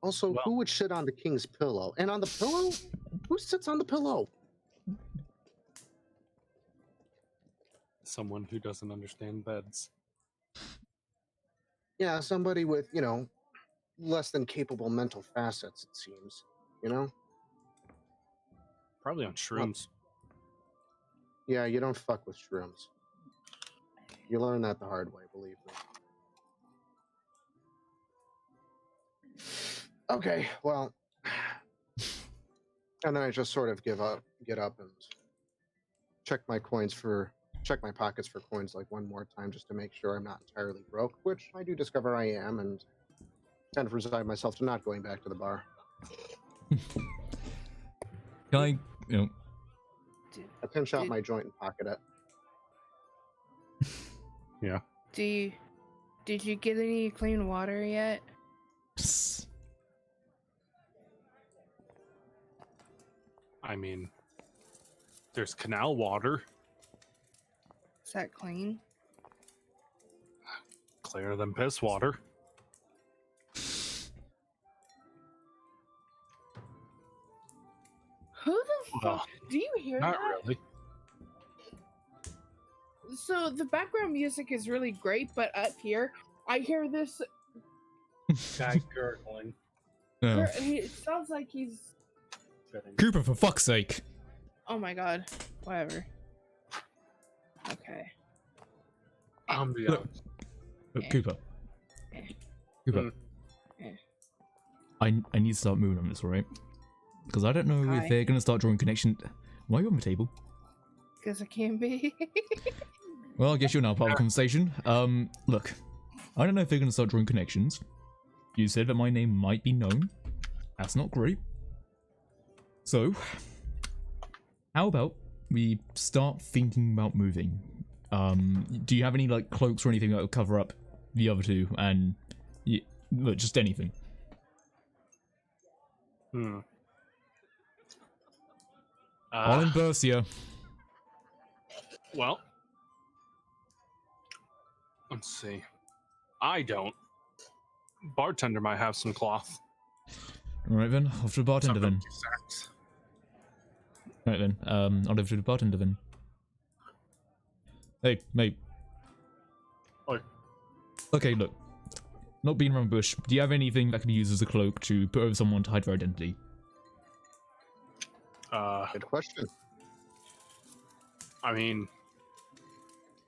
Also, Well, who would shit on the king's pillow? And on the pillow? Who sits on the pillow? someone who doesn't understand beds. Yeah, somebody with, less than capable mental facets, it seems. You know? Probably on shrooms. Yeah, you don't fuck with shrooms. You learn that the hard way, believe me. Okay, well, and then I just sort of get up and check my pockets for coins like one more time just to make sure I'm not entirely broke, which I do discover I am, and kind of resign myself to not going back to the bar. Can I pinch out my joint and pocket it. Yeah. Did you get any clean water yet? I mean, there's canal water. Is that clean? Cleaner than piss water. Who the fuck? Well, Do you hear not that? really. So the background music is really great, but up here, I hear this. Guy gurgling. No. It sounds like he's. Cooper, for fuck's sake. Oh my god. Whatever. Okay. Ambiance. Look, Eh. Cooper. Eh. Cooper. Eh. I need to start moving on this, alright? Because I don't know Hi. if they're going to start drawing connection. Why are you on the table? Because I can be. Well, I guess you're now part of the conversation. Look. I don't know if they're going to start drawing connections. You said that my name might be known. That's not great. So, how about we start thinking about moving? Do you have any, like, cloaks or anything that will cover up the other two? And, look, just anything. All in Bercia. Well, let's see. I don't. Bartender might have some cloth. Alright then, off to the bartender Some then. empty sacks. Right then, I'll over to the bartender then. Hey, mate. Oi. Okay, look. Not being around bush, do you have anything that can be used as a cloak to put over someone to hide their identity? Good question. I mean,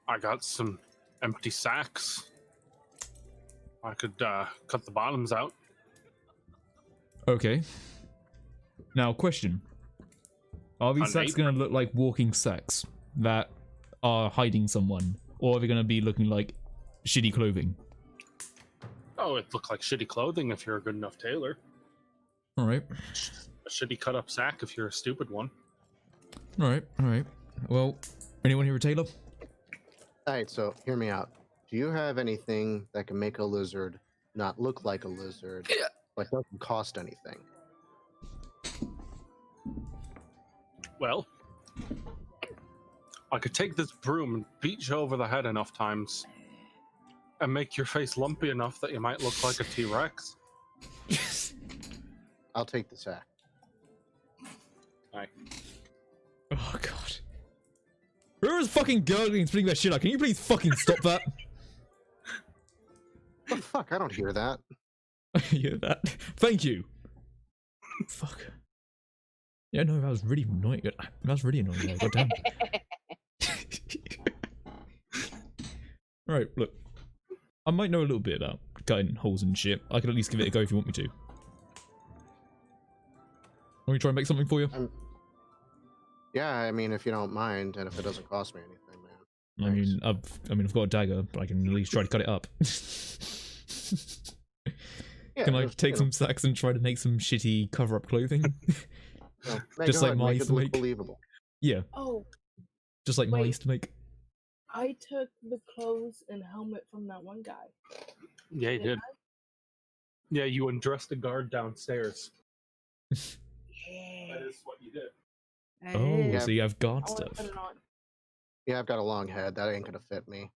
I got some empty sacks. I could cut the bottoms out. Okay. Now, question. Are these sacks going to look like walking sacks that are hiding someone? Or are they going to be looking like shitty clothing? Oh, it looked like shitty clothing if you're a good enough tailor. Alright. A shitty cut up sack if you're a stupid one. Alright, alright. Well, anyone here a tailor? Alright, so hear me out. Do you have anything that can make a lizard not look like a lizard, but doesn't cost anything? Well, I could take this broom and beat you over the head enough times and make your face lumpy enough that you might look like a T-Rex. I'll take the sack. Aye. Oh, God. Whoever's fucking gurgling and spitting that shit out, can you please fucking stop that? What the fuck? I don't hear that. I hear that. Thank you. Fuck. Yeah, no, that was really annoying. That was really annoying. There. God damn. Right, look. I might know a little bit about cutting holes and shit. I could at least give it a go if you want me to. Want me to try and make something for you? Yeah, I mean, if you don't mind, and if it doesn't cost me anything, man. I mean, I've got a dagger, but I can at least try to cut it up. Yeah, can I take some sacks and try to make some shitty cover-up clothing? Just like my used to make. Believable. Yeah. Oh. Just like my used to make. I took the clothes and helmet from that one guy. Yeah, you did. Yeah, you undressed a guard downstairs. Yeah. That is what you did. Oh, so you have guard stuff. Yeah, I've got a long head. That ain't gonna fit me.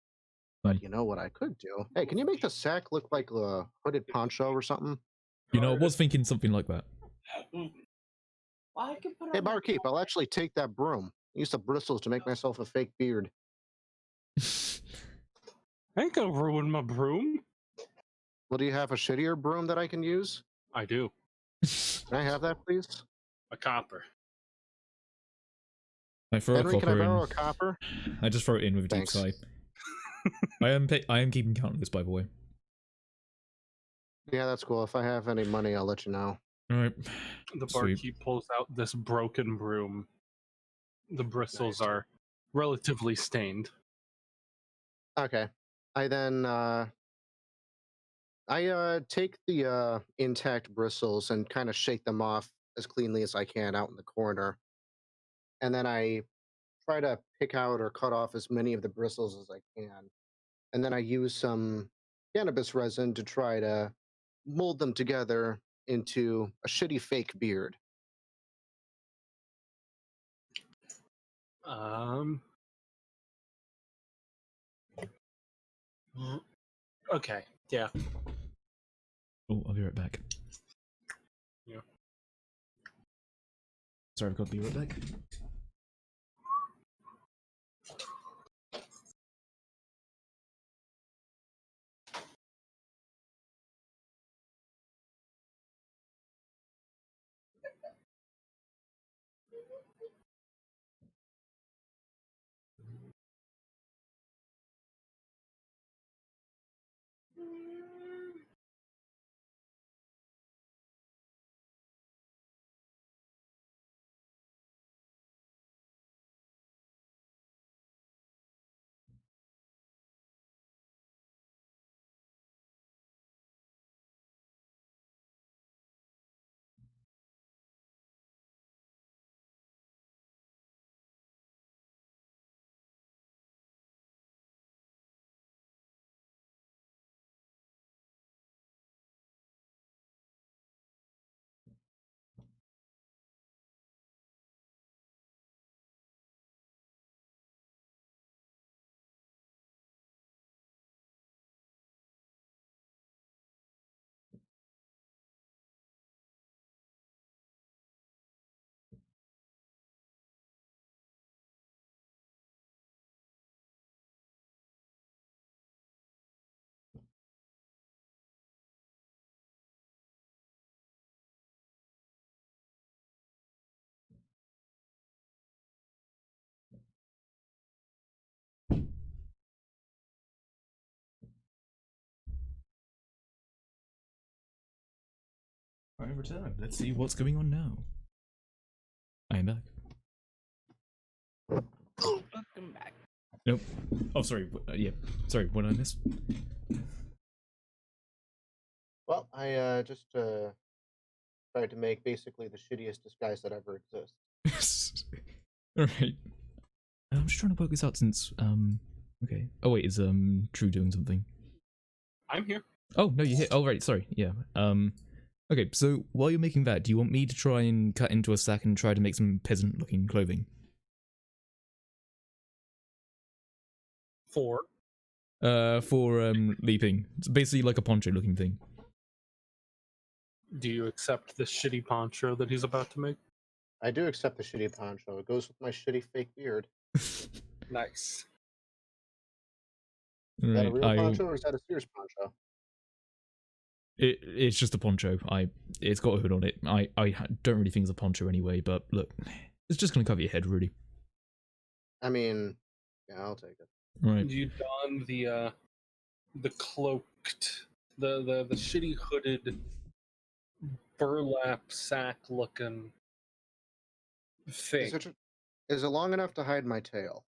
But you know what I could do? Hey, can you make the sack look like a hooded poncho or something? You know, I was thinking something like that. Hey, barkeep, I'll actually take that broom. I used the bristles to make myself a fake beard. I ain't gonna ruin my broom. Well, do you have a shittier broom that I can use? I do. Can I have that, please? A copper. I throw Henry, a can I copper borrow in. a copper? I just throw it in with a deep sigh. I am keeping count of this, by the way. Yeah, that's cool. If I have any money, I'll let you know. Alright. The barkeep pulls out this broken broom. The bristles are relatively stained. Okay. I then take the intact bristles and kind of shake them off as cleanly as I can out in the corner. And then I try to pick out or cut off as many of the bristles as I can. And then I use some cannabis resin to try to mold them together into a shitty fake beard. Okay, yeah. Oh, I'll be right back. Yeah. Sorry, I've got to be right back. I returned. Let's see what's going on now. I am back. Welcome back. Nope. Oh, sorry. Yeah. Sorry, what did I miss? Well, I just tried to make basically the shittiest disguise that ever exists. Alright. I'm just trying to work this out since, okay. Oh wait, is, True doing something? I'm here. Oh, no, you're here. Oh, right, sorry. Yeah. Okay, so while you're making that, do you want me to try and cut into a sack and try to make some peasant-looking clothing? For leaping. It's basically like a poncho-looking thing. Do you accept this shitty poncho that he's about to make? I do accept the shitty poncho. It goes with my shitty fake beard. Nice. Is that a real poncho or is that a Sears poncho? It's just a poncho. It's got a hood on it. I don't really think it's a poncho anyway, but look, it's just gonna cover your head, really. I mean, yeah, I'll take it. Right. You don the cloaked, the shitty hooded burlap sack looking thing. Is it long enough to hide my tail?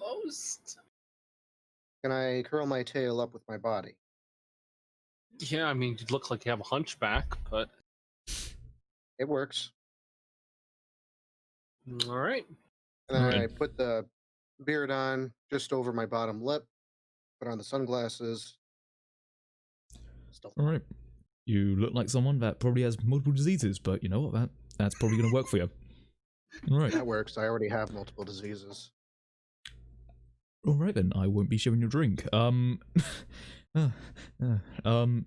Almost. Can I curl my tail up with my body? Yeah, I mean, you look like you have a hunchback, but It works. all right. And then Alright. I put the beard on just over my bottom lip, put on the sunglasses. Still. All right. You look like someone that probably has multiple diseases, but you know what? That's probably gonna work for you. All right. That works. I already have multiple diseases. All right then. I won't be sharing your drink. Right. Don't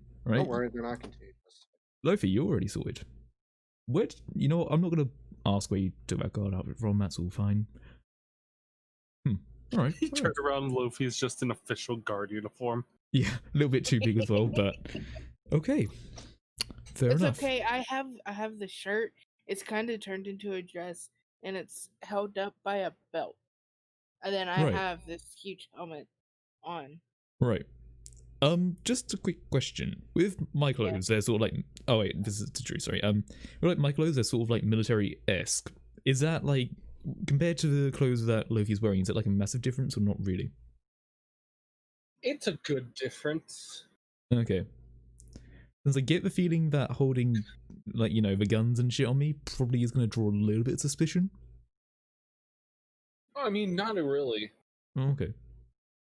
worry, they're not contagious. Lofe, you're already sorted. You know what? I'm not gonna ask where you took that card outfit from. That's all fine. All right. He turned around. Lofi's just in official guard uniform. Yeah, a little bit too big as well, but okay. Fair It's enough. okay. I have the shirt. It's kind of turned into a dress, and it's held up by a belt. And then I Right. have this huge helmet on. Right. Just a quick question. With my clothes, they're sort of like. Oh wait, this is true. Sorry. With like my clothes, they're sort of like military-esque. Is that like compared to the clothes that Lofi's wearing? Is it like a massive difference or not really? It's a good difference. Okay. Since I get the feeling that holding, like, you know, the guns and shit on me probably is going to draw a little bit of suspicion. I mean, not really. Oh, okay.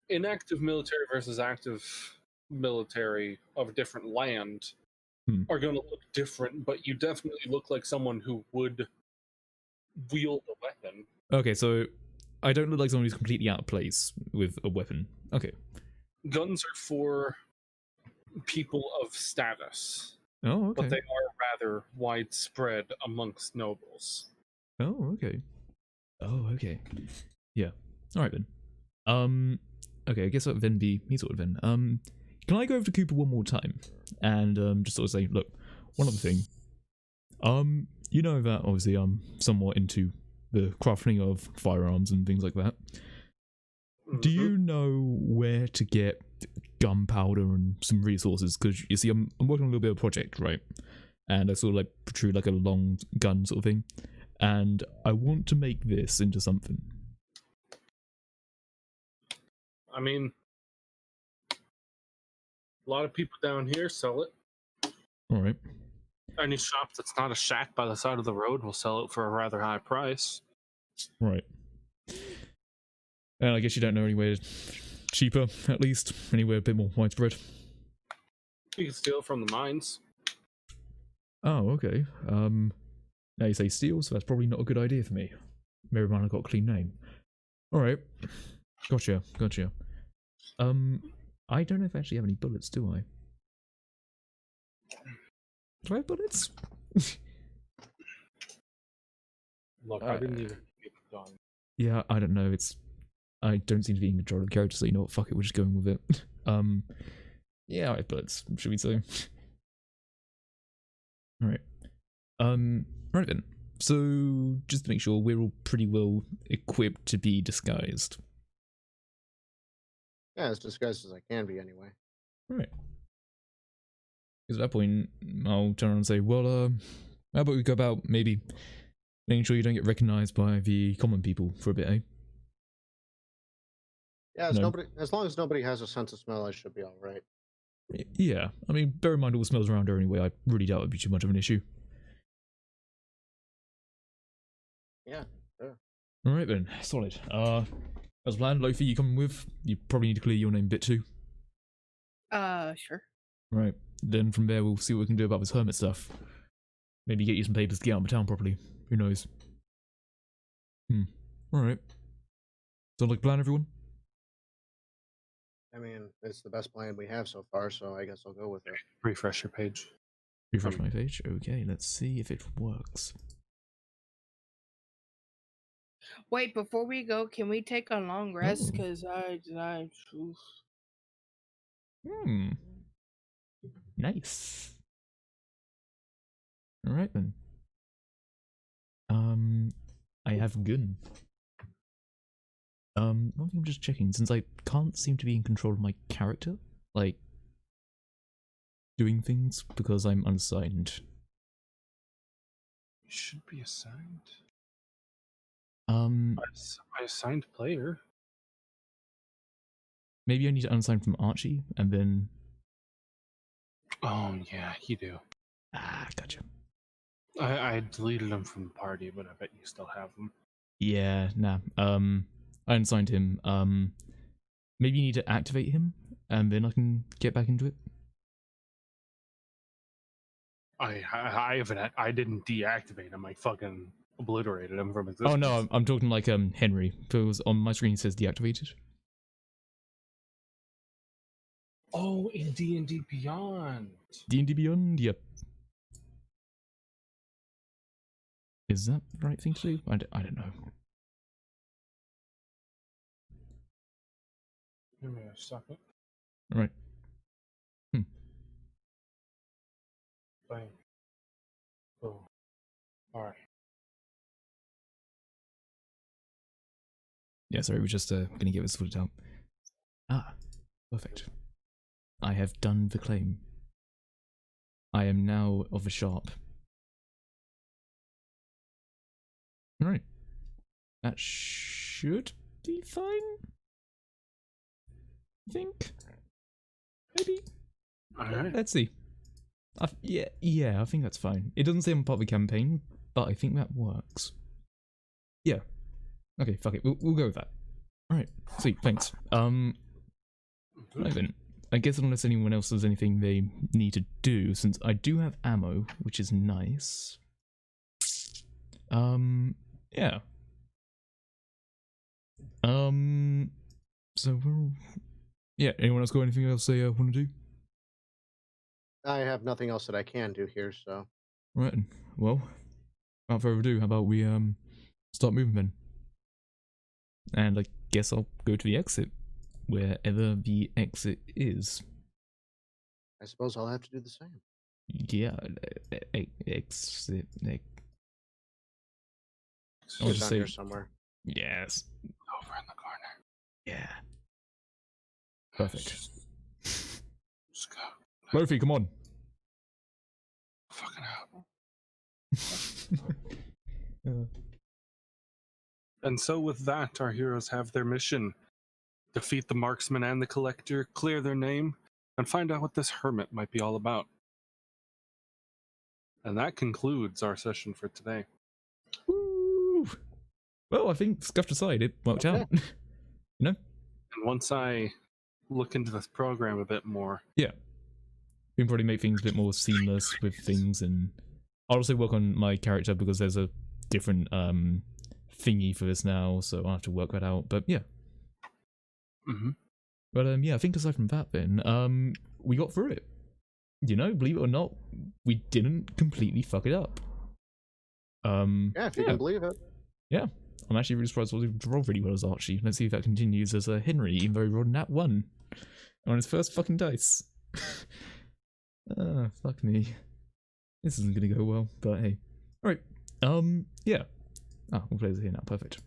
Inactive military versus active military of a different land are going to look different, but you definitely look like someone who would wield a weapon. Okay, so I don't look like someone who's completely out of place with a weapon. Okay. Guns are for people of status, Oh, okay. but they are rather widespread amongst nobles. Oh, okay. Oh, okay. Yeah. All right then. Okay, I guess that would then be me sort of then. Can I go over to Cooper one more time and just sort of say, look, one other thing. You know that obviously I'm somewhat into the crafting of firearms and things like that. Mm-hmm. Do you know where to get gunpowder and some resources? Because you see, I'm working on a little bit of a project, right? And I sort of like protrude like a long gun sort of thing, and I want to make this into something. I mean, a lot of people down here sell it. All right. Any shop that's not a shack by the side of the road will sell it for a rather high price. Right. And I guess you don't know anywhere cheaper, at least. Anywhere a bit more widespread. You can steal it from the mines. Oh, okay. Now you say steal, so that's probably not a good idea for me. Bear in mind I've got a clean name. Alright. Gotcha. I don't know if I actually have any bullets, do I? Do I have bullets? Look, I didn't even get it done. Yeah, I don't know. I don't seem to be in control of the character, so you know what, fuck it, we're just going with it. Yeah, I have bullets, should we say? Alright. Right then. So, just to make sure, we're all pretty well equipped to be disguised. Yeah, as disguised as I can be anyway. Right. Because at that point, I'll turn around and say, well, how about we go about maybe making sure you don't get recognized by the common people for a bit, eh? Yeah, as long as nobody has a sense of smell, I should be alright. Yeah, I mean, bear in mind all the smells around here anyway, I really doubt it'd be too much of an issue. Yeah, sure. Alright then, solid. As planned, Lofe, you coming with? You probably need to clear your name a bit too. Sure. Right, then from there we'll see what we can do about this hermit stuff. Maybe get you some papers to get out of town properly. Who knows? Alright. Sound like a plan, everyone? I mean, it's the best plan we have so far, so I guess I'll go with it. Refresh your page. Refresh my page? Okay, let's see if it works. Wait, before we go, can we take a long rest? Because oof. Nice. Alright then. I have gun. One thing I'm just checking, since I can't seem to be in control of my character, like doing things because I'm unassigned. You should be assigned. I assigned player. Maybe I need to unassign from Archie and then. Oh yeah, you do. Ah, gotcha. I deleted him from the party, but I bet you still have him. Yeah, nah. I unassigned him. Maybe you need to activate him, and then I can get back into it. I haven't. I didn't deactivate him. I fucking obliterated him from existence. Oh no, I'm talking like Henry. Because on my screen it says deactivated. Oh, in D&D Beyond. D&D Beyond, yep. Is that the right thing to do? I don't know. Give me a second. Right. Bang. Boom. Alright. Yeah, sorry, we're just gonna get this sorted out. Ah, perfect. I have done the claim. I am now of a Sharpe. Right. That should be fine. I think. Maybe. Alright. Let's see. Yeah, I think that's fine. It doesn't say I'm part of the campaign, but I think that works. Yeah. Okay, fuck it. We'll go with that. Alright, sweet, thanks. Right then. I guess unless anyone else has anything they need to do, since I do have ammo, which is nice. Yeah. So we're all... Yeah, anyone else got anything else they want to do? I have nothing else that I can do here, so. Right, well, without further ado, how about we start moving then? And I guess I'll go to the exit, wherever the exit is. I suppose I'll have to do the same. Yeah, exit. I'll It's just on say here somewhere. yes. Over in the corner. Yeah. Perfect. Just go. Lofe, come on. Fucking out. And so with that, our heroes have their mission. Defeat the marksman and the collector, clear their name, and find out what this hermit might be all about. And that concludes our session for today. Woo! Well, I think scuffed aside, it worked out. You know? And once I look into this program a bit more... Yeah. We can probably make things a bit more seamless with things, and I'll also work on my character because there's a different thingy for this now, so I'll have to work that out, but yeah. Mm-hmm. But yeah, I think aside from that then, we got through it. You know, believe it or not, we didn't completely fuck it up. Yeah, if you can believe it. Yeah, I'm actually really surprised we rolled really well as Archie. Let's see if that continues as a Henry, even though he rolled nat 1 on his first fucking dice. Fuck me. This isn't gonna go well, but hey. Alright, yeah. Ah, we'll play this here now, perfect.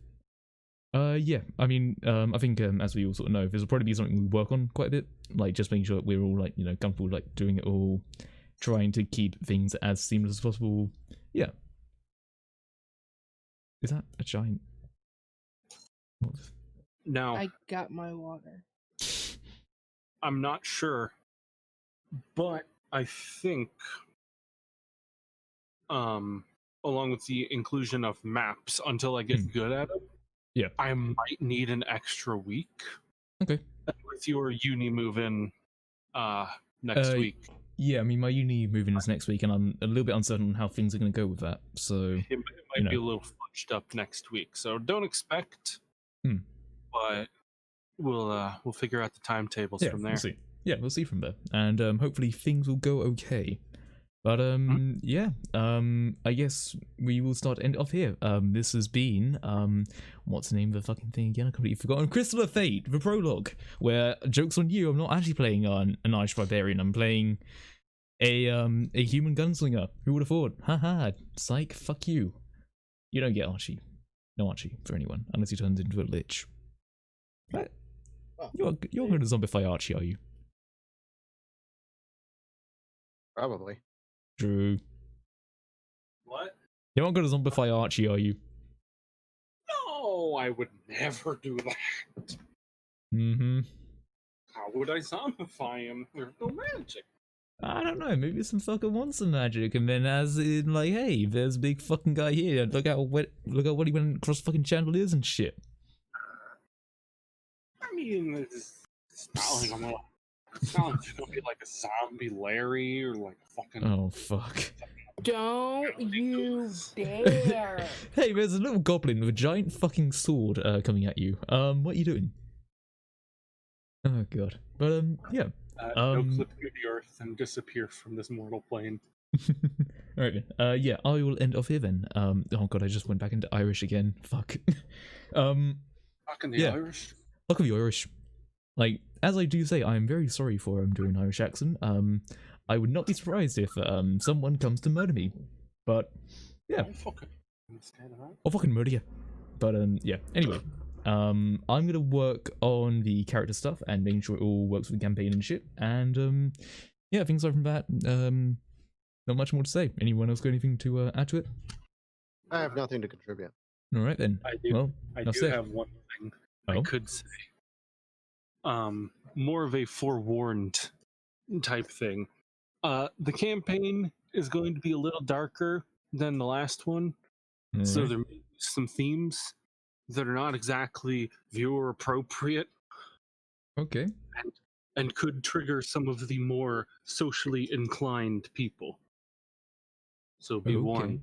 Yeah, I mean, I think as we all sort of know, this will probably be something we work on quite a bit, like just making sure that we're all like, you know, comfortable like doing it all, trying to keep things as seamless as possible. Yeah. Is that a giant? Now, I got my water. I'm not sure, but I think, along with the inclusion of maps, until I get good at it, yeah, I might need an extra week. Okay. With your uni move-in next week. Yeah, I mean, my uni moving is next week, and I'm a little bit uncertain on how things are going to go with that. So it might be a little fudged up next week. So don't expect. But we'll figure out the timetables from there. We'll see. Yeah, we'll see from there, and hopefully things will go okay. But yeah, I guess we will start end off here. This has been what's the name of the fucking thing again? I completely forgotten. Crystal of Fate, the prologue, where jokes on you, I'm not actually playing an Irish barbarian. I'm playing a human gunslinger. Who would have thought? Haha, psych, fuck you. You don't get Archie. No Archie for anyone, unless he turns into a lich. Right. You're going to zombify Archie, are you? Probably. True. What? You're not going to zombify Archie, are you? No, I would never do that. Mm-hmm. How would I zombify him? There's no magic. I don't know, maybe some fucker wants some magic, and then as in like, hey, there's a big fucking guy here, look at what he went across fucking chandeliers and shit. I mean, it's not like it's not like there's gonna be like a zombie Larry or like a fucking... Oh, fuck. Don't you dare! Hey, there's a little goblin with a giant fucking sword coming at you. What are you doing? Oh, God. But, yeah. No clip to the earth and disappear from this mortal plane. Alright then. Yeah, I will end off here then. Oh god, I just went back into Irish again. Fuck. Fucking the yeah. Irish. Fuck of the Irish. Like, as I do say, I am very sorry for doing an Irish accent. I would not be surprised if someone comes to murder me. But yeah. I'll fucking murder you. But yeah. Anyway. I'm gonna work on the character stuff and making sure it all works with the campaign and shit. And yeah, things aside from that, not much more to say. Anyone else got anything to add to it? I have nothing to contribute. All right then. I do. Well, I do have one thing I could say. More of a forewarned type thing. The campaign is going to be a little darker than the last one, so there may be some themes that are not exactly viewer appropriate. Okay. And could trigger some of the more socially inclined people. So be warned,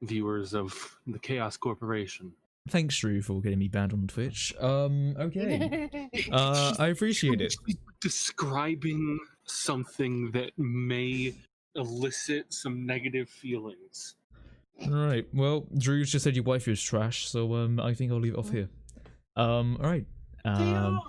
viewers of the Chaos Corporation. Thanks, Drew, for getting me banned on Twitch. Okay. I appreciate it. Describing something that may elicit some negative feelings. Alright, well, Drew's just said your wife is trash, so I think I'll leave it off here. Alright. They are.